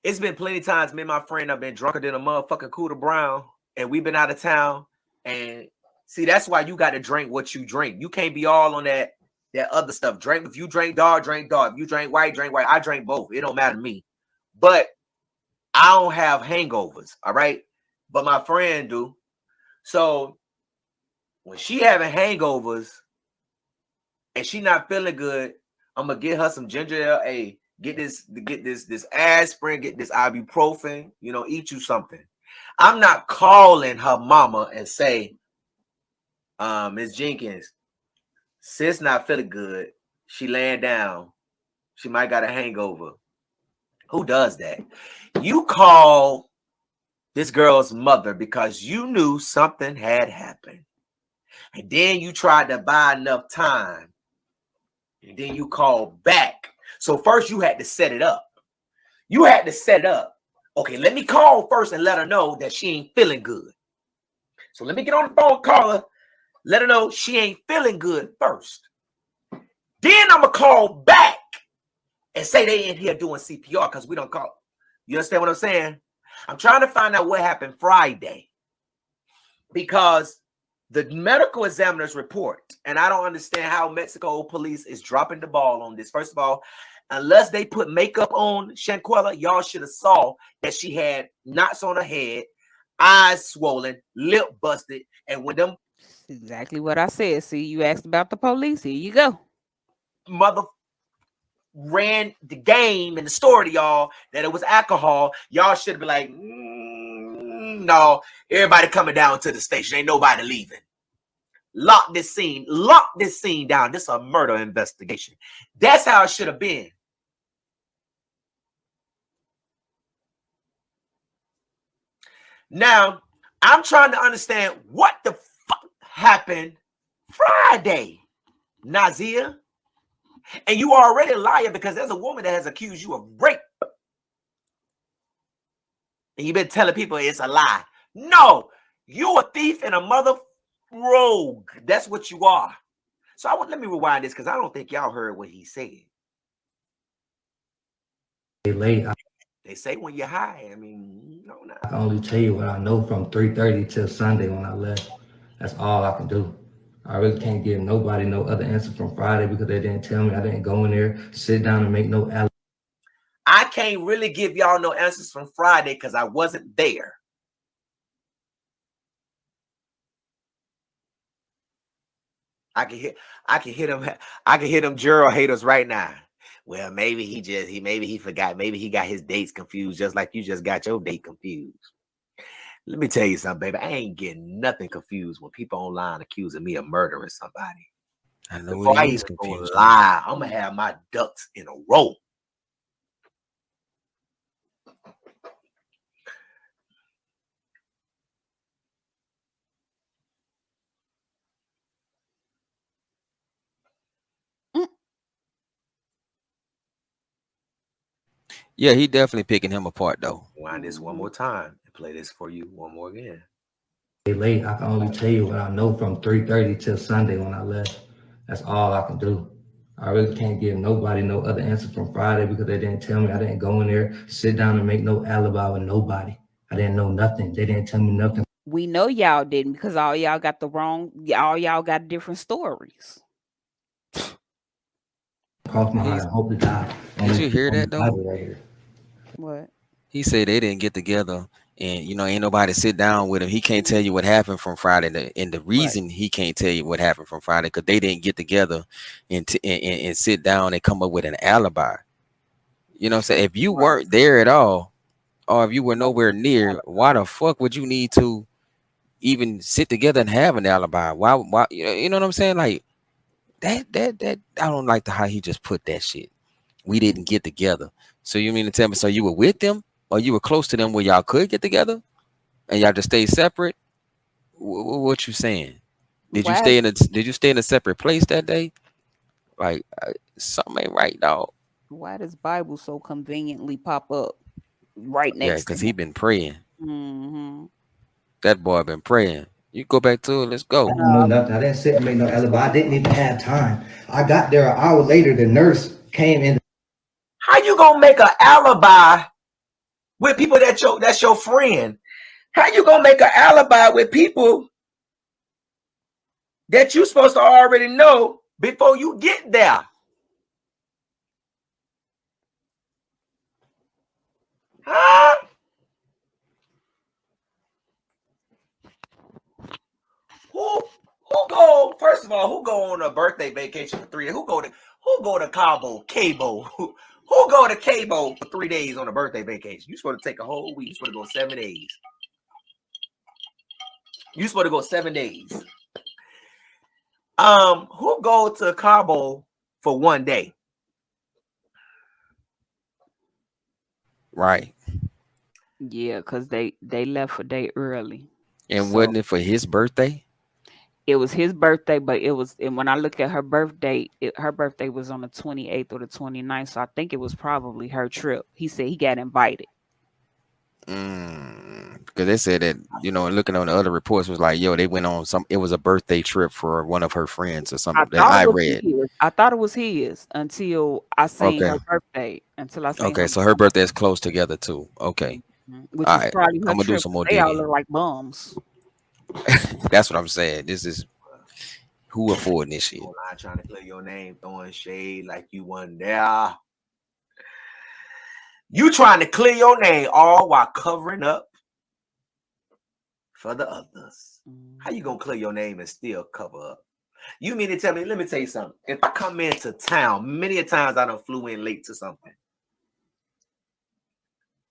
It's been plenty of times me and my friend have been drunker than a motherfucking Cooter Brown, and we've been out of town. And see, that's why you got to drink what you drink. You can't be all on that other stuff. Drink if you drink dark, drink dark. If you drink white, drink white. I drink both. It don't matter to me. But I don't have hangovers, all right? But my friend do. So when she having hangovers and she not feeling good, I'm gonna get her some ginger ale. Hey, get this aspirin, get this ibuprofen, eat you something. I'm not calling her mama and say, Miss Jenkins, sis not feeling good. She laying down. She might got a hangover. Who does that? You call this girl's mother because you knew something had happened. And then you tried to buy enough time. And then you called back. So first you had to set it up. You had to set it up. Okay, let me call first and let her know that she ain't feeling good. So let me get on the phone, call her, let her know she ain't feeling good first. Then I'm going to call back and say they in here doing CPR because we don't call. You understand what I'm saying? I'm trying to find out what happened Friday because the medical examiner's report, and I don't understand how Mexico police is dropping the ball on this. First of all, unless they put makeup on Shanquella, y'all should have saw that she had knots on her head, eyes swollen, lip busted, and when them Exactly what I said. See, you asked about the police. Here you go. mother ran the game and the story to y'all that it was alcohol, y'all should be like, no, everybody coming down to the station. Ain't nobody leaving. Lock this scene down. This is a murder investigation. That's how it should have been. Now, I'm trying to understand what the fuck happened Friday, Nazia. And you are already a liar because there's a woman that has accused you of rape. And you've been telling people it's a lie. No, you a thief and a mother rogue. That's what you are. So let me rewind this because I don't think y'all heard what he said. Late. They say when you're high, I mean, no. I can only tell you what I know from 3:30 till Sunday when I left. That's all I can do. I really can't give nobody no other answer from Friday because they didn't tell me. I didn't go in there, sit down and make no I can't really give y'all no answers from Friday because I wasn't there. I can hear them Gerald haters right now. Well, maybe he forgot. Maybe he got his dates confused, just like you just got your date confused. Let me tell you something, baby. I ain't getting nothing confused when people online accusing me of murdering somebody. I know Before it I is even go confused. lie, I'm gonna have my ducks in a row. Yeah, he definitely picking him apart though. Wind this one more time and play this for you one more again. Late, I can only tell you what I know from 3:30 till Sunday when I left. That's all I can do. I really can't give nobody no other answer from Friday because they didn't tell me. I didn't go in there, sit down and make no alibi with nobody. I didn't know nothing. They didn't tell me nothing. We know y'all didn't because all y'all got the wrong. All y'all got different stories. Cross my heart He's and hope to die. Did you hear On the that though? Bible right here. What? He said they didn't get together, and ain't nobody sit down with him. He can't tell you what happened from Friday, and the Right. reason he can't tell you what happened from Friday because they didn't get together and sit down and come up with an alibi. You know what I'm saying? If you weren't there at all, or if you were nowhere near, why the fuck would you need to even sit together and have an alibi? Why? You know what I'm saying? Like that. I don't like how he just put that shit. We didn't get together. So you mean to tell me? So you were with them, or you were close to them where y'all could get together, and y'all just stay separate? What you saying? Did you Why? stay in a Did you stay in a separate place that day? Like something ain't right, dog. Why does Bible so conveniently pop up right Yeah, next to because he him? been praying. Mm-hmm. That boy been praying. You go back to it. Let's I go. didn't know nothing. I didn't sit and make no alibi. I didn't even have time. I got there an hour later. The nurse came in. How you gonna make an alibi with people that's your friend? How you gonna make an alibi with people that you supposed to already know before you get there? Huh? Who go? First of all, who go on a birthday vacation for 3 days? Who go to Cabo? Who go to Cabo for 3 days on a birthday vacation? You supposed to take a whole week. You supposed to go 7 days. You supposed to go 7 days. Who go to Cabo for 1 day? Right. Yeah, because they left a day early. And So wasn't it for his birthday? it was his birthday, but it was, and when I look at her birthday, her birthday was on the 28th or the 29th. So I think it was probably her trip. He said he got invited. Because they said that, and looking on the other reports was like, yo, they went on it was a birthday trip for one of her friends or I something that thought it I was read. his. I thought it was his until I seen Okay. her birthday. Until I seen Okay. her, So her birthday is close together too. Okay. which All was right. probably her I'm gonna do trip. some more They all digging. look like bums. That's what I'm saying. This is who affording this shit. Online trying to clear your name, throwing shade like you wasn't there. You trying to clear your name all while covering up for the others. How you gonna clear your name and still cover up? You mean to tell me? Let me tell you something. If I come into town, many a times I done flew in late to something.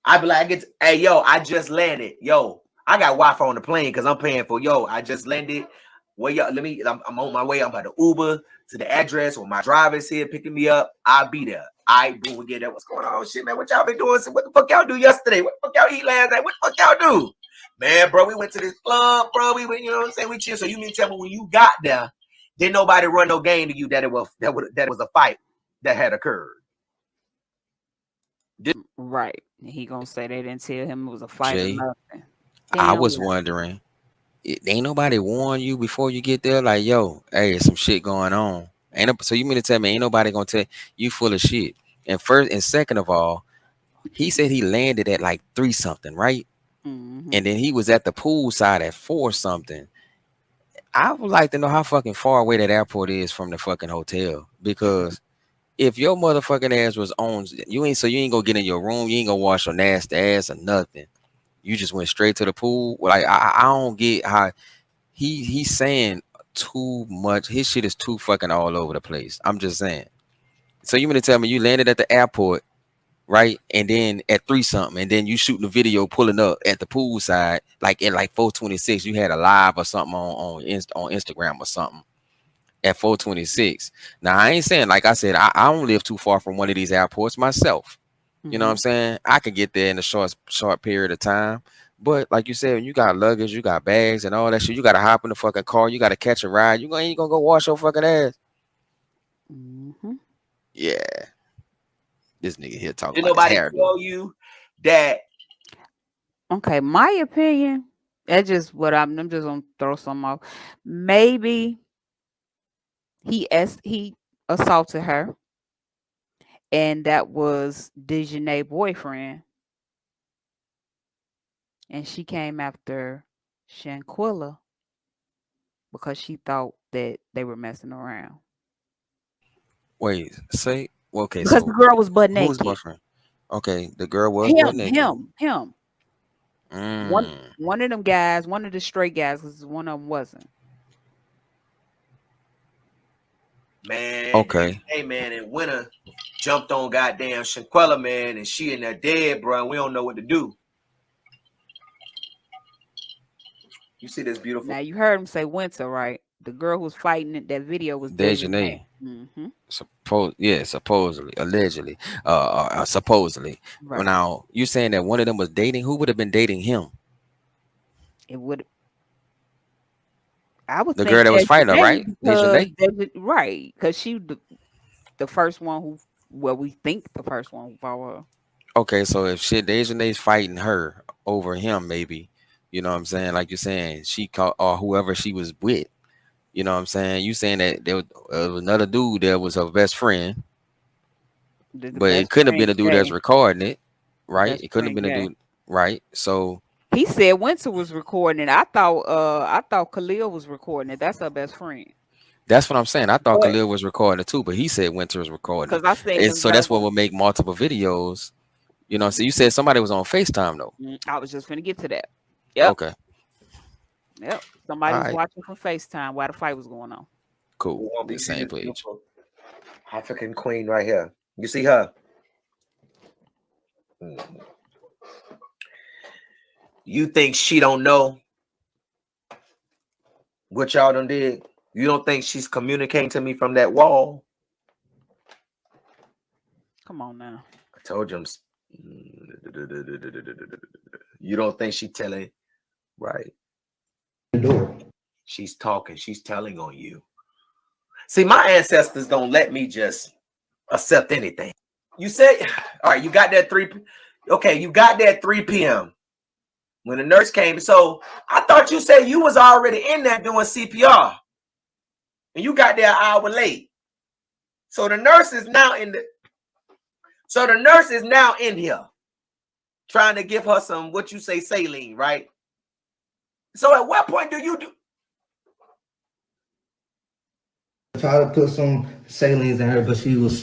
I be like, hey, yo, I just landed. Yo, I got Wi-Fi on the plane because I'm paying for. Yo, I just landed. Well, yo, I'm on my way. I'm about to Uber to the address where my driver's here picking me up. I'll be there. I boom again. That what's going on? Shit, man. What y'all been doing? What the fuck y'all do yesterday? What the fuck y'all eat last night? What the fuck y'all do? Man, bro, we went to this club, bro. We went, you know what I'm saying? We chill. So you mean to tell me when you got there, didn't nobody run no game to you that it was a fight that had occurred? Right. He gonna say they didn't tell him it was a fight or Jay, nothing. I Damn was right. wondering, ain't nobody warn you before you get there? Like, yo, hey, some shit going on. So you mean to tell me ain't nobody gonna tell you full of shit? And first and second of all, he said he landed at like 3 something, right? And then he was at the pool side at 4 something. I would like to know how fucking far away that airport is from the fucking hotel. Because if your motherfucking ass was on, you ain't gonna get in your room, you ain't gonna wash your nasty ass or nothing. You just went straight to the pool. Like I don't get how he's saying too much. His shit is too fucking all over the place. I'm just saying. So you mean to tell me you landed at the airport, right? And then at 3 something, and then you shooting a video pulling up at the pool side, like at like 4:26, you had a live or something on Instagram or something at 4:26. Now I ain't saying, like I said, I don't live too far from one of these airports myself. You know what I'm saying? I can get there in a short period of time. But like you said, when you got luggage, you got bags and all that shit, you gotta hop in the fucking car, you gotta catch a ride. You ain't gonna go wash your fucking ass. Yeah. This nigga here talking Did about his nobody hair doing. tell you that? Okay, my opinion. That's just what I'm just gonna throw some off. Maybe he assaulted her, and that was Dejanay's boyfriend, and she came after Shanquella because she thought that they were messing around. Wait, say okay. Because the So girl was butt who's naked. boyfriend? Okay, the girl was butt Him, naked. him, him. One Mm, one of them guys, one of the straight guys, because one of them wasn't. Man, okay. hey man, and Winter jumped on goddamn Shanquella, man, and she in there dead, bro. And we don't know what to do. You see this beautiful? Now you heard him say Winter, right? The girl who was fighting in that video was Dejanay. Dejanay. Mm-hmm. Supposedly, allegedly, supposedly. Right. Now you saying that one of them was dating? Who would have been dating him? It would. I would The girl think that was fighting her, Dejanay right? because Dejanay. right, because she the first one who, well, we think the first one who fought her. Okay, so if shit, Dejanay's fighting her over him, maybe. You know what I'm saying? Like you're saying, she caught or whoever she was with. You know what I'm saying? You saying that there was another dude that was her best friend, The but it best couldn't have been friend a dude that's gay. recording it, right? Best It couldn't have friend been a gay. dude, right? So He said Winter was recording it. I thought Khalil was recording it. That's her best friend. that's what I'm saying. I thought But Khalil was recording it too, but he said Winter was recording because it. I seen And them so both that's what on. will make multiple videos. You know, so you said somebody was on FaceTime though. I was just gonna get to that. Yep. Okay. Yep. Somebody All was right. watching from FaceTime while the fight was going on. Cool. We won't The be seeing same this page. beautiful African queen right here. You see her? You think she don't know what y'all done did? You don't think she's communicating to me from that wall? Come on now. I told you. You don't think she telling? Right. The door. She's talking. She's telling on you. See, my ancestors don't let me just accept anything. You say, all right, you got that 3. Okay, you got that 3 p.m. when the nurse came. So I thought you said you was already in there doing CPR. And you got there an hour late. So the nurse is now in here trying to give her some, what you say, saline, right? So at what point do you do? Try to put some salines in her, but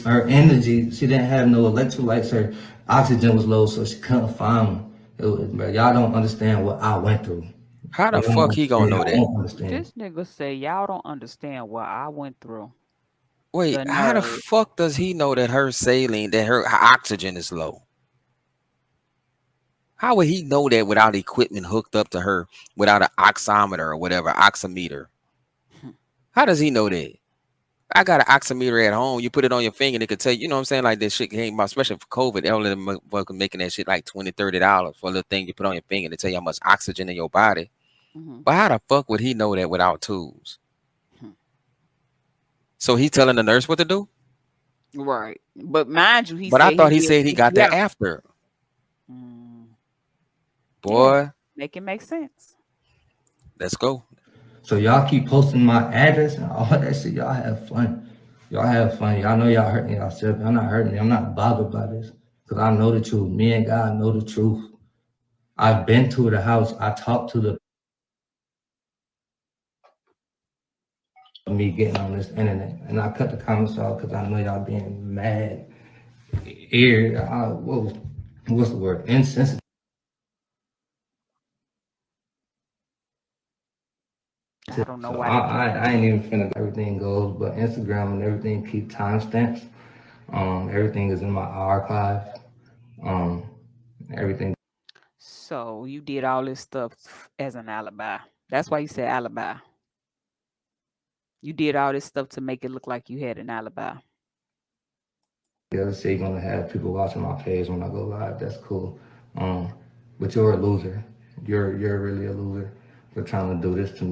her energy, she didn't have no electrolytes. Her oxygen was low, so she couldn't find them. But y'all don't understand what I went through. How the Y'all don't fuck he gonna understand. know Y'all that? don't understand. This nigga say y'all don't understand what I went through. Wait, The how the nerve. fuck does he know that her saline, that her oxygen is low? How would he know that without equipment hooked up to her, without an oximeter or whatever, oximeter? How does he know that? I got an oximeter at home. You put it on your finger and it could tell you, you know what I'm saying? Like this shit came out, especially for COVID. They only motherfuckers making that shit like $20, $30 for a little thing you put on your finger to tell you how much oxygen in your body. But how the fuck would he know that without tools? So he telling the nurse what to do? Right. But mind you, he But I said he thought he did said he got that CPR. after. Yeah. Boy, Make it make sense. let's go. So y'all keep posting my address and all that shit. Y'all have fun. Y'all have fun. Y'all know y'all hurting yourself. Y'all not hurting me. I'm not bothered by this. Because I know the truth. Me and God know the truth. I've been to the house. I talked to the me getting on this internet. And I cut the comments off because I know y'all being mad. What's the word? Insensitive. I don't know So why they keep I ain't even finna everything goes, but Instagram and everything keep timestamps. Everything is in my archive. Everything. So you did all this stuff as an alibi. That's why you said alibi. You did all this stuff to make it look like you had an alibi. The other say you're gonna have people watching my page when I go live. That's cool. But you're a loser. You're really a loser for trying to do this to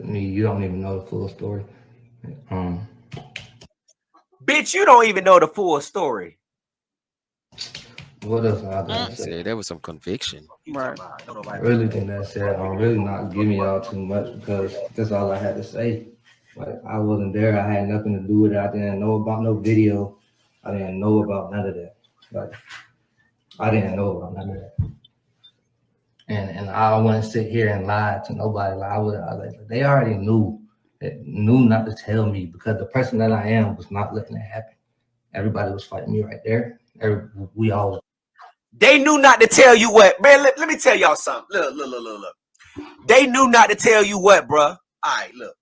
me. You don't even know the full story. Bitch, you don't even know the full story. What else I gotta He say? said there was some conviction. Right. I really think that's it. I'm really not giving y'all too much because that's all I had to say. Like I wasn't there. I had nothing to do with it. I didn't know about no video. I didn't know about none of that. Like I didn't know about none of that. And I wouldn't sit here and lie to nobody. Like like they already knew not to tell me because the person that I am was not letting it happen. Everybody was fighting me right there. We all. They knew not to tell you what, man. Let me tell y'all something. Look. They knew not to tell you what, bruh. All right, look.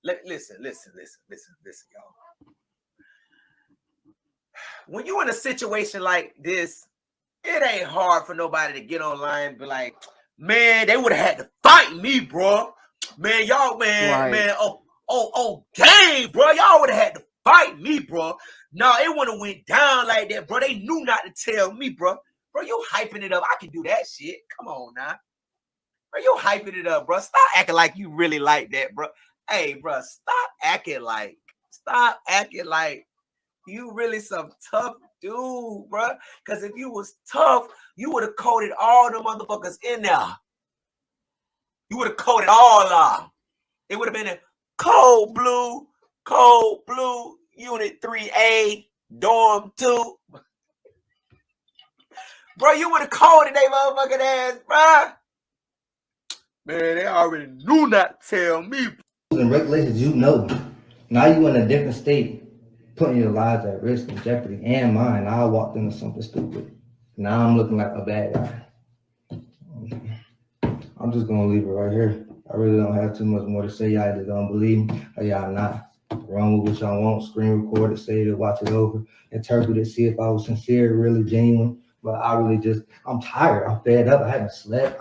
Listen, y'all. When you in a situation like this, it ain't hard for nobody to get online and be like, man, they would have had to fight me, bro. Man, y'all, man, game, bro. Y'all would have had to fight me, bro. No, it wouldn't have went down like that, bro. They knew not to tell me, bro. Bro, you hyping it up. I can do that shit. Come on now. Bro, you hyping it up, bro. Stop acting like you really like that, bro. Hey, bro, stop acting like you really some tough dude, bro. Because if you was tough, you would have coded all them motherfuckers in there. You would have coded all of. It would have been a cold blue, unit 3A, dorm 2. Bro, you would have coded they motherfucking ass, bro. Man, they already knew not to tell me. And regulations, now you in a different state, putting your lives at risk and jeopardy and mine. I walked into something stupid. Now I'm looking like a bad guy. I'm just gonna leave it right here. I really don't have too much more to say. Y'all either don't believe me or y'all not. Run with what y'all want, screen record it, save it, watch it over, interpret it, see if I was sincere, really genuine. But I really I'm tired. I'm fed up. I haven't slept.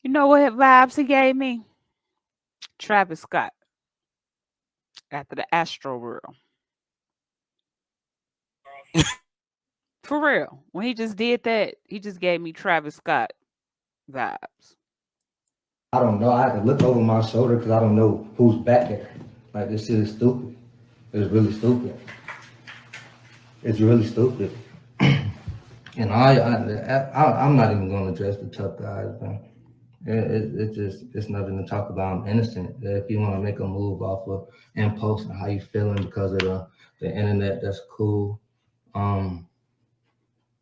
You know what vibes he gave me? Travis Scott after the Astro World. For real. When he just did that, he just gave me Travis Scott vibes. I don't know. I had to look over my shoulder because I don't know who's back there. Like this shit is stupid. It's really stupid. It's really stupid. And I'm not even going to address the tough guys, man. It's nothing to talk about. I'm innocent. If you want to make a move off of impulse and how you feeling because of the internet, that's cool.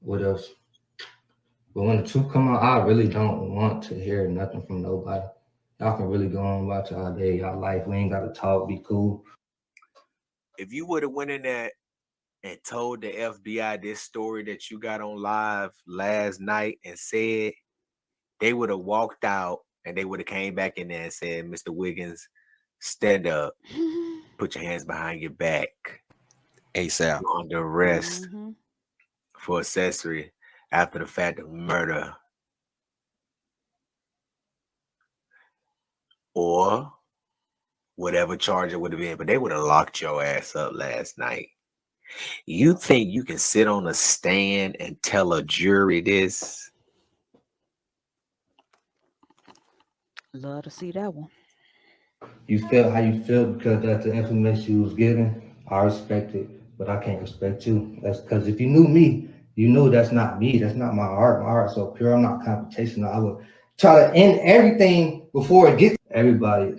What else? But when the truth come out, I really don't want to hear nothing from nobody. Y'all can really go on about y'all day, y'all life. We ain't got to talk, be cool. If you would have went in there and told the FBI this story that you got on live last night and said, they would have walked out and they would have came back in there and said, Mr. Wiggins, stand up, put your hands behind your back. ASAP. You're under arrest for accessory after the fact of murder. Or whatever charge it would have been, but they would have locked your ass up last night. You think you can sit on a stand and tell a jury this? Love to see that one. You felt how you feel because that's the information you was given. I respect it, but I can't respect you. That's because if you knew me, you know that's not me. That's not my art. My art's so pure. I'm not computational. I would try to end everything before it gets everybody.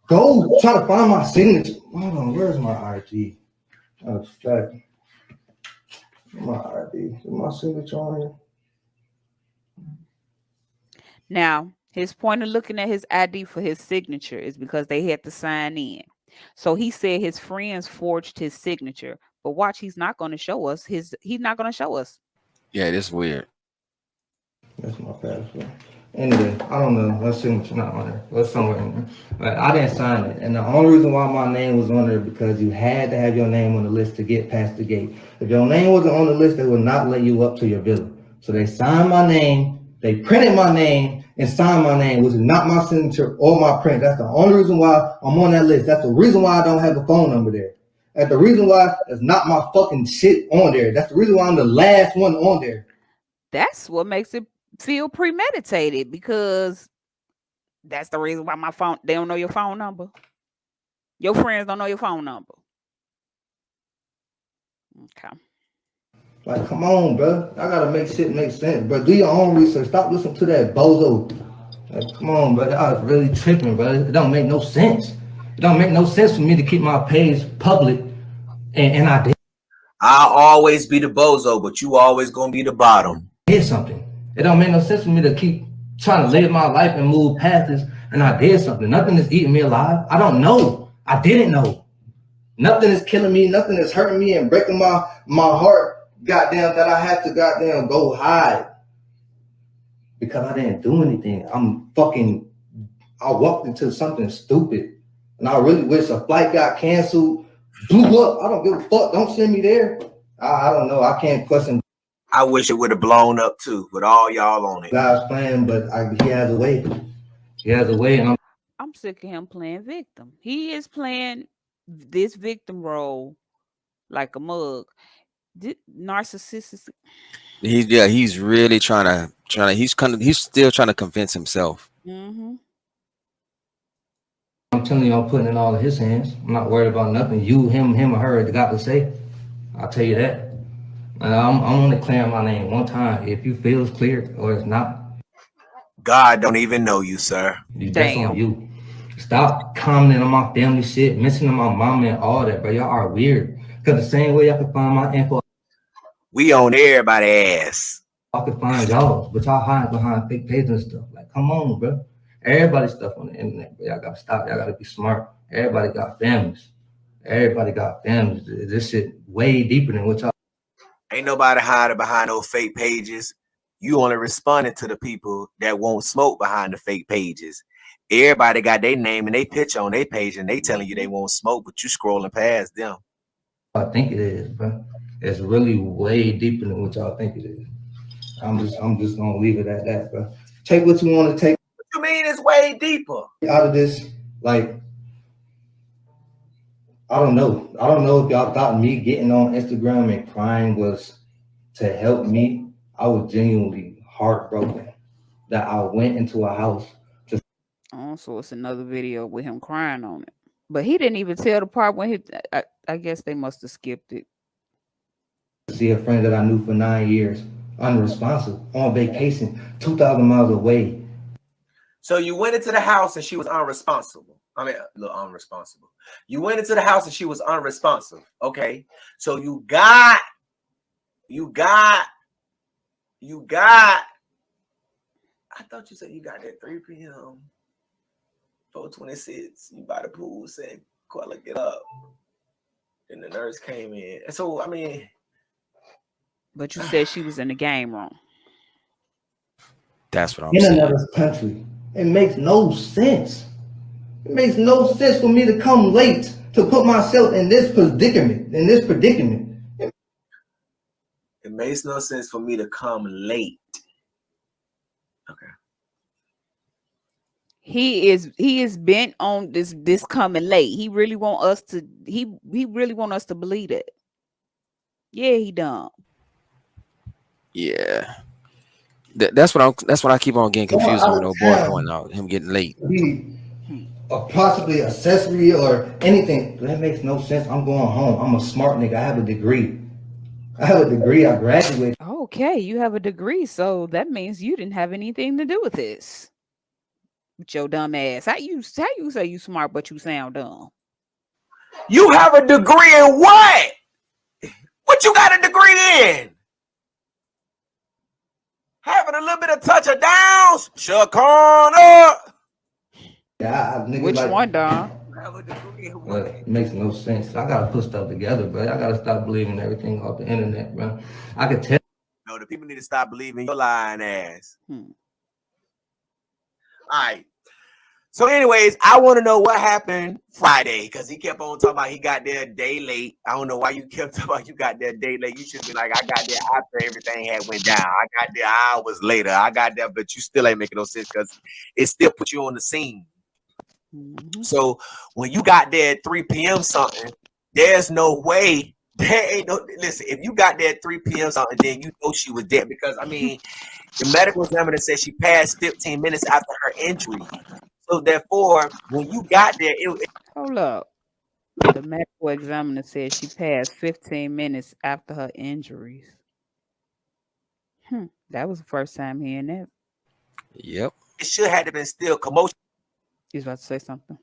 Go try to find my signature. Hold on, where's my ID? Oh, fact. My ID. Is my signature on here? Now, his point of looking at his ID for his signature is because they had to sign in. So he said his friends forged his signature. But watch, he's not going to show us he's not going to show us. Yeah, this weird. That's my password. Anyway, I don't know. Let's see what's not on there. What's somewhere in there. But I didn't sign it. And the only reason why my name was on there because you had to have your name on the list to get past the gate. If your name wasn't on the list, they would not let you up to your villa. So they signed my name, they printed my name, and signed my name, which is not my signature or my print. That's the only reason why I'm on that list. That's the reason why I don't have a phone number there. That's the reason why there's not my fucking shit on there. That's the reason why I'm the last one on there. That's what makes it feel premeditated because that's the reason why they don't know your phone number. Your friends don't know your phone number. Okay. Like, come on, bro. I gotta make shit make sense, bro. Do your own research. Stop listening to that bozo. Like, come on, bro. I was really tripping, bro. It don't make no sense. It don't make no sense for me to keep my page public, and I I'll always be the bozo, but you always gonna be the bottom. did something. It don't make no sense for me to keep trying to live my life and move past this, and I did something. Nothing is eating me alive. I don't know. I didn't know. Nothing is killing me. Nothing is hurting me and breaking my heart. Goddamn, that I had to goddamn go hide because I didn't do anything. I walked into something stupid, and I really wish a flight got canceled, blew up. I don't give a fuck. Don't send me there. I don't know. I can't question I wish it would have blown up too, with all y'all on it. God's plan, but he has a way. He has a way, and I'm sick of him playing victim. He is playing this victim role like a mug. Narcissistic. He's really he's still trying to convince himself. Mm-hmm. I'm telling you, I'm putting it all in his hands. I'm not worried about nothing. You, him, or her got to say. I'll tell you that. And I'm only clearing my name one time. If you feel it's clear or it's not, God don't even know you, sir. That's on you. Stop commenting on my family shit, mentioning my mama and all that, bro. Y'all are weird. Because the same way I can find my info, we on everybody's ass. I can find y'all, but y'all hiding behind fake pages and stuff. Like, come on, bro. Everybody's stuff on the internet, bro. Y'all gotta stop. Y'all gotta be smart. Everybody got families. Everybody got families. This shit way deeper than what y'all. Ain't nobody hiding behind those fake pages. You only responding to the people that won't smoke behind the fake pages. Everybody got their name and their picture on their page, and they telling you they won't smoke, but you scrolling past them. I think it is, bro. It's really way deeper than what y'all think it is. I'm just gonna leave it at that, bro. Take what you want to take. What you mean it's way deeper? Out of this, like, I don't know. I don't know if y'all thought me getting on Instagram and crying was to help me. I was genuinely heartbroken that I went into a house to Oh, so it's another video with him crying on it. But he didn't even tell the part when I guess they must have skipped it. see a friend that I knew for 9 years, unresponsive, on vacation, 2,000 miles away. So you went into the house and she was unresponsible. I mean, a little unresponsible. You went into the house and she was unresponsive. Okay. So you got. I thought you said you got that 3 p.m. 4:26. You by the pool said, Quella, get up. Then the nurse came in. And so, I mean. But you said she was in the game room. That's what I'm in saying. another country. It makes no sense. It makes no sense for me to come late to put myself in this predicament. It makes no sense for me to come late. Okay. He is bent on this coming late. He really want us to believe it. Yeah, he dumb. Yeah. That's what I keep on getting confused with no boy going out, him getting late. Be possibly accessory or anything. That makes no sense. I'm going home. I'm a smart nigga. I have a degree. I graduated. Okay, you have a degree, so that means you didn't have anything to do with this. With your dumb ass. How you say you smart, but you sound dumb? You have a degree in what? What you got a degree in? Having a little bit of touch of downs? Shanquella. Yeah, nigga, which one, Don? It makes no sense. I gotta put stuff together, bro. I gotta stop believing everything off the internet, bro. I could tell. No, the people need to stop believing your lying ass. All right. So, anyways, I want to know what happened Friday because he kept on talking about he got there a day late. I don't know why you kept talking about you got there a day late. You should be like, I got there after everything had went down. I got there hours later. I got there, but you still ain't making no sense because it still put you on the scene. So when you got there at 3 p.m. something, there's no way. There ain't no listen. If you got there at 3 p.m. something, then you know she was dead because I mean, the medical examiner said she passed 15 minutes after her injury. So therefore, when you got there, hold up. The medical examiner said she passed 15 minutes after her injuries. That was the first time hearing that. Yep. It should have been still commotion You was about to say something?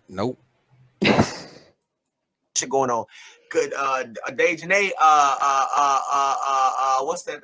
Nope. going on. Could Dejanay what's that?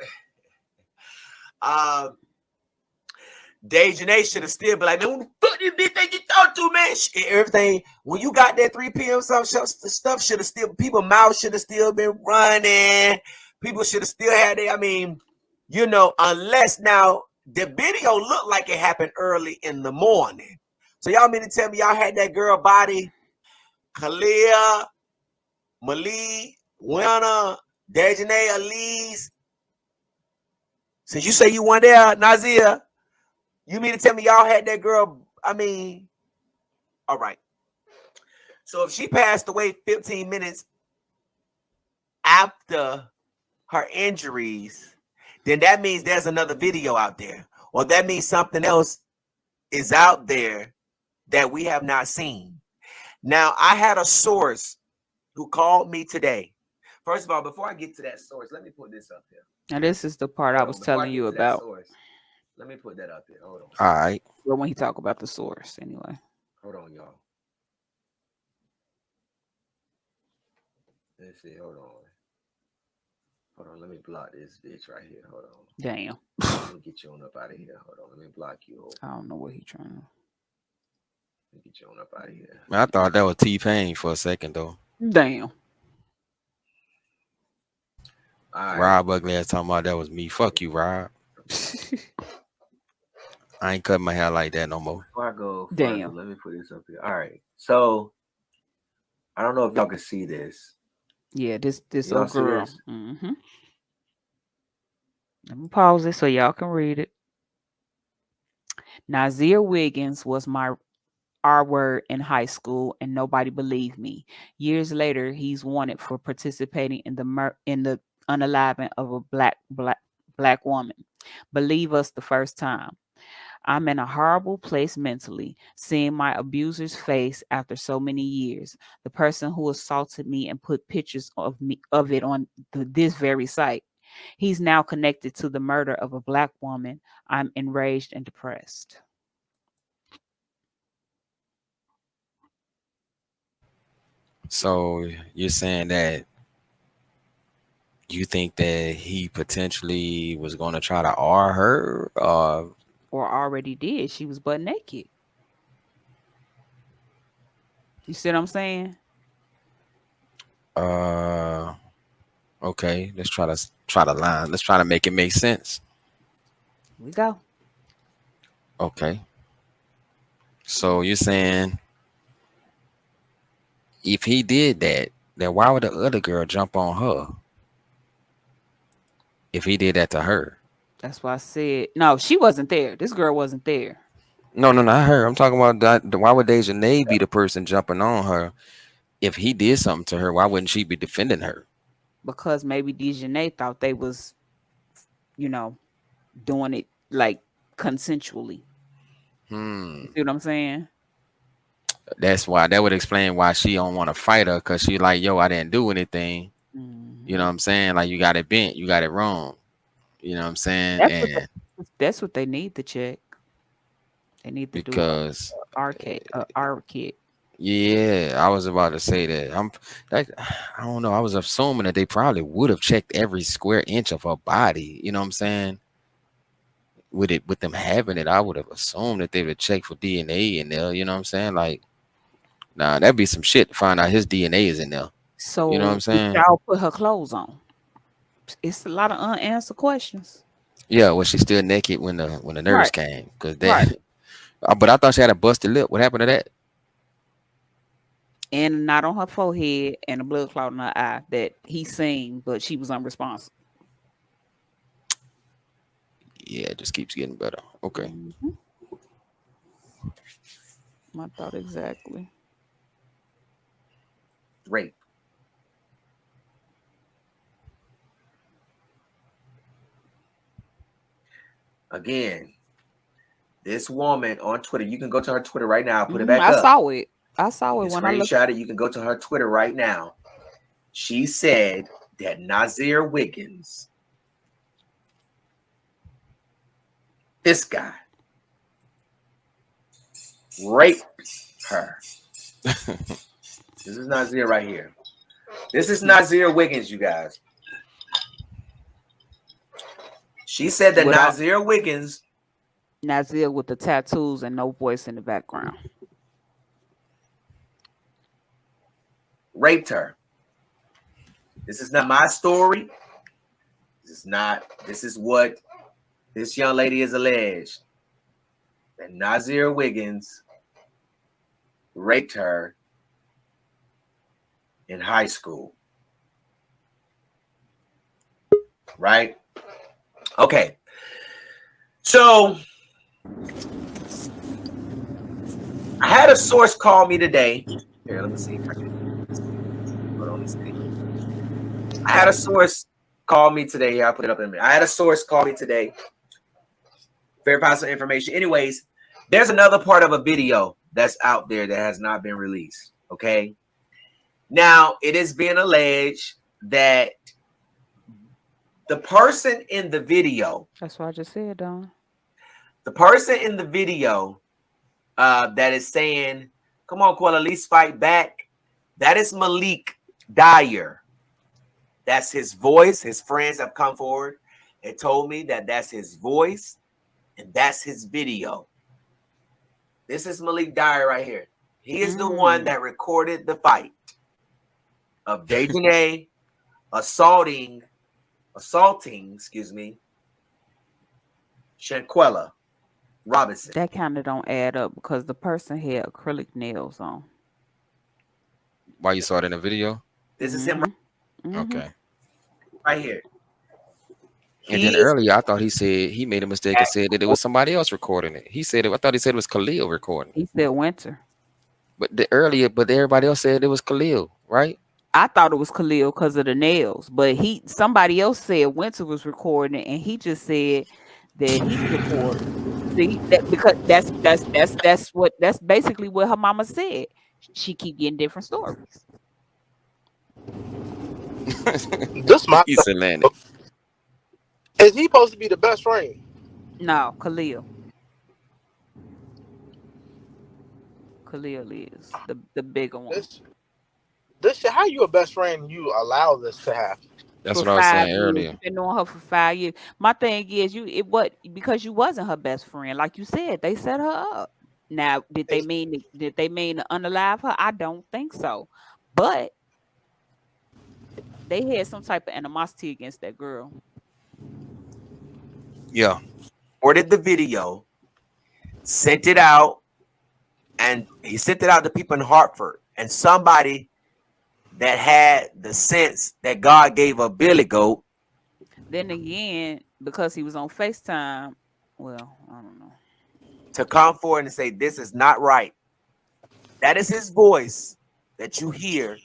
Dejanay should have still been like, man, who the fuck this bitch think you talk to, man? Everything when you got that 3 p.m. stuff should have still, people mouths should have still been running. People should have still had it. I mean, you know, unless now the video looked like it happened early in the morning. So y'all mean to tell me y'all had that girl body, Kalia, Malik, Winna, Dejanay, Elise. Since you say you weren't there, Nazia, you mean to tell me y'all had that girl? I mean, all right. So if she passed away 15 minutes after her injuries, then that means there's another video out there. Or that means something else is out there that we have not seen. Now, I had a source who called me today. First of all, before I get to that source, let me put this up here. Now this is the part I was telling you about. Let me put that up here. Hold on. All right. Well, when he talk about the source, anyway. Hold on, y'all. Let's see. Hold on. Hold on. Let me block this bitch right here. Hold on. Damn. Let me get you on up out of here. Hold on. Let me block you. I don't know what he trying to. Let me get you on up out of here. Man, I thought that was T-Pain for a second though. Damn. Right. Rob Ugly ass talking about that was me. Fuck you, Rob. I ain't cutting my hair like that no more. Before I go Damn. further, let me put this up here. All right. So I don't know if y'all can see this. Yeah, this Y'all old see girl. this? Mm-hmm. Let me pause it so y'all can read it. Nazir Wiggins was my R word in high school, and nobody believed me. Years later, he's wanted for participating in the unaliving of a black woman. Believe us the first time. I'm in a horrible place mentally, seeing my abuser's face after so many years. The person who assaulted me and put pictures of it on this very site. He's now connected to the murder of a black woman. I'm enraged and depressed. So you're saying that you think that he potentially was going to try to R her? Or already did. She was butt naked. You see what I'm saying? Okay. Let's try to line. Let's try to make it make sense. Here we go. Okay. So you're saying if he did that, then why would the other girl jump on her? If he did that to her. That's why I said no. She wasn't there. This girl wasn't there. No, I heard. I'm talking about that. Why would Dejanay be the person jumping on her? If he did something to her, why wouldn't she be defending her? Because maybe Dejanay thought they was, doing it like consensually. You see what I'm saying? That's why. That would explain why she don't want to fight her, because she like, yo, I didn't do anything. You know what I'm saying? Like, you got it bent, you got it wrong. You know what I'm saying? That's what they need to check. They need to because do our kit. Yeah, I was about to say that. I don't know. I was assuming that they probably would have checked every square inch of her body. You know what I'm saying? With them having it, I would have assumed that they would check for DNA in there. You know what I'm saying? Like, nah, that'd be some shit to find out his DNA is in there. So you know what I'm saying? y'all put her clothes on. It's a lot of unanswered questions. Yeah, was she still naked when the nurse Right. came? Because that, but I thought she had a busted lip. What happened to that? And a knot on her forehead and a blood clot in her eye that he seen, but she was unresponsive. Yeah, it just keeps getting better. Okay. I thought exactly. Rape. Again, this woman on Twitter, you can go to her Twitter right now. Put it back I up. saw it. I saw it when I looked. Screenshot it. You can go to her Twitter right now. She said that Nazir Wiggins This guy raped her. This is Nazir right here. This is Nazir Wiggins, you guys. She said that Nazir Wiggins. Nazir with the tattoos and no voice in the background. Raped her. This is not my story. This is not. This is what this young lady is alleged. That Nazir Wiggins raped her in high school. Right? Okay. So I had a source call me today. Here, let me see if I can put on this thing. I had a source call me today. Here, I'll put it up in a minute. I had a source call me today. Verify some information. Anyways, there's another part of a video that's out there that has not been released. Okay. Now, it is being alleged that the person in the video. That's what I just said, Don. The person in the video that is saying, come on, Quell, at least fight back. That is Malik Dyer. That's his voice. His friends have come forward and told me that that's his voice and that's his video. This is Malik Dyer right here. He is the one that recorded the fight of Dejanay assaulting, Shanquella Robinson. That kind of don't add up because the person had acrylic nails on. Why you saw it in the video? This is him. Okay. Right here. And then earlier, I thought he said he made a mistake and said that it was somebody else recording it. He said, I thought he said it was Khalil recording. He said Winter. But everybody else said it was Khalil, right? I thought it was Khalil because of the nails, but somebody else said Winter was recording it, and he just said that he recorded. See, because that's basically what her mama said. She keep getting different stories. This my He's Atlantic. Is he supposed to be the best friend? No, Khalil. Khalil is the bigger one. This shit, how you a best friend and you allow this to happen? That's what I was saying earlier. You've been knowing her for 5 years. My thing is, because you wasn't her best friend, like you said, they set her up. Now, did they mean to unalive her? I don't think so, but they had some type of animosity against that girl. Yeah. Ordered the video, sent it out, and he sent it out to people in Hartford. And somebody that had the sense that God gave a Billy Goat. Then again, because he was on FaceTime, well, I don't know. To come forward and say, this is not right. That is his voice that you hear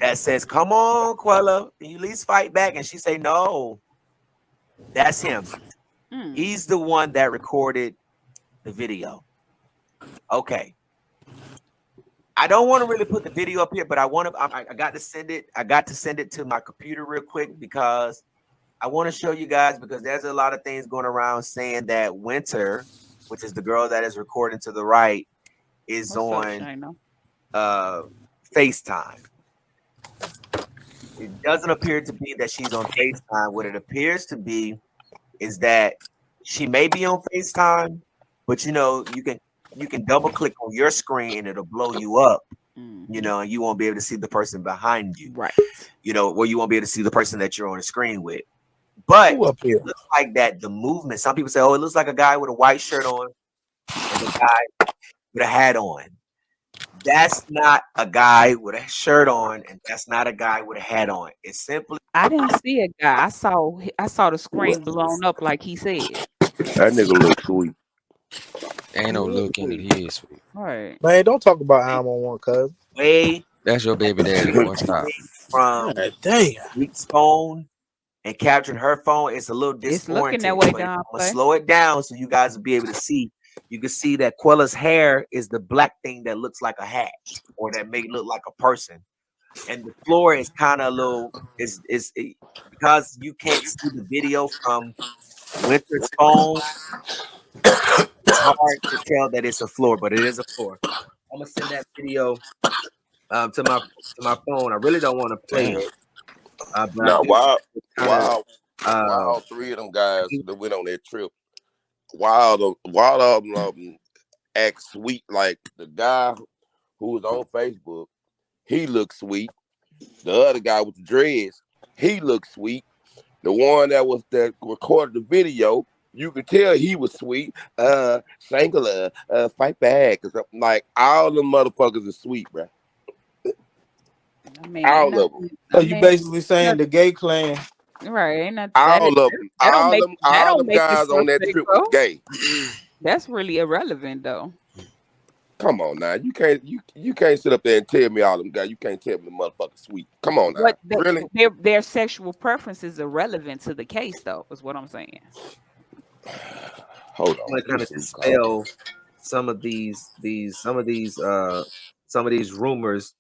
that says, come on, Quella, can you at least fight back? And she say, no, that's him. He's the one that recorded the video. Okay. I don't want to really put the video up here, but I got to send it. I got to send it to my computer real quick because I want to show you guys, because there's a lot of things going around saying that Winter, which is the girl that is recording to the right, is on FaceTime. It doesn't appear to be that she's on FaceTime. What it appears to be is that she may be on FaceTime, but you can double click on your screen and it'll blow you up, and you won't be able to see the person behind you, right? Where you won't be able to see the person that you're on the screen with. But it looks like that the movement, some people say, oh, it looks like a guy with a white shirt on and a guy with a hat on. That's not a guy with a shirt on, and that's not a guy with a hat on. It's simply, I didn't see a guy. I saw the screen blown up, like he said. That nigga look sweet. Ain't no look in it. He is sweet. Right. Man, don't talk about I'm on one, cuz. That's your baby daddy. Boy, stop. From Week's phone and capturing her phone, it's a little disorienting. It's looking that way, Don. I'm gonna slow it down so you guys will be able to see. You can see that Quella's hair is the black thing that looks like a hat, or that may look like a person, and the floor is kind of a little. Because you can't see the video from Winter's phone. It's hard to tell that it's a floor, but it is a floor. I'm gonna send that video to my phone. I really don't want to play Damn. it, but I Now, do why all three of them guys that went on that trip, why all of them act sweet? Like the guy who was on Facebook, he looked sweet. The other guy with the dreads, he looked sweet. The one that recorded the video, you could tell he was sweet. Shanquella, fight back or something. Like all them motherfuckers are sweet, bro. I mean, ain't All of them. nothing. So I you mean, basically saying the gay clan? right? Ain't not that. All of them. That All don't them make it guys on that trip was suspect, gay. That's really irrelevant, though. Come on now, you can't sit up there and tell me all them guys. You can't tell me the motherfucker sweet. Come on now, What really? their sexual preference is irrelevant to the case, though. Is what I'm saying. Hold I'm gonna kind of dispel some of these rumors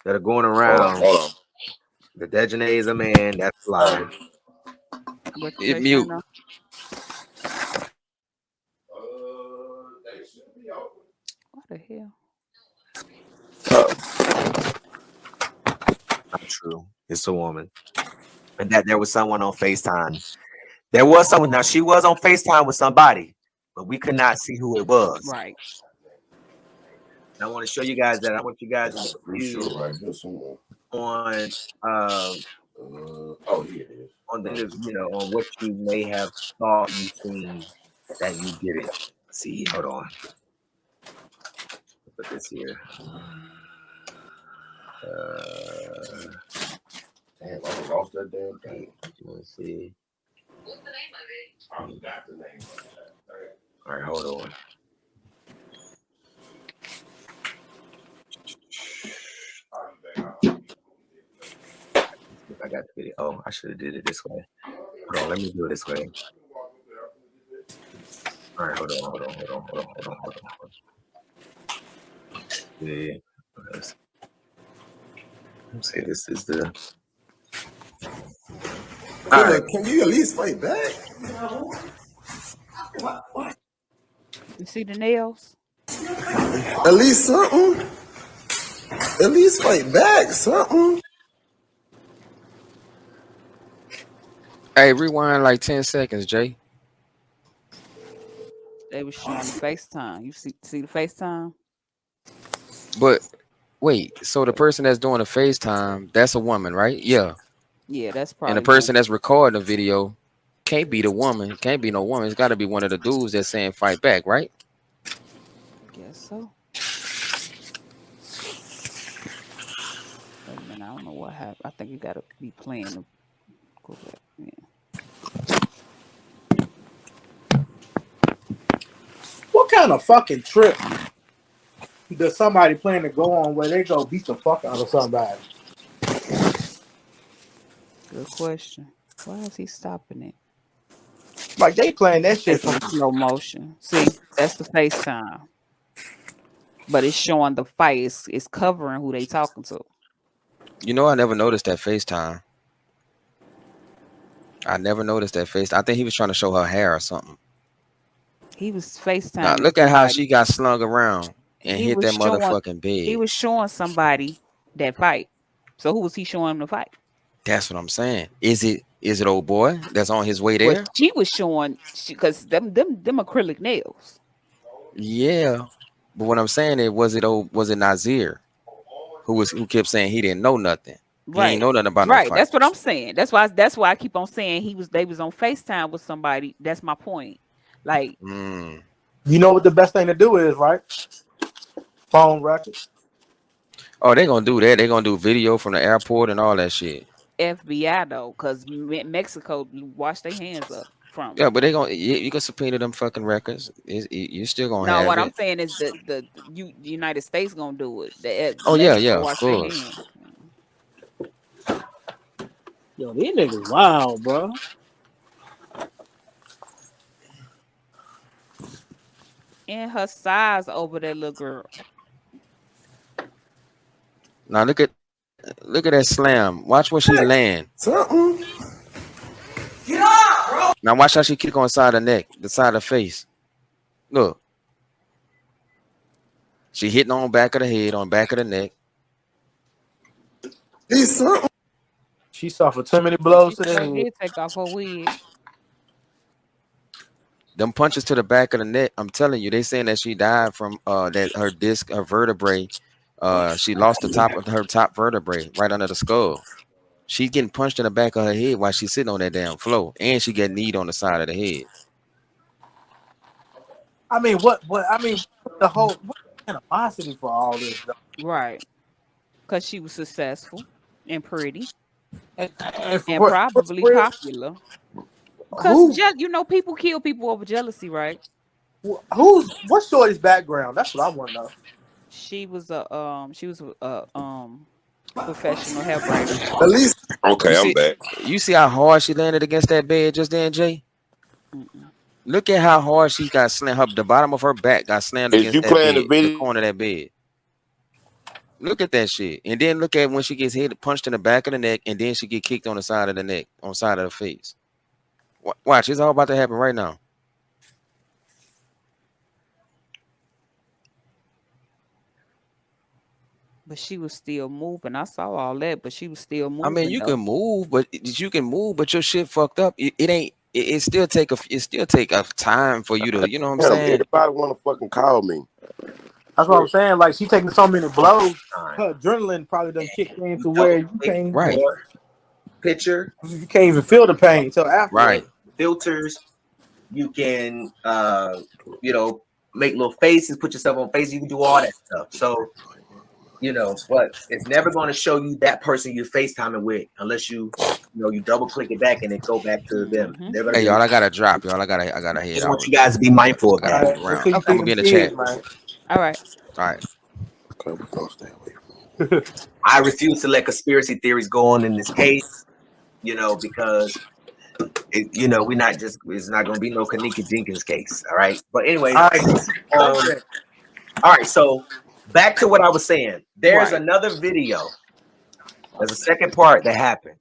that are going around. Hold on. The Dejanay is a man. That's a lie. What you It say, mute. Shana? What the hell? Not true. It's a woman. And that there was someone on FaceTime. There was someone. Now she was on FaceTime with somebody, but we could not see who it was. Right. And I want to show you guys that. I want you guys to view on here it is. On the on what you may have thought you seen that you didn't see. Hold on. Put this here. Damn, I lost that damn thing. Let's see. What's the name of it? I forgot the name of it. All right, hold on. I got the video. Oh, I should have did it this way. Hold on, let me do it this way. All right, hold on. Yeah. Let's see. This is the. All right. Can you at least fight back? You see the nails? At least something. At least fight back, something. Hey, rewind like 10 seconds, Jay. They was showing the FaceTime. You see the FaceTime? But wait, so the person that's doing the FaceTime, that's a woman, right? Yeah. Yeah, that's probably. And the person that's recording the video can't be the woman. Can't be no woman. It's got to be one of the dudes that's saying fight back, right? I guess so. Wait a minute, I don't know what happened. I think you got to be playing the. Go back. Yeah. What kind of fucking trip does somebody plan to go on where they go beat the fuck out of somebody? Good question. Why is he stopping it? Like they playing that shit from slow motion. See, that's the FaceTime. But it's showing the fight. It's covering who they talking to. You know, I never noticed that FaceTime. I never noticed that face. I think he was trying to show her hair or something. He was FaceTime. Now, look at how she got slung around and hit that motherfucking bed. He was showing somebody that fight. So who was he showing him the fight? That's what I'm saying. Is it old boy that's on his way there? Well, she was showing because them acrylic nails. Yeah, but what I'm saying is, was it Nazir who kept saying he didn't know nothing? Right. He ain't know nothing about right. no fight. That's what I'm saying. That's why I keep on saying they was on FaceTime with somebody. That's my point. Like, you know what the best thing to do is, right? Phone records. Oh, they gonna do that. They gonna do video from the airport and all that shit. FBI though, because Mexico wash their hands up from. Yeah, but they gonna you can subpoena them fucking records. You still gonna have what it. I'm saying is the United States gonna do it. Oh yeah, of wash their course. hands. Yo, these niggas wild, bro. And her size over that little girl. Now look at that slam. Watch where she land. Something. Get up, bro. Now watch how she kick on the side of the neck, the side of the face. Look, she hitting on back of the head, on back of the neck. He's something. She suffered too many And blows she to the sure head. did take off her wig. Them punches to the back of the neck. I'm telling you, they saying that she died from that her disc, her vertebrae. She lost the top of her top vertebrae right under the skull. She's getting punched in the back of her head while she's sitting on that damn floor, and she get kneed on the side of the head. I mean, what's the whole what's the animosity for all this though? Right. Because she was successful and pretty And and for probably real, popular. Because, who people kill people over jealousy, right? what's Shorty's background? That's what I want to know. She was a professional hair brainer. At least You Okay, I'm see, back. you see how hard she landed against that bed just then, Jay. Mm-mm. Look at how hard she got slammed. The bottom of her back got slammed Is against you that playing the bed, the video? corner of that bed. Look at that shit, and then look at when she gets hit, punched in the back of the neck, and then she get kicked on the side of the neck, on the side of the face. Watch, it's all about to happen right now. But she was still moving. I saw all that, but she was still I mean, moving you though. can move, but your shit fucked up. It ain't. It still take a time for you to. You know what I'm Damn, saying? everybody want to fucking call me. That's what I'm saying. Like she taking so many blows, Time. her adrenaline probably done kicked in to where Double you click Right. your picture, can't even feel the pain until afterwards. Right. filters. You can, make little faces, put yourself on face. You can do all that stuff. So, but it's never going to show you that person you're FaceTiming with unless you double click it back and it go back to them. Mm-hmm. They're going to Hey, be. y'all, I gotta drop, y'all. I gotta head Just out want real you guys quick. to be mindful I of gotta that. All move right, make around. sure you I'm feed gonna them be in the kids, chat. man. All right. All right. Okay, we're gonna stay away. I refuse to let conspiracy theories go on in this case, because we're not just, it's not going to be no Kanika Jenkins case. All right. But anyways, All right, get to the all subject. right. So back to what I was saying. There's Right. another video. There's a second part that happened.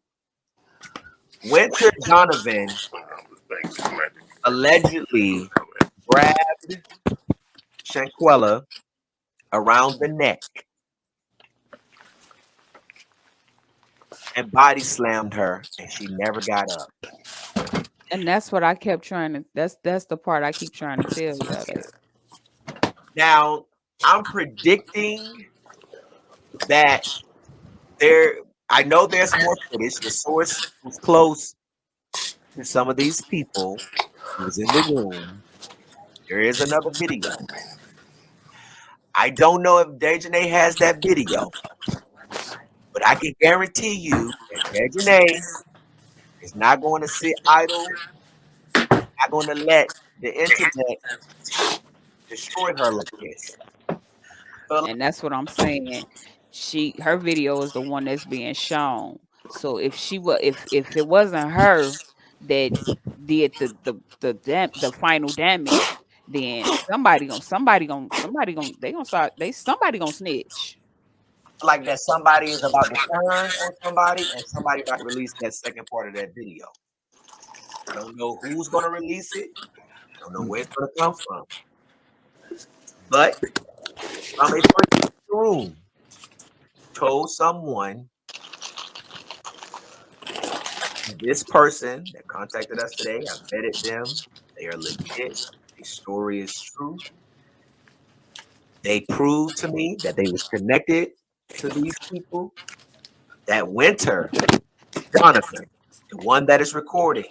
Winter Donovan allegedly grabbed Shanquella around the neck and body slammed her, and she never got up. And that's what I kept trying to. That's the part I keep trying to tell y'all that. Now, I'm predicting that there. I know there's more footage. The source was close to some of these people who was in the room. There is another video. I don't know if Dejanay has that video, but I can guarantee you that Dejanay is not going to sit idle, not going to let the internet destroy her like this. And that's what I'm saying. Her video is the one that's being shown. So if it wasn't her that did the final damage, then somebody gonna snitch. Like that somebody is about to turn on somebody and somebody about to release that second part of that video. I don't know who's going to release it. I don't know where it's going to come from. But from a person in the room told someone, this person that contacted us today, I vetted them. They are legit. The story is true. They proved to me that they was connected to these people. That Winter Donovan, the one that is recording,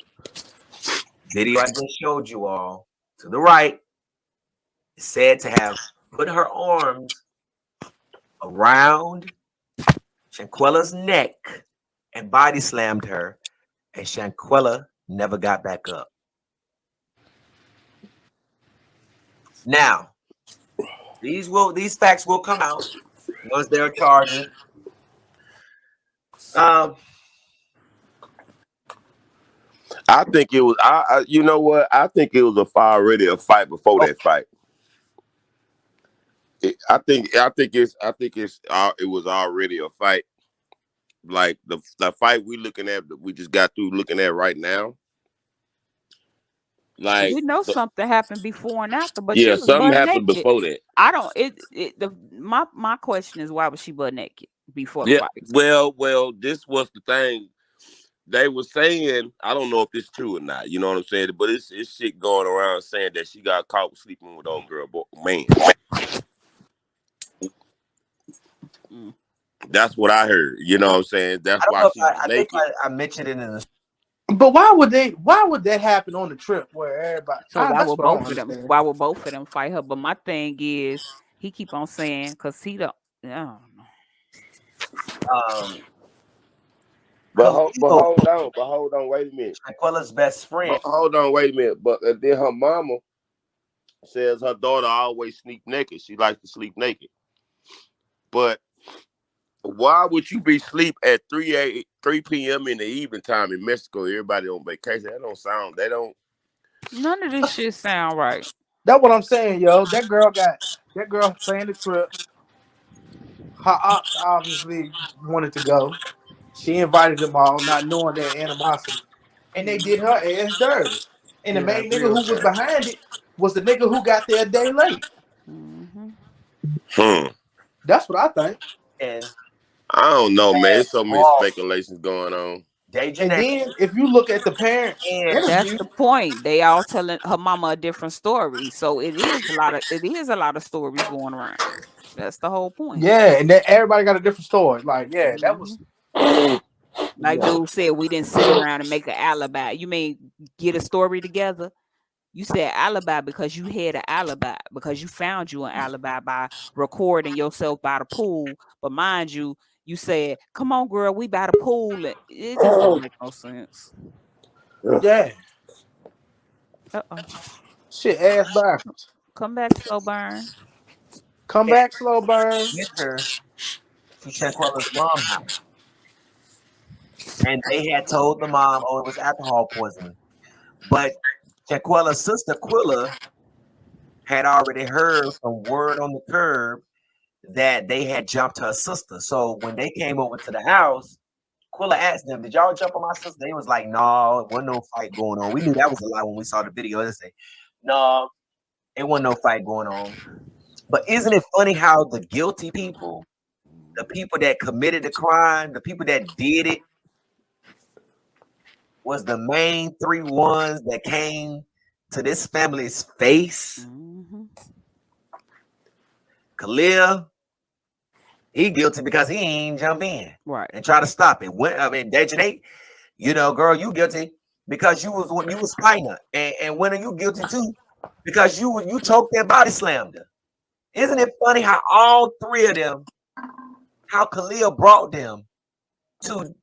video I just showed you all to the right, is said to have put her arms around Shanquella's neck and body slammed her, and Shanquella never got back up. Now, these facts will come out once there are charges. I think it was. You know what? I think it was already a fight before that fight. I think it's. It was already a fight. Like the fight we just got through looking at right now. Like, We know something happened before and after, but she yeah, was something butt happened naked. before that. I don't. My question is, why was she butt naked before the Yeah, fight? well, this was the thing. They were saying, I don't know if it's true or not, you know what I'm saying? But it's shit going around saying that she got caught sleeping with old girl man. Mm. That's what I heard. You know what I'm saying? That's I don't why know if she was I think naked. I mentioned it in the. But why would that happen on the trip where everybody? So why That's would what I don't both of them? understand. Why would both of them fight her? But my thing is, he keep on saying, cause he don't. I don't know. But Khalil, hold on, wait a minute. Shanquella's best friend. Hold on, wait a minute. But then her mama says her daughter always sleep naked. She likes to sleep naked. But why would you be asleep at 3 p.m. in the evening time in Mexico? Everybody on vacation. That don't sound. They don't. None of this shit sound right. That's what I'm saying, yo. That girl planned the trip. Her ops obviously wanted to go. She invited them all, not knowing their animosity, and they did her ass dirty. And the Yeah, main nigga real who was dirty. behind it was the nigga who got there a day late. That's what I think. And I don't know, man. had There's so many Ross, speculations going on. And Dejanay, then if you look at the parents' and That's interview, the point. They all telling her mama a different story. So it is a lot of stories going around. That's the whole point. yeah, and then everybody got a different story. Like, yeah, that was. Like dude said, we didn't sit around and make an alibi. You mean get a story together? You said alibi because you had an alibi, because you found you an alibi by recording yourself by the pool. But mind you, you said, "Come on, girl, we by the pool." It just don't make no sense. Yeah, Uh-oh. shit, ass backwards. Come back, slow burn. Come back, slow burn. with her to Shanquella's mom's house. And they had told the mom, oh, it was alcohol poisoning. But Shanquella's sister, Quilla, had already heard from word on the curb that they had jumped her sister. So when they came over to the house, Quilla asked them, did y'all jump on my sister? They was like, no, it wasn't no fight going on. We knew that was a lie when we saw the video. They say, no, it wasn't no fight going on. But isn't it funny how the guilty people, the people that committed the crime, the people that did it, was the main three ones that came to this family's face? Khalil, he guilty because he ain't jump in and try to stop it. Dejanay, you know, girl, you guilty because you was fighting her, and when are you guilty too? Because you choked that body slammed her. Isn't it funny how all three of them, how Khalil brought them to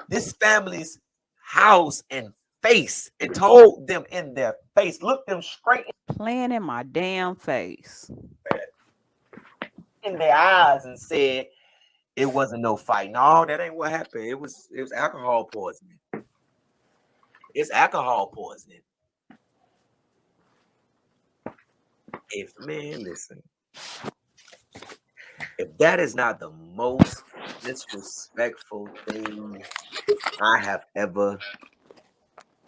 this family's house and face and told them in their face, looked them straight Playing in my damn face. in their eyes and said it wasn't no fight. No, that ain't what happened. It was alcohol poisoning. It's alcohol poisoning. Listen, if that is not the most disrespectful thing I have ever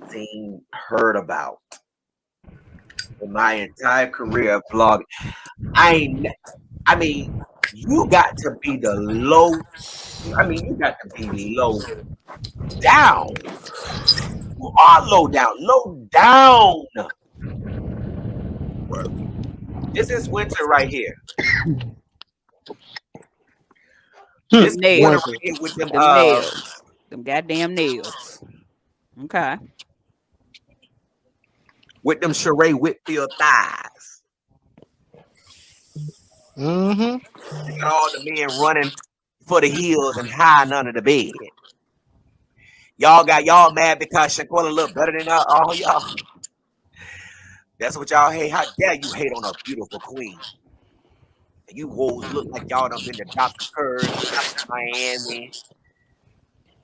seen, heard about in my entire career of vlogging, I mean, you got to be the low. I mean, you got to be low down. You are low down. Low down. This is winter right here. This winter Nails. right here with them nails. Them goddamn nails. Okay. with them Sheree Whitfield thighs. Mm-hmm. You got all the men running for the hills and hiding under the bed. Y'all got y'all mad because Shanquella look better than all y'all. That's what y'all hate. How dare you hate on a beautiful queen? And you hoes look like y'all done been to Dr. Curves, Miami,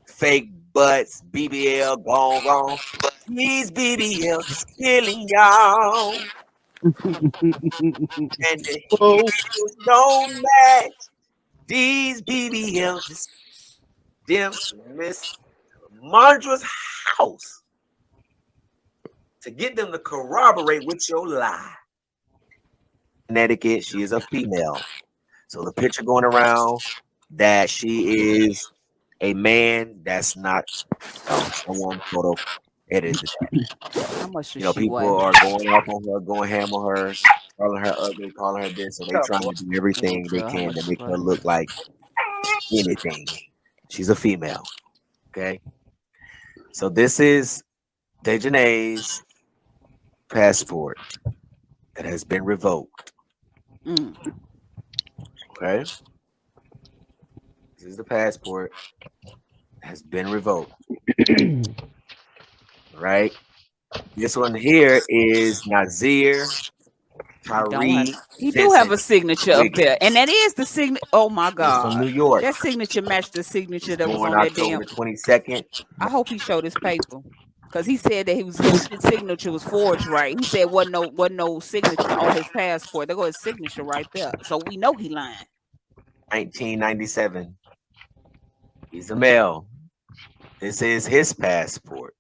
fake butts, BBL, gone wrong. These BBL is killing y'all. And the heels don't match. These BBL just dim to Miss Mondra's house to get them to corroborate with your lie. Connecticut, she is a female. So the picture going around that she is a man, that's not someone photo edited that. How much does You know, she weigh? people are going off on her, going ham on her, calling her ugly, calling her this. So they trying to do everything they Girl, how can much to she make weigh? her look like anything. She's a female. Okay. So this is Dejanay's passport that has been revoked. Mm. Okay. This is the passport that has been revoked. Right. This one here is Nazir Tyree He do have Vincent a signature up Wiggins. there, and that is the signature. Oh my He's from God, New York. that signature matched the signature He's that was born on that October damn. the 22nd. I hope he showed his paper, cause he said that his signature was forged. Right? He said wasn't no signature on his passport. There go his signature right there. So we know he lying. 1997. He's a male. This is his passport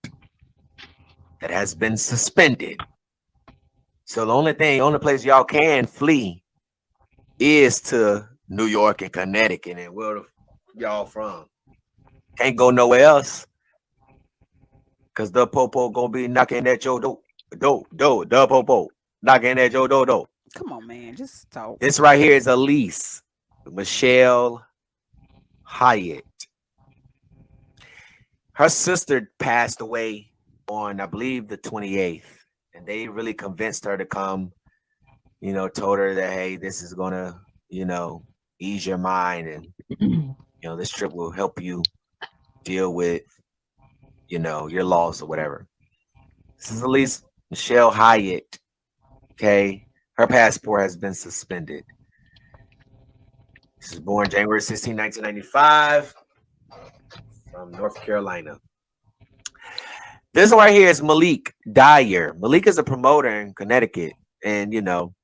that has been suspended. So the only place y'all can flee is to New York and Connecticut. And where y'all from? Can't go nowhere else. Cause the popo gonna be knocking at your door. The popo knocking at your door. Come on, man, just talk. This right here is Elise Michelle Hyatt. Her sister passed away on, I believe, the 28th. And they really convinced her to come, you know, told her that, hey, this is going to, you know, ease your mind. And, you know, this trip will help you deal with, you know, your loss or whatever. This is Elise Michelle Hyatt. Okay. Her passport has been suspended. She was born January 16, 1995 from North Carolina. This one right here is Malik Dyer. Malik is a promoter in Connecticut. And, you know,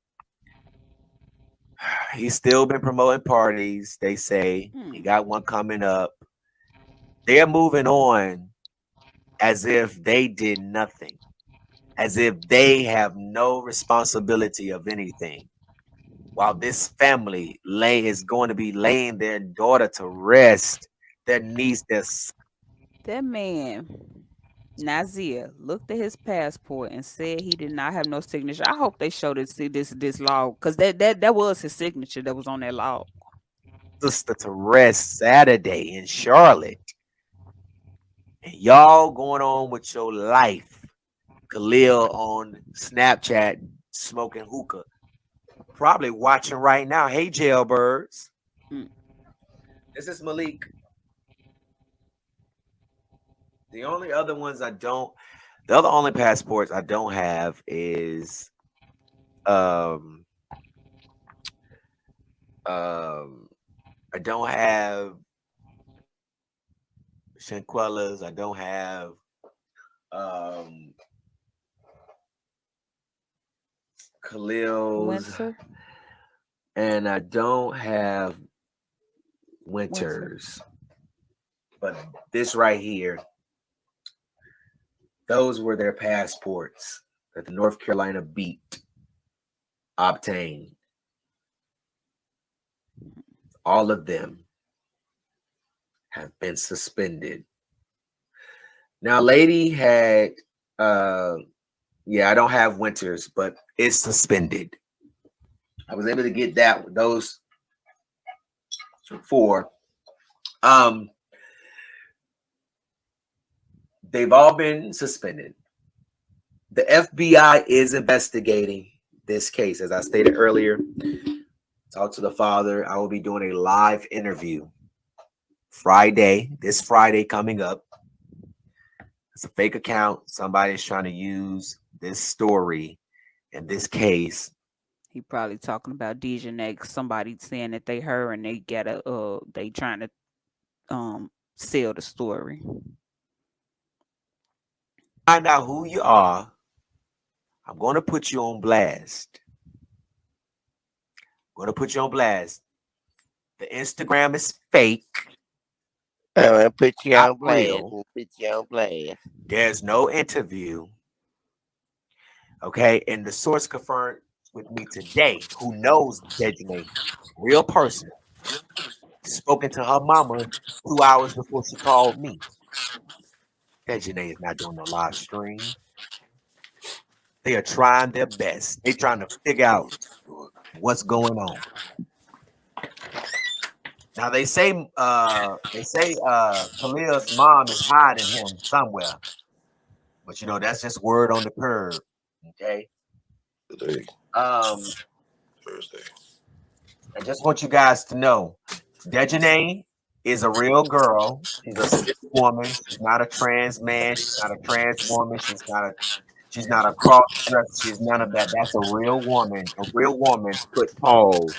he's still been promoting parties, they say. He got one coming up. They're moving on as if they did nothing, as if they have no responsibility of anything. While this family is going to be laying their daughter to rest, their niece, That man, Nazir, looked at his passport and said he did not have no signature. I hope they showed this log, because that was his signature that was on that log. sister to rest Saturday in Charlotte. And y'all going on with your life. Khalil on Snapchat smoking hookah. Probably watching right now. Hey, jailbirds. This is Malik. The only other ones the only passports I don't have is I don't have Shanquella's, I don't have Khalil's, Winter? and I don't have Winter's. But this right here, those were their passports that the North Carolina obtained. All of them have been suspended. Now, lady had, yeah, I don't have Winters, but it's suspended. I was able to get those four. They've all been suspended. The FBI is investigating this case. As I stated earlier, talk to the father. I will be doing a live interview this Friday coming up. It's a fake account. Somebody's trying to use this story and this case. He probably talking about Dejanay. Somebody saying that they heard and they they trying to sell the story. Find out who you are. I'm going to put you on blast. I'm going to put you on blast. The Instagram is fake. I'm going to put you Not on blast. real. Put you on blast. There's no interview. Okay, and the source confirmed with me today, who knows Dejane, real person, spoken to her mama 2 hours before she called me. Dejane is not doing no live stream. They are trying their best. They trying to figure out what's going on. Now they say Khalil's mom is hiding him somewhere. But that's just word on the curb. Okay. Today, Um, Thursday. I just want you guys to know Dejane is a real girl. She's a cis woman. She's not a trans man. She's not a trans woman. She's not a cross dresser. She's none of that. That's a real woman. A real woman put Paul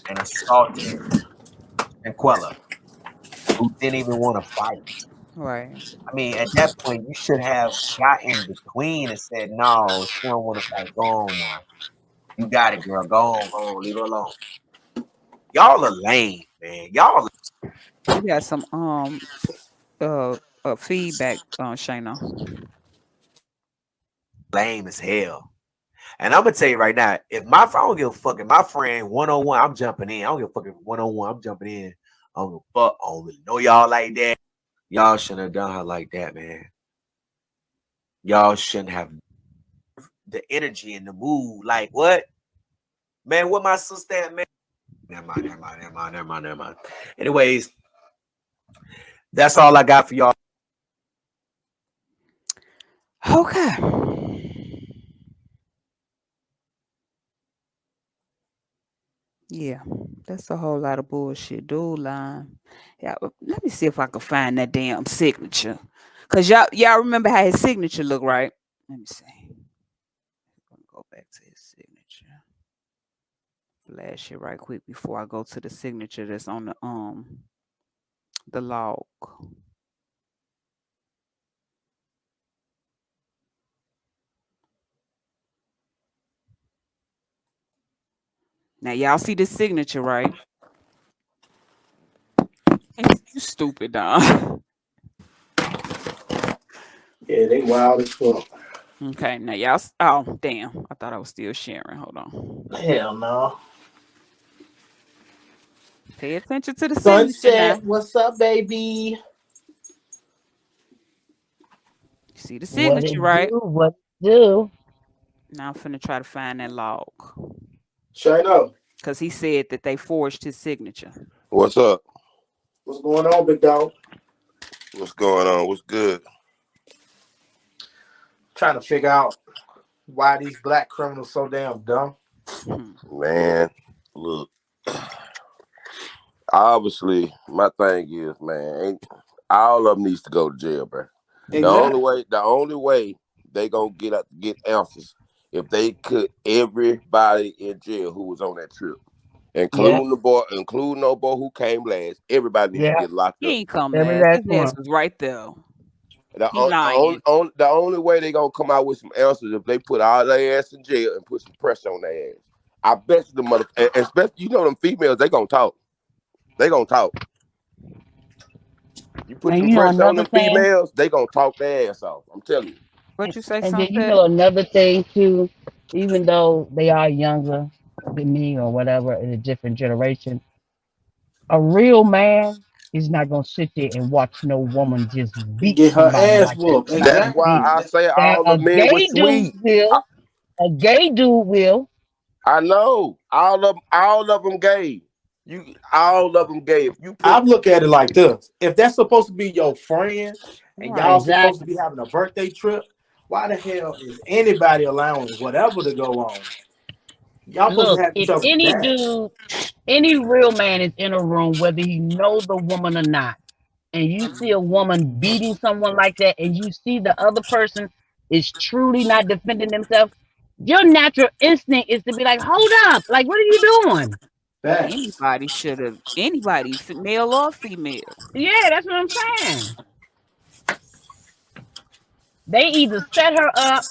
and assaulted Shanquella, who didn't even want to fight. Right. I mean, at that point, you should have gotten the queen and said, "No, she don't want to fight. Go on now. You got it, girl. Go on. Leave her alone." Y'all are lame, man. Y'all You got some uh feedback, Shayna. lame as hell. And I'm gonna tell you right now, I don't give a fuck, if my friend 101, I'm jumping in. I don't give a fuck if 101, I'm jumping in. I don't give a fuck. I don't really know y'all like that. Y'all shouldn't have done her like that, man. Y'all shouldn't have the energy and the mood. Like what? Man, what my sister at, man? Never mind. Anyways, that's all I got for y'all. Okay. Yeah, that's a whole lot of bullshit, dude. Line. Yeah, let me see if I can find that damn signature. Cause y'all remember how his signature looked, right? Let me see. Go back to his signature. Flash it right quick before I go to the signature that's on the log. Now y'all see the signature, right? You stupid, Don. Yeah, they wild as fuck. Okay, now y'all. Oh, damn! I thought I was still sharing. Hold on. Hell no. Pay attention to the signature now. Sunset, what's up, baby? You see the What signature, it right? do? What it do? Now I'm finna try to find that log. Shino. Because he said that they forged his signature. What's up? What's going on, big dog? What's going on? What's good? Trying to figure out why these black criminals so damn dumb. Man, look. Obviously, my thing is, man, all of them needs to go to jail, bro. Exactly. The only way they gonna get answers if they put everybody in jail who was on that trip, Yeah, including the boy who came last. Everybody needs to yeah. get locked He up. ain't come Every last. last His ass one. was right there. The, He on, lying. the only way they gonna come out with some answers if they put all their ass in jail and put some pressure on their ass. I bet you the mother, especially them females, they gonna talk. They gonna talk. You put And some you know pressure on another them thing, females, they gonna talk their ass off. I'm telling you. What you say, and then you Sunset? know another thing too. Even though they are younger than me or whatever in a different generation, a real man is not gonna sit there and watch no woman just beat Get her somebody ass like that whooped. without That's a why Exactly. reason. I say Now all the a men was gay dude sweet. will, a gay dude will. I know all of them gay. All of them gay. If you I put look at it like this: if that's supposed to be your friend, and y'all Right. supposed to Exactly. be having a birthday trip, why the hell is anybody allowing whatever to go on? Y'all supposed to Look, have each if other's any back. dude, any real man is in a room, whether he know the woman or not, and you see a woman beating someone like that, and you see the other person is truly not defending themselves, your natural instinct is to be like, hold up, like, what are you doing? Facts. Anybody should have. Anybody, male or female. Yeah, that's what I'm saying. They either set her up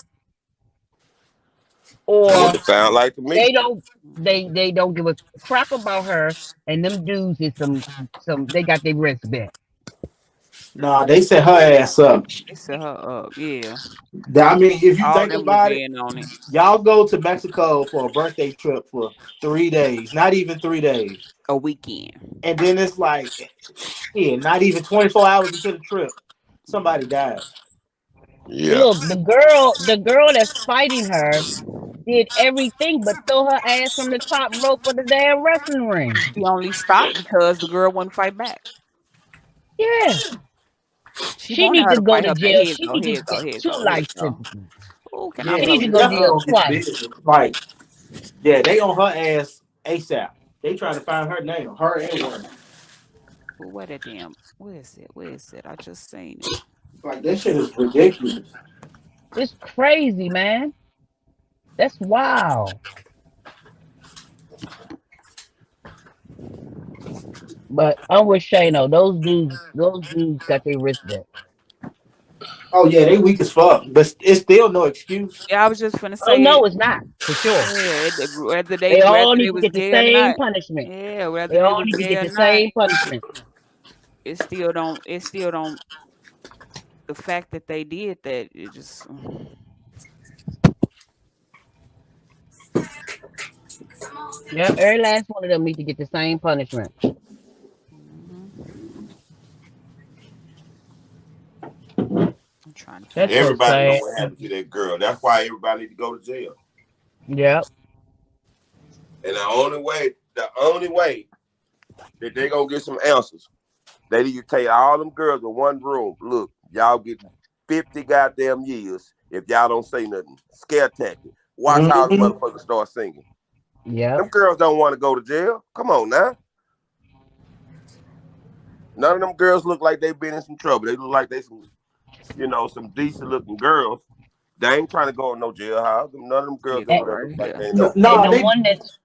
that's what or it sound like to me. they don't they don't give a crap about her, and them dudes is some they got their wrist bent. Nah, they set her ass up. They set her up. Yeah. I mean, if you All think them was about it, in on it. y'all go to Mexico for a birthday trip for 3 days, not even 3 days. A weekend. And then it's like, shit, not even 24 hours into the trip, somebody died. Yeah. Look, the girl that's fighting her did everything but throw her ass from the top rope of the damn wrestling ring. She only stopped because the girl wouldn't fight back. Yeah. She She wanted need her to to go fight to her back. jail. Here you She go, need to here you go, get here you 2 go, here life you go. sentences. Oh, can I Yeah, She blow need she to this go to definitely up? jail on his twice. business. Like, yeah, they on her ass ASAP. They trying to find her name, her and one. Oh, where that damn, where is it? Where is it? I just seen it. Like, that shit is ridiculous. It's crazy, man. That's wild. But I'm with Shano. Those dudes got their wrist bent. Oh yeah, they weak as fuck, but it's still no excuse. Yeah, I was just finna Oh say no, it. it's not for sure. Yeah, They all whether they need to was get the gay or same not. punishment. Yeah, whether They they all was need to gay get or the not, same punishment. it still don't the fact that they did that, it just Yeah, every last one of them need to get the same punishment. Mhm. I'm trying to That's find so this. Everybody know sad. what happened to that girl. That's why everybody need to go to jail. Yep. And the only way that they gonna get some answers, they need to take all them girls in one room. Look, y'all getting 50 goddamn years if y'all don't say nothing. Scare tactic. Watch how the Mhm. motherfuckers start singing. Yep. Them girls don't want to go to jail. Come on now. None of them girls look like they've been in some trouble. They look like they some decent looking girls. They ain't trying to go in no jailhouse. None of them Here you girls go over there right look like here. they ain't No, no And nah, the they one that's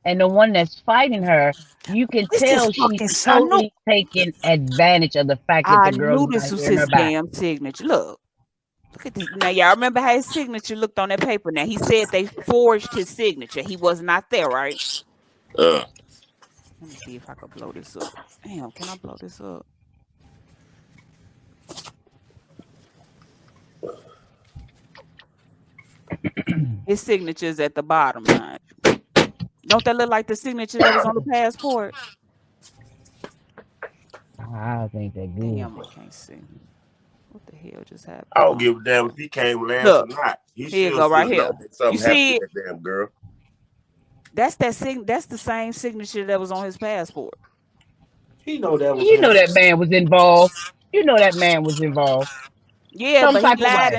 and the one that's fighting her, you can This is tell she's fucking. I know. totally taking advantage of the fact that I the girl knew is not this was hearing his her back. damn signature. Look at this. Now y'all remember how his signature looked on that paper. Now he said they forged his signature. He was not there, right? uh Let me see if I could blow this up. Damn, can I blow this up? His signature's at the bottom, man. Don't that look like the signature that was on the passport? I think that good. Damn, I can't see. What the hell just I happened? don't give a damn if he came last or Look, not. He here you still go, right should here. know that You something happened see to it? that damn girl. That's that's the same signature that was on his passport. he know that was You know him. that man was involved. You know that man was involved. Yeah, Some but he type of lied way.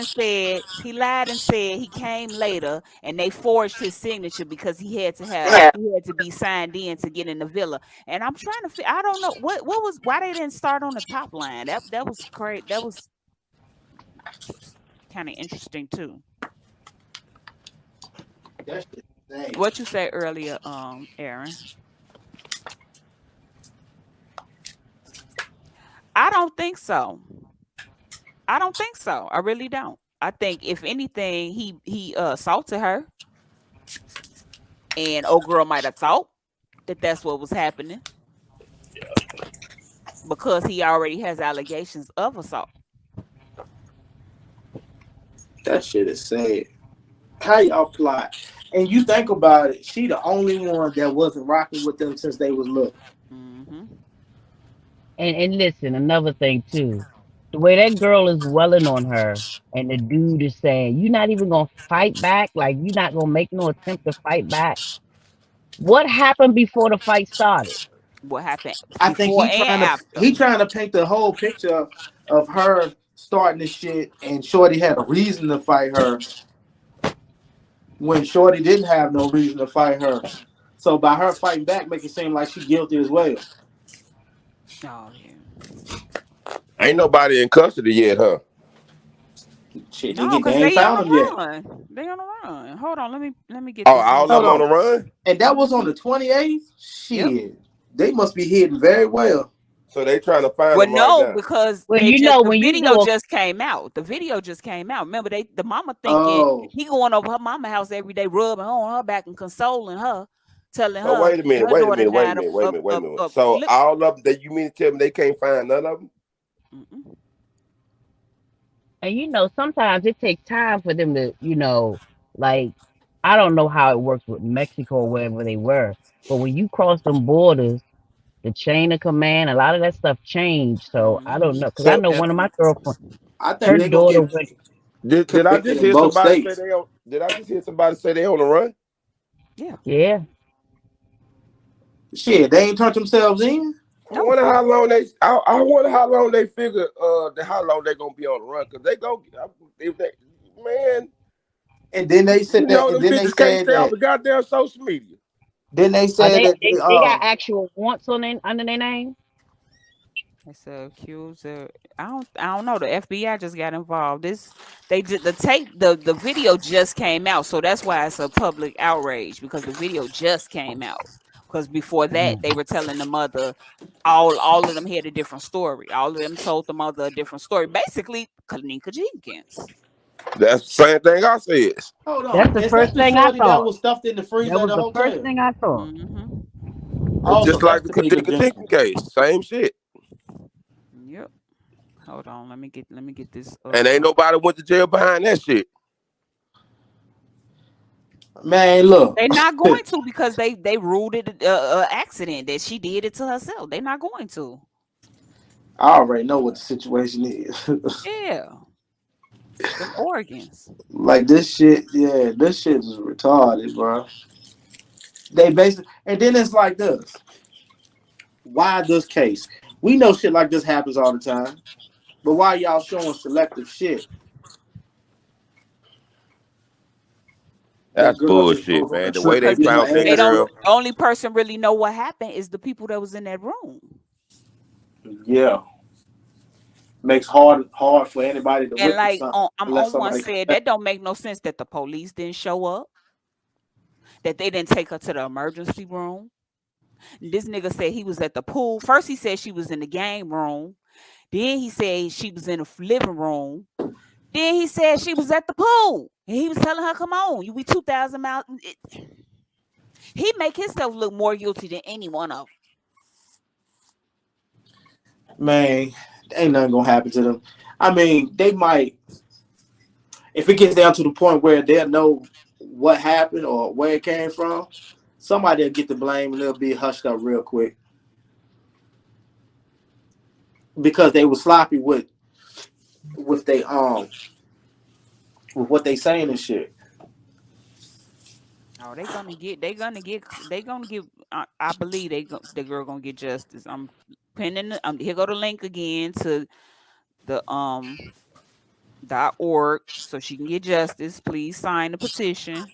and said he came later and they forged his signature because he had to be signed in to get in the villa. And I'm trying to I don't know what was why they didn't start on the top line. That was great. That was kind of interesting too. That shit insane. What you said earlier, Aaron. I don't think so. I don't think so. I really don't. I think if anything, he assaulted her, and old girl might have thought that that's what was happening because he already has allegations of assault. That shit is sad. How y'all plot? And you think about it, she the only one that wasn't rocking with them since they was little. Hmm. And listen, another thing too. The way that girl is welling on her and the dude is saying, you're not even gonna fight back, like you're not gonna make no attempt to fight back. What happened before the fight started? What happened I think before and after? he trying to paint the whole picture of her starting this shit and Shorty had a reason to fight her when Shorty didn't have no reason to fight her. So by her fighting back, make it seem like she guilty as well. Oh yeah. Ain't nobody in custody yet, huh? Shit, No, they because ain't they on found him yet. the run. They on the run. Hold on, let me get Oh, this all of link Hold them up. on the on. run? And that was on the 28th? Yep. Shit. They must be hidden very well. So they trying to find Well, them right no, now. because Well, the when you video do a just came out. The video just came out. Remember, the mama thinking Oh. he going over her mama house every day, rubbing on her back and consoling her, telling So her wait a that minute, her wait a daughter minute, wait a died minute, wait a minute, wait a minute. of So look. all of them that you mean to tell me they can't find none of them? Mm-mm. And sometimes it takes time for them to, like I don't know how it works with Mexico or wherever they were, but when you cross them borders, the chain of command, a lot of that stuff changed. So I don't know, because I So know one of my girlfriends, I think her they're gonna daughter get went. Did I convicted just in hear both somebody say states. they on? Did I just hear somebody say they on the run? Yeah. Yeah, Shit, they ain't turned themselves in. I No. wonder how long they. I wonder how long they figure. How long they gonna be on the run? Cause they go. If they, man, And then they said you that. know And them then they bitches can't said stay off that. the goddamn social media. Then they are said they that they, they got actual wants on under their name? It's accused. I don't know. The FBI just got involved. They did the tape. The video just came out, so that's why it's a public outrage because the video just came out. Because before that, they were telling the mother all of them had a different story. All of them told the mother a different story. Basically, Kanika Jenkins. That's the same thing I said. hold That's on. the Is that first the thing I shorty that thought. was stuffed in the freezer That at was the the first hotel? thing I thought. Mm-hmm. Also, Just that's like the Kanika Katika Jenkins. Tinkin case, same shit. Yep. Hold on. Let me get this. And ain't nobody went to jail behind that shit. Man, look. They're not going to because they ruled it a accident that she did it to herself. They're not going to. I already know what the situation is. Yeah, them organs. Like this shit, yeah, this shit is retarded, bro. They basically, and then it's like this. Why this case? We know shit like this happens all the time, but why y'all showing selective shit? That That's girl just bullshit, goes on a man. The way trip to they Because get her found that they ass don't. girl, whooped. The only person really know what happened is the people that was in that room. Yeah, makes hard for anybody to And witness like something I'm unless on one somebody. said that don't make no sense that the police didn't show up, that they didn't take her to the emergency room. This nigga said he was at the pool. First he said she was in the game room. Then he said she was in the living room. Then he said she was at the pool. And he was telling her, come on, you be 2,000 miles. He make himself look more guilty than any one of Man, ain't nothing gonna happen to them. I mean, they might if it gets down to the point where they'll know what happened or where it came from. Somebody will get the blame and they'll be hushed up real quick because they were sloppy with they with what they saying and shit. them. Oh, they gonna get, I believe the girl gonna get justice. I'm pinning, here go the link again to the .org so she can get justice. Please sign the petition,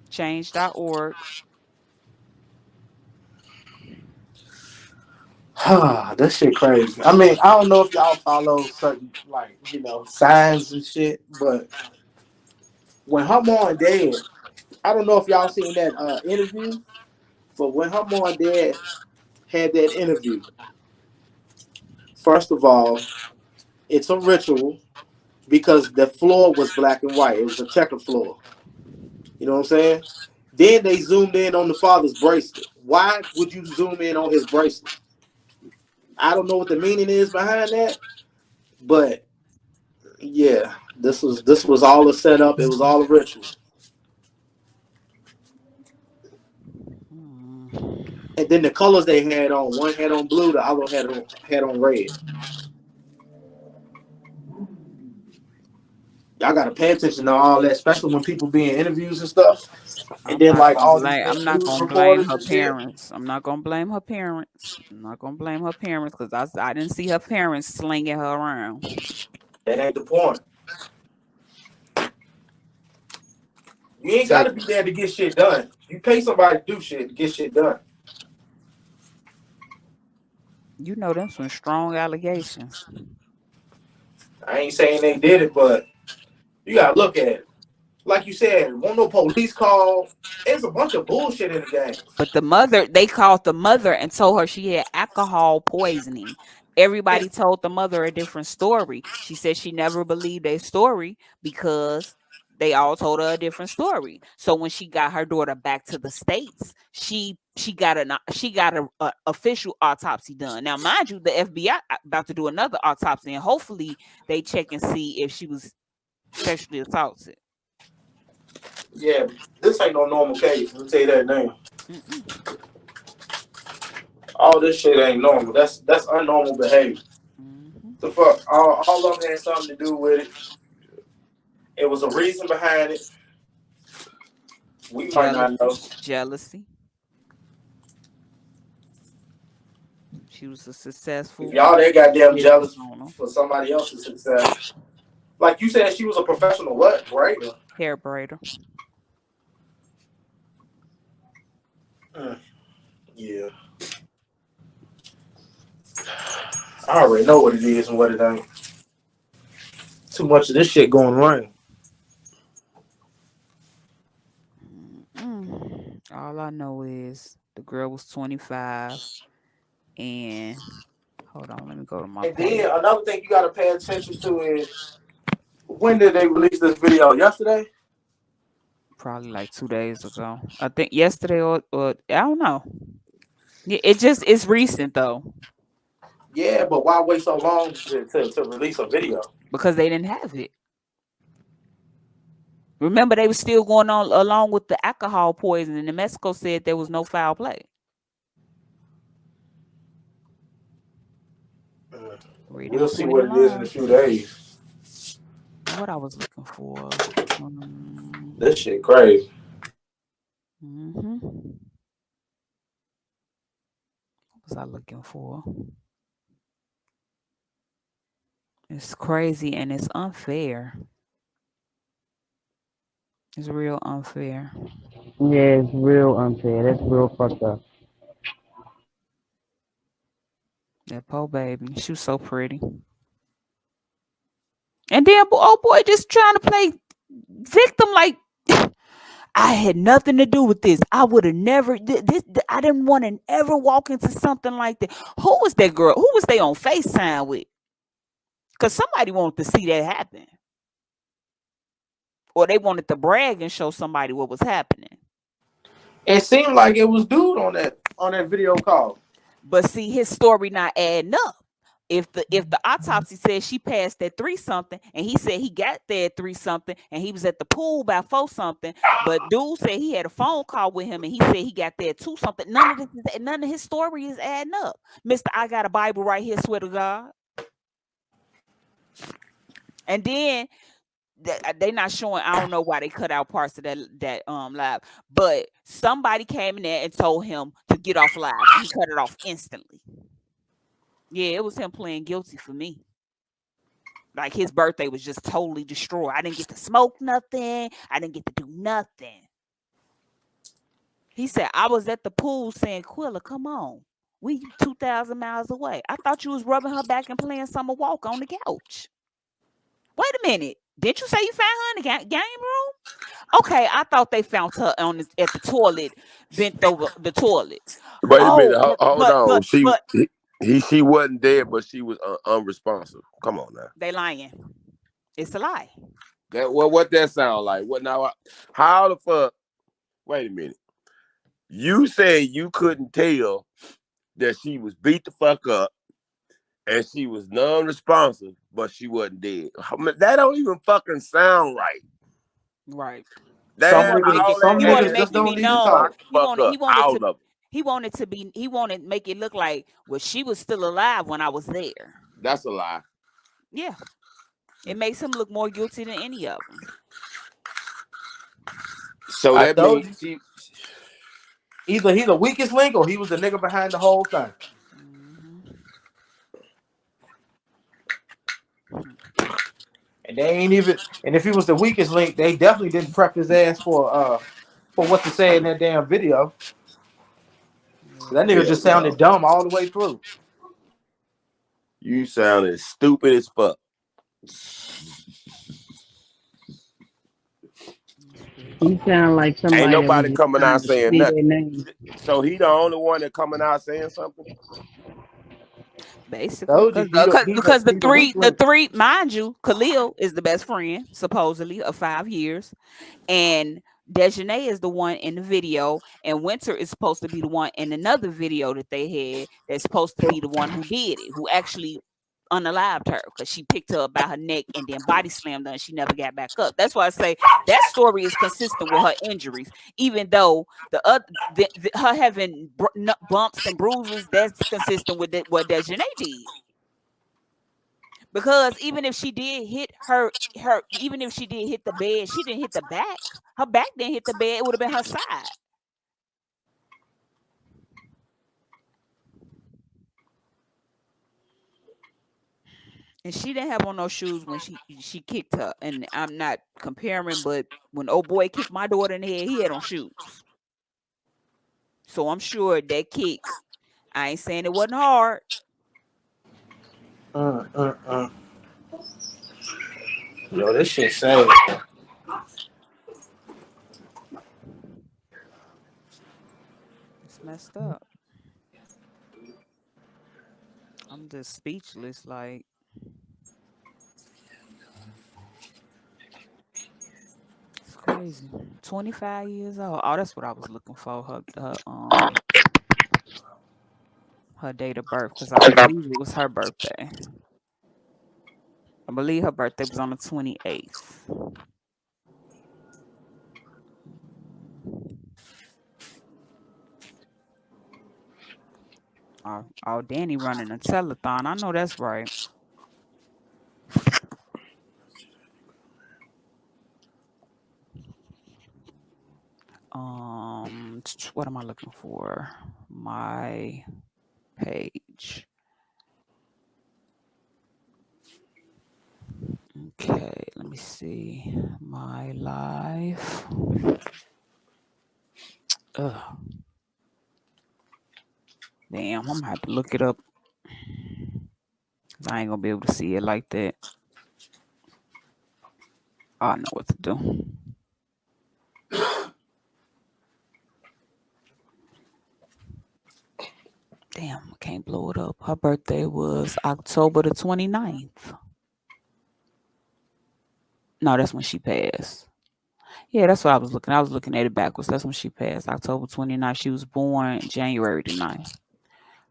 change.org. That shit crazy. I mean, I don't know if y'all follow certain like signs and shit, but when her mom dead, I don't know if y'all seen that interview, but when her mom dead had that interview, first of all, it's a ritual because the floor was black and white. It was a checker floor. You know what I'm saying? Then they zoomed in on the father's bracelet. Why would you zoom in on his bracelet? I don't know what the meaning is behind that, but yeah, this was all a setup. It was all a ritual. Mm. And then the colors they had on, one had on blue, the other had on red. Y'all gotta pay attention to all that, especially when people being interviews and stuff. And then like all these I'm not news gonna blame reporters her and shit. parents. I'm not gonna blame her parents. I'm not gonna blame her parents because I didn't see her parents slinging her around. That ain't the point. You ain't So gotta be there to get shit done. You pay somebody to do shit to get shit done. you know them some strong allegations. I ain't saying they did it, but you gotta look at it. Like you said, won't no police call. It's a bunch of bullshit in the game. But they called the mother and told her she had alcohol poisoning. And Everybody told the mother a different story. She said she never believed their story because they all told her a different story. So when she got her daughter back to the States, she she got a official autopsy done. Now, mind you, the FBI about to do another autopsy, and hopefully they check and see if she was sexually assaulted. Yeah, this ain't no normal case. I'll tell you that now. Mm-mm. All this shit ain't normal. That's unnormal behavior. Mm-hmm. The fuck? All of them had something to do with it. It was a reason behind it. We might not know. Jealousy. She was a If successful y'all that goddamn business jealous owner, for somebody else's success, like you said, she was a professional what? Braider. hair braider. Yeah. I already know what it is and what it ain't. Too much of this shit going around. All I know is the girl was 25, and hold on, let me go to my And then page. another thing you got to pay attention to is when did they release this video? Yesterday? Probably like 2 days ago. I think yesterday or I don't know. Yeah, it's recent though Yeah, but why wait so long to release a video? because they didn't have it. Remember, they were still going on along with the alcohol poisoning, and Mexico said there was no foul play. Reading We'll see between the what it is in a lines. few days. What I was looking for. This shit crazy. What was I looking for? It's crazy and it's unfair. It's real unfair. Yeah, it's real unfair. That's real fucked up. That poor baby. She was so pretty. And then, oh boy, just trying to play victim like I had nothing to do with this. I would have never I didn't want to ever walk into something like that. Who was that girl? Who was they on FaceTime with? Because somebody wanted to see that happen. Or they wanted to brag and show somebody what was happening. It seemed like it was dude on that video call. But see, his story not adding up. If the autopsy says she passed at 3 something, and he said he got there at 3 something, and he was at the pool by 4 something, but dude said he had a phone call with him, and he said he got there at 2 something. None of his story is adding up, Mister. I got a Bible right here, swear to God. And then they not showing. I don't know why they cut out parts of that live, but somebody came in there and told him to get off live. He cut it off instantly. Yeah, it was him playing guilty for me. Like his birthday was just totally destroyed. I didn't get to smoke nothing. I didn't get to do nothing. He said, I was at the pool saying, Quilla, come on. We 2,000 miles away. I thought you was rubbing her back and playing summer walk on the couch. Wait a minute. Didn't you say you found her in the game room? Okay, I thought they found her at the toilet, bent over the toilet. Wait a minute, Oh, hold on. but She wasn't dead, but she was unresponsive. Come on now. they lying. It's a lie. What that sound like? What now? How the fuck? Wait a minute. You said you couldn't tell that she was beat the fuck up and she was non-responsive, but she wasn't dead. That don't even fucking sound right. Right. Some That all some that He wanted to niggas ass make just it don't be need to known. talk. lock the fuck up. All of it. He wanted to make it look like, well, she was still alive when I was there. That's a lie. Yeah. It makes him look more guilty than any of them. So I that told means you. Either he the weakest link or he was the nigga behind the whole thing. And they ain't even. And if he was the weakest link, they definitely didn't prep his ass for what to say in that damn video. That nigga hell just no. sounded dumb all the way through. You sounded stupid as fuck. He sound like Ain't somebody that was nobody just coming trying out to saying see their nothing. name. So he the only one that coming out saying something. Basically, Told you because he's a weak the link. three, mind you, Khalil is the best friend supposedly of 5 years, and Dejanay is the one in the video, and Winter is supposed to be the one in another video that they had that's supposed to be the one who did it, who actually unalived her because she picked her up by her neck and then body slammed her and she never got back up. That's why I say that story is consistent with her injuries, even though her having bumps and bruises, that's consistent with what Dejanay did. Because even if she did hit even if she did hit the bed, she didn't hit the back. Her back didn't hit the bed. It would have been her side. And she didn't have on no shoes when she kicked her. And I'm not comparing, but when old boy kicked my daughter in the head, he had on shoes. So I'm sure that kick, I ain't saying it wasn't hard. Yo, this shit sad. It's messed up. I'm just speechless. Like, it's crazy. 25 years old. Oh, that's what I was looking for. Her date of birth, because I believe it was her birthday. I believe her birthday was on the 28th. Oh, Danny running a telethon. I know that's right. What am I looking for? My page. Okay, let me see. My life. Ugh. Damn, I'm gonna have to look it up. Cause I ain't gonna be able to see it like that. I know what to do. Damn, I can't blow it up. Her birthday was October the 29th. No, that's when she passed. Yeah, that's what I was looking. I was looking at it backwards. That's when she passed. October 29th. She was born January the 9th.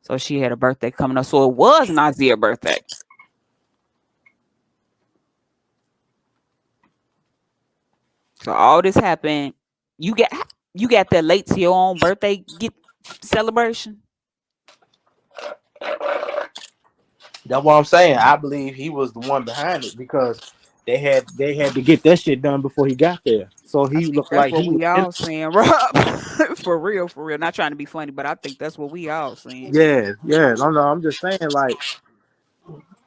So she had a birthday coming up. So it was Nazia's birthday. So all this happened. You got that late to your own birthday celebration. That's what I'm saying. I believe he was the one behind it because they had to get that shit done before he got there. So I he think looked that's like what he was we in. all saying, Rob. For real. Not trying to be funny, but I think that's what we all saying. Yeah. No, I'm just saying, like,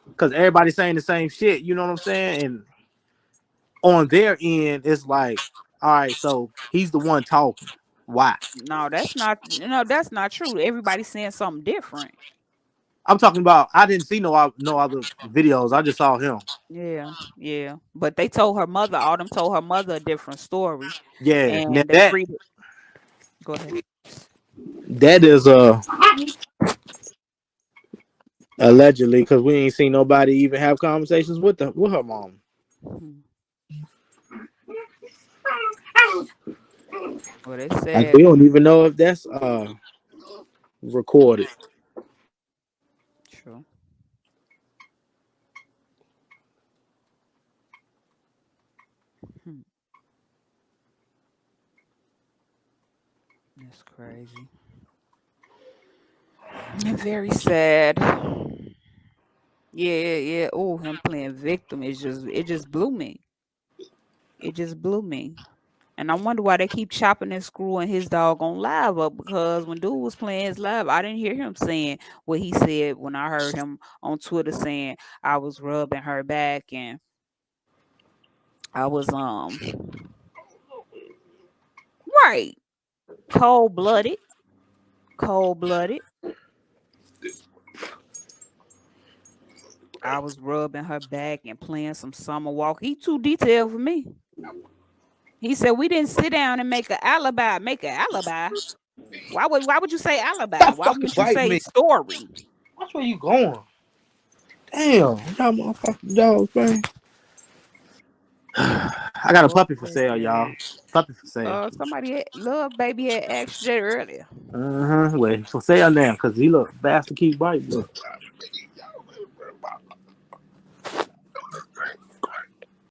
because everybody's saying the same shit. You know what I'm saying? And on their end, it's like, all right, so he's the one talking. Why? No, that's not true. Everybody's saying something different. I'm talking about. I didn't see no other videos. I just saw him. Yeah. But they told her mother, all them told her mother a different story. Yeah. Now And they treated. Go ahead. that is allegedly, because we ain't seen nobody even have conversations with her mom. Well, they Like, said we don't even know if that's recorded. true. That's crazy. And very sad. Yeah. Oh, him playing victim it just blew me. It just blew me. And I wonder why they keep chopping and screwing his doggone live up, because when dude was playing his live, I didn't hear him saying what he said when I heard him on Twitter saying I was rubbing her back and I was right. Cold blooded. I was rubbing her back and playing some summer walk. He too detailed for me. He said we didn't sit down and make an alibi. Why would you say alibi? Stop Why fucking wouldn't you biting say me. story? Watch where you going. Damn, y'all motherfucking dogs, man. I got a Lord puppy for bless sale, their y'all. heart. something for sale. Love Baby had asked that earlier. Well, for sale now, because he look fast to keep biting. Look.